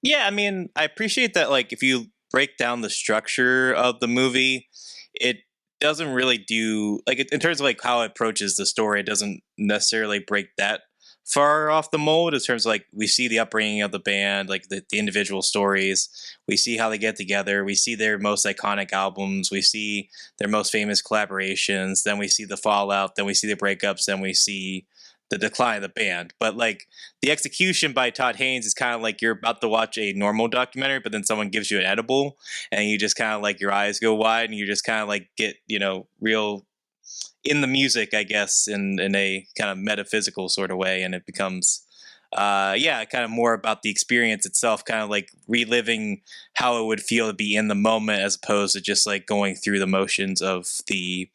Yeah, I mean, I appreciate that. Like, if you break down the structure of the movie, it doesn't really do like in terms of like how it approaches the story. It doesn't necessarily break that far off the mold in terms of like we see the upbringing of the band, like the individual stories. We see how they get together. We see their most iconic albums. We see their most famous collaborations. Then we see the fallout. Then we see the breakups. Then we see the decline of the band. But like the execution by Todd Haynes is kind of like you're about to watch a normal documentary, but then someone gives you an edible and you just kind of like your eyes go wide and you just kind of like get, real in the music, I guess, in a kind of metaphysical sort of way. And it becomes, kind of more about the experience itself, kind of like reliving how it would feel to be in the moment as opposed to just like going through the motions of the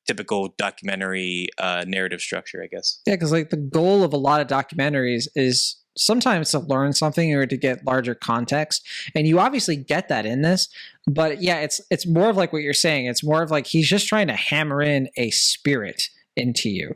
typical documentary narrative structure, I guess. Yeah, because like the goal of a lot of documentaries is sometimes to learn something or to get larger context, and you obviously get that in this. But yeah, it's more of like what you're saying. It's more of like he's just trying to hammer in a spirit into you,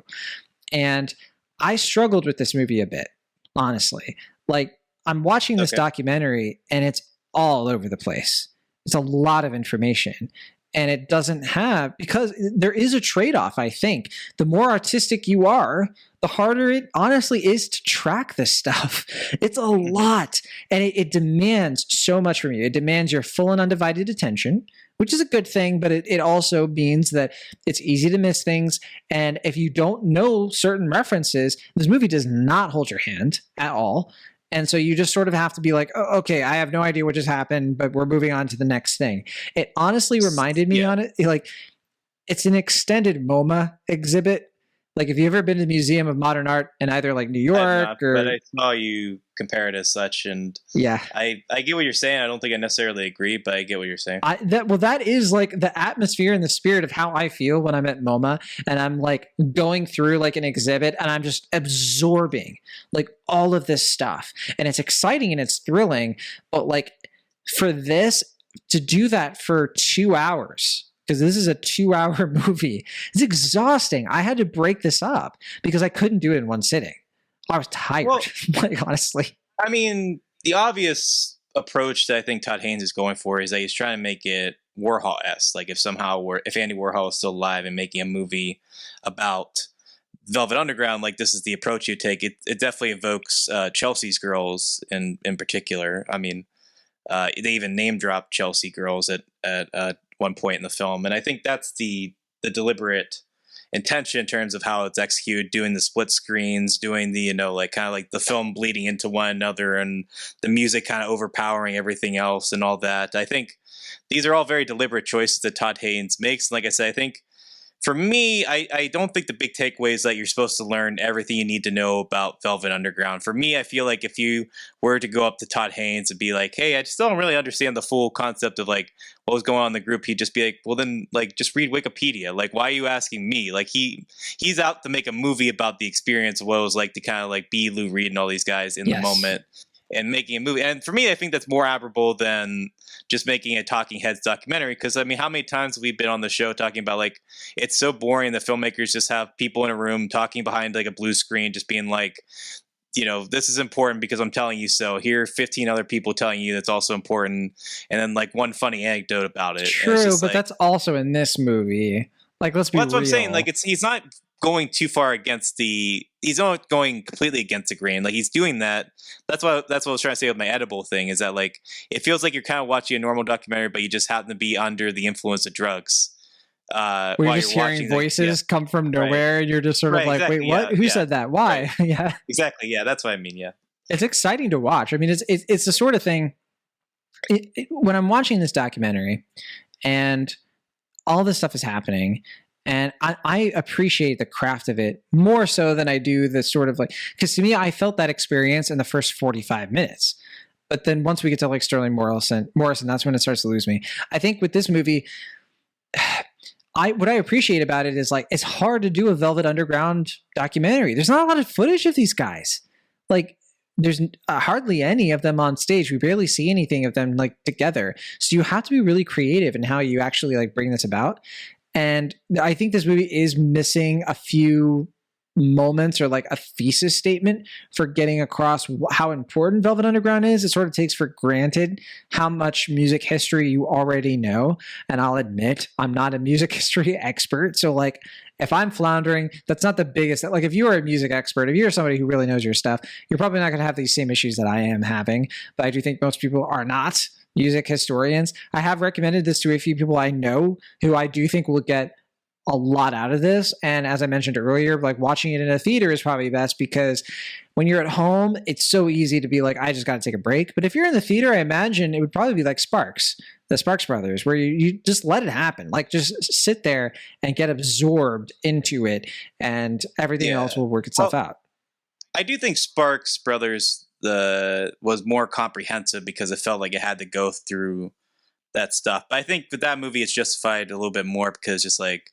and I struggled with this movie a bit, honestly. Like I'm watching this documentary, and it's all over the place. It's a lot of information. And it doesn't have, because there is a trade-off, I think. The more artistic you are, the harder it honestly is to track this stuff. It's a lot. And it demands so much from you. It demands your full and undivided attention, which is a good thing, but it also means that it's easy to miss things. And if you don't know certain references, this movie does not hold your hand at all. And so you just sort of have to be like, oh, okay, I have no idea what just happened, but we're moving on to the next thing. It honestly reminded me on it, like it's an extended MoMA exhibit. Like if you've ever been to the Museum of Modern Art in either like New York but I saw you compare it as such, and yeah, I get what you're saying. I don't think I necessarily agree, but I get what you're saying. That is like the atmosphere and the spirit of how I feel when I'm at MoMA and I'm like going through like an exhibit and I'm just absorbing like all of this stuff, and it's exciting and it's thrilling. But like for this to do that for 2 hours, because this is a 2-hour movie, it's exhausting. I had to break this up because I couldn't do it in one sitting. I was tired, like honestly. I mean, the obvious approach that I think Todd Haynes is going for is that he's trying to make it Warhol-esque. Like if Andy Warhol is still alive and making a movie about Velvet Underground, like this is the approach you take. It definitely evokes Chelsea's Girls in particular. I mean, they even name dropped Chelsea Girls at one point in the film, and I think that's the deliberate intention in terms of how it's executed, doing the split screens, doing the like kind of like the film bleeding into one another, and the music kind of overpowering everything else and all that. I think these are all very deliberate choices that Todd Haynes makes. Like I said, I think for me, I don't think the big takeaway is that you're supposed to learn everything you need to know about Velvet Underground. For me, I feel like if you were to go up to Todd Haynes and be like, hey, I just don't really understand the full concept of like what was going on in the group, he'd just be like, well, then like just read Wikipedia. Like, why are you asking me? Like he's out to make a movie about the experience of what it was like to kind of like be Lou Reed and all these guys in the moment and making a movie. And for me, I think that's more admirable than just making a talking heads documentary. Because I mean, how many times have we been on the show talking about like it's so boring that filmmakers just have people in a room talking behind like a blue screen, just being like, this is important because I'm telling you so. Here are 15 other people telling you that's also important, and then like one funny anecdote about it. True, but like, that's also in this movie. Like, let's be real. That's what I'm saying. Like, he's not going too far against he's not going completely against the grain. Like he's doing that. That's what I was trying to say with my edible thing, is that like it feels like you're kind of watching a normal documentary, but you just happen to be under the influence of drugs. Where you're just hearing voices come from nowhere, and you're just sort of like, exactly. Wait, what? Who said that? Why? Right. Yeah, exactly. Yeah, that's what I mean. Yeah, it's exciting to watch. I mean, it's the sort of thing. When I'm watching this documentary, and all this stuff is happening, And I appreciate the craft of it more so than I do the sort of like, because to me, I felt that experience in the first 45 minutes. But then once we get to like Sterling Morrison, that's when it starts to lose me. I think with this movie, what I appreciate about it is like, it's hard to do a Velvet Underground documentary. There's not a lot of footage of these guys. Like, there's hardly any of them on stage. We barely see anything of them like together. So you have to be really creative in how you actually like bring this about. And I think this movie is missing a few moments or like a thesis statement for getting across how important Velvet Underground is. It sort of takes for granted how much music history you already know. And I'll admit, I'm not a music history expert. So like, if I'm floundering, that's not the biggest. Like, if you are a music expert, if you're somebody who really knows your stuff, you're probably not going to have these same issues that I am having. But I do think most people are not music historians. I have recommended this to a few people I know who I do think will get a lot out of this. And as I mentioned earlier, like watching it in a theater is probably best because when you're at home, it's so easy to be like, I just got to take a break. But if you're in the theater, I imagine it would probably be like Sparks, the Sparks Brothers, where you just let it happen. Like just sit there and get absorbed into it and everything else will work itself out. I do think Sparks Brothers was more comprehensive because it felt like it had to go through that stuff. But I think with that movie, it's justified a little bit more because just like,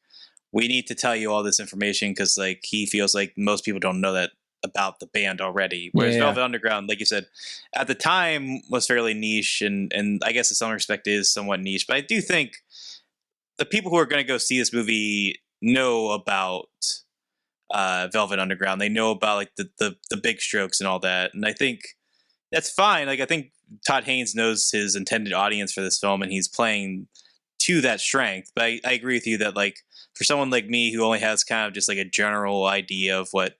we need to tell you all this information because like he feels like most people don't know that about the band already. Whereas Velvet Underground, like you said, at the time was fairly niche and I guess in some respect is somewhat niche. But I do think the people who are going to go see this movie know about Velvet Underground. They know about like the big strokes and all that. And I think that's fine. Like I think Todd Haynes knows his intended audience for this film and he's playing to that strength. But I agree with you that like for someone like me who only has kind of just like a general idea of what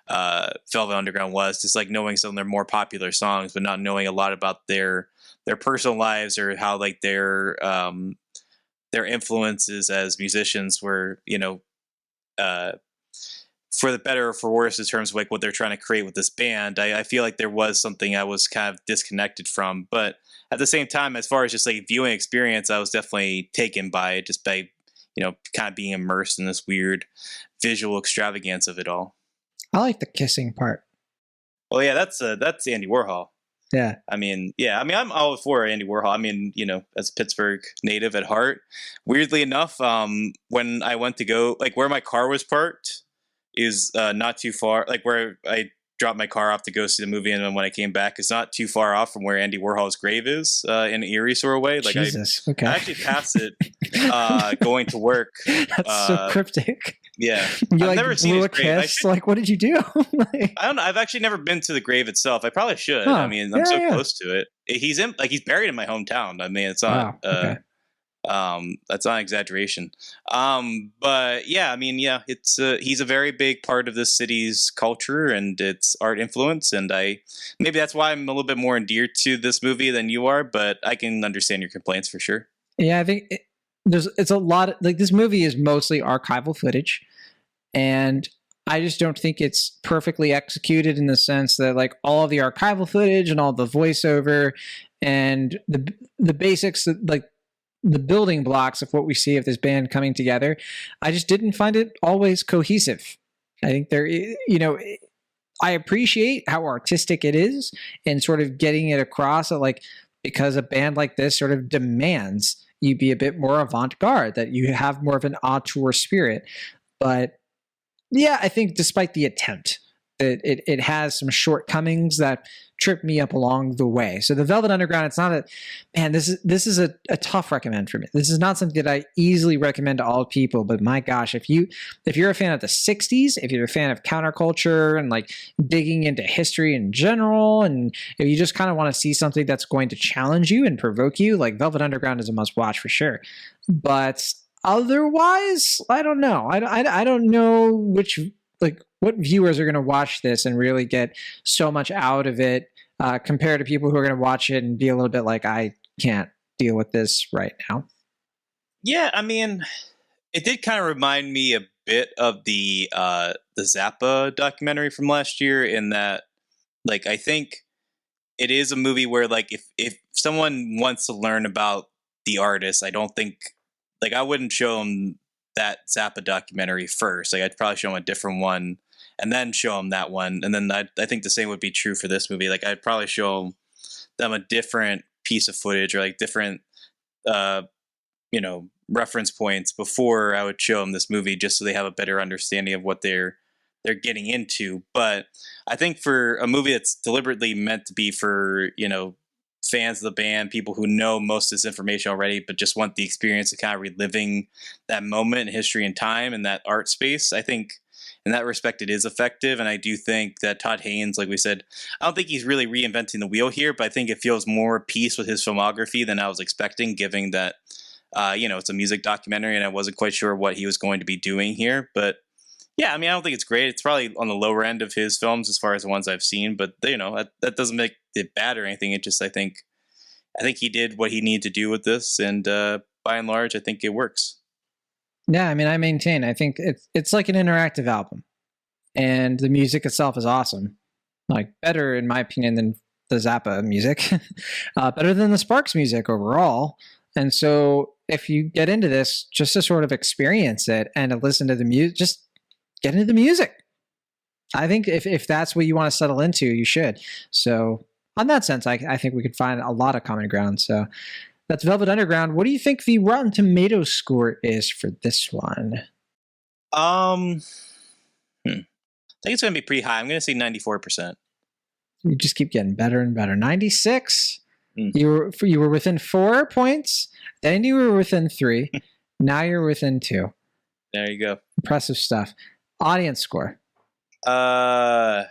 Velvet Underground was, just like knowing some of their more popular songs, but not knowing a lot about their personal lives or how like their influences as musicians were, you know, for the better or for worse in terms of like what they're trying to create with this band. I feel like there was something I was kind of disconnected from, but at the same time, as far as just like viewing experience, I was definitely taken by it just by, you know, kind of being immersed in this weird visual extravagance of it all. I like the kissing part. Well, yeah, that's Andy Warhol. Yeah. I mean, I'm all for Andy Warhol. I mean, you know, as a Pittsburgh native at heart, weirdly enough, when I went to go, like where my car was parked is not too far, like where I dropped my car off to go see the movie, and then when I came back, it's not too far off from where Andy Warhol's grave is in an Erie sort of way. Like Jesus, I actually passed it going to work. That's so cryptic. Yeah, You I've like never seen blew his a grave. kiss? Like, what did you do? I don't know. I've actually never been to the grave itself. I probably should. Huh. I mean, I'm so close to it. He's buried in my hometown. I mean, it's not. Okay. That's not an exaggeration. But yeah, I mean, yeah, it's he's a very big part of this city's culture and its art influence, and maybe that's why I'm a little bit more endeared to this movie than you are. But I can understand your complaints for sure. Yeah, I think it's a lot of, like, this movie is mostly archival footage, and I just don't think it's perfectly executed in the sense that like all of the archival footage and all the voiceover and the basics, like the building blocks of what we see of this band coming together, I just didn't find it always cohesive. I think I appreciate how artistic it is and sort of getting it across that, like, because a band like this sort of demands you be a bit more avant-garde, that you have more of an auteur spirit. But yeah, I think despite the attempt, it has some shortcomings that trip me up along the way. So the Velvet Underground, it's not this is a tough recommend for me. This is not something that I easily recommend to all people, but my gosh, if you're a fan of the 60s, if you're a fan of counterculture and like digging into history in general, and if you just kind of want to see something that's going to challenge you and provoke you, like Velvet Underground is a must watch for sure. But otherwise, I don't know. I don't know what viewers are going to watch this and really get so much out of it compared to people who are going to watch it and be a little bit like, I can't deal with this right now. Yeah, I mean, it did kind of remind me a bit of the Zappa documentary from last year in that, like, I think it is a movie where, like, if someone wants to learn about the artist, I don't think, like, I wouldn't show them that Zappa documentary first. Like I'd probably show him a different one and then show him that one. And then I think the same would be true for this movie. Like I'd probably show them a different piece of footage or like different, reference points before I would show them this movie, just so they have a better understanding of what they're getting into. But I think for a movie that's deliberately meant to be for, fans of the band, people who know most of this information already, but just want the experience of kind of reliving that moment in history and time and that art space, I think in that respect it is effective. And I do think that Todd Haynes, like we said, I don't think he's really reinventing the wheel here, but I think it feels more at peace with his filmography than I was expecting, given that it's a music documentary and I wasn't quite sure what he was going to be doing here. But yeah, I mean, I don't think it's great. It's probably on the lower end of his films as far as the ones I've seen, but that doesn't make it bad or anything. It just, I think he did what he needed to do with this, and by and large, I think it works. Yeah, I mean, I maintain. I think it's like an interactive album, and the music itself is awesome. Like better, in my opinion, than the Zappa music. Better than the Sparks music overall. And so, if you get into this just to sort of experience it and to listen to the music, just get into the music. I think if that's what you want to settle into, you should. So, on that sense, I think we could find a lot of common ground. So, that's Velvet Underground. What do you think the Rotten Tomatoes score is for this one? I think it's going to be pretty high. I'm going to say 94%. You just keep getting better and better. 96. You were within 4 points. Then you were within 3. Now you're within 2. There you go. Impressive stuff. Audience score. Probably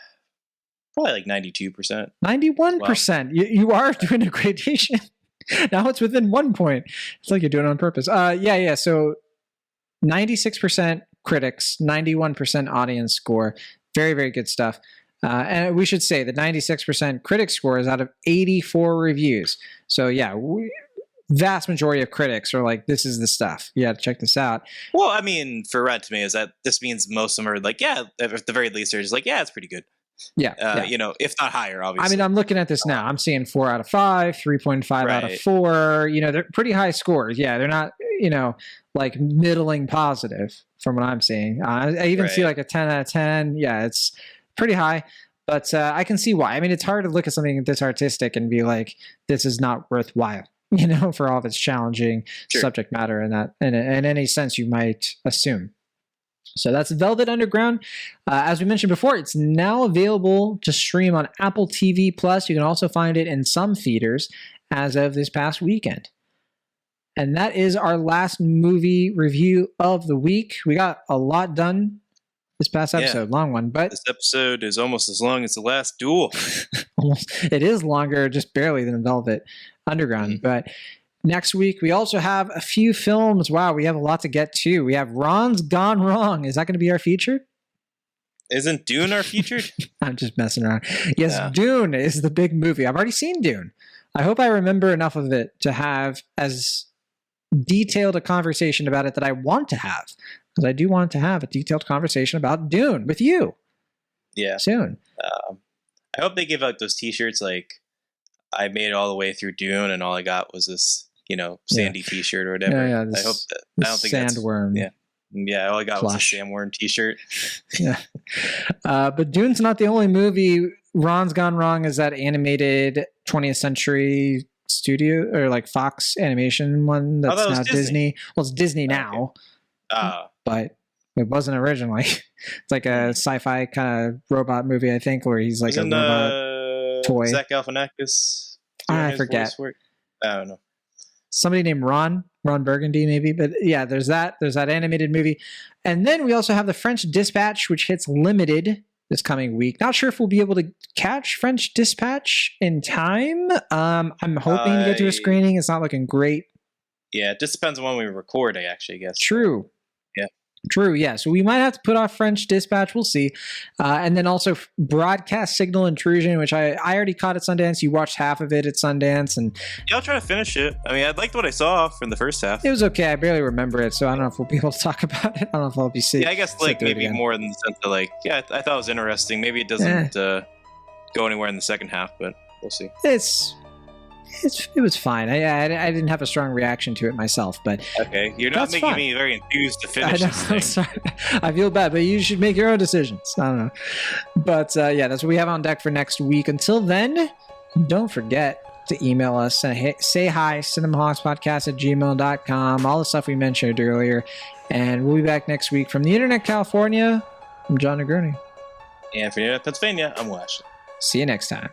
like 92%. 91%. Wow. You are doing a gradation. Now it's within 1 point. It's like you're doing it on purpose. Yeah. So 96% critics, 91% audience score. Very, very good stuff. And we should say the 96% critic score is out of 84 reviews. So yeah, vast majority of critics are like, this is the stuff. You got to check this out. Well, I mean, for Rotten Tomatoes, that this means most of them are like, yeah, at the very least, they're just like, yeah, it's pretty good. Yeah, if not higher, obviously. I mean, I'm looking at this now. I'm seeing 4 out of 5, 3.5 out of 4. They're pretty high scores. Yeah, they're not, like middling positive from what I'm seeing. I even see like a 10 out of 10. Yeah, it's pretty high. But I can see why. I mean, it's hard to look at something this artistic and be like, this is not worthwhile, for all of its challenging subject matter in any sense you might assume. So that's Velvet Underground. As we mentioned before, it's now available to stream on Apple TV+. You can also find it in some theaters as of this past weekend. And that is our last movie review of the week. We got a lot done this past episode. Long one, but this episode is almost as long as The Last Duel. Almost. It is longer, just barely, than Velvet Underground. But next week, we also have a few films. Wow, we have a lot to get to. We have Ron's Gone Wrong. Is that going to be our featured? Isn't Dune our featured? I'm just messing around. Yes, yeah. Dune is the big movie. I've already seen Dune. I hope I remember enough of it to have as detailed a conversation about it that I want to have. Because I do want to have a detailed conversation about Dune with you. Yeah. Soon. I hope they give out those t-shirts like, I made it all the way through Dune and all I got was this, sandy t-shirt or whatever. Yeah, I hope that. I don't think sandworm. Yeah, all I got was a sandworm t-shirt. Yeah. But Dune's not the only movie. Ron's Gone Wrong is that animated 20th century studio or like Fox animation one that's now Disney. Well, it's Disney now. But it wasn't originally. It's like a sci-fi kind of robot movie, I think, where he's like a robot toy. Zach Galifianakis. I forget. I don't know. Somebody named Ron Burgundy, maybe. But yeah, there's that animated movie. And then we also have the French Dispatch, which hits limited this coming week. Not sure if we'll be able to catch French Dispatch in time. I'm hoping to get to a screening. It's not looking great. Yeah, it just depends on when we record, I guess. True. Yeah. True, yeah. So we might have to put off French Dispatch. We'll see. And then also Broadcast Signal Intrusion, which I already caught at Sundance. You watched half of it at Sundance. And yeah, I'll try to finish it. I mean, I liked what I saw from the first half. It was okay. I barely remember it, so I don't know if we'll be able to talk about it. I don't know if I'll be seeing. Yeah, I guess like maybe more in the sense of like, yeah, I thought it was interesting. Maybe it doesn't go anywhere in the second half, but we'll see. It was fine. I didn't have a strong reaction to it myself, but okay, you're not making me very enthused to finish this thing. Sorry. I feel bad, but you should make your own decisions. I don't know. But yeah, that's what we have on deck for next week. Until then, don't forget to email us. Say hi, cinemahawkspodcast@gmail.com. All the stuff we mentioned earlier. And we'll be back next week from the Internet, California. I'm John Negroni. And for Pennsylvania, I'm Washington. See you next time.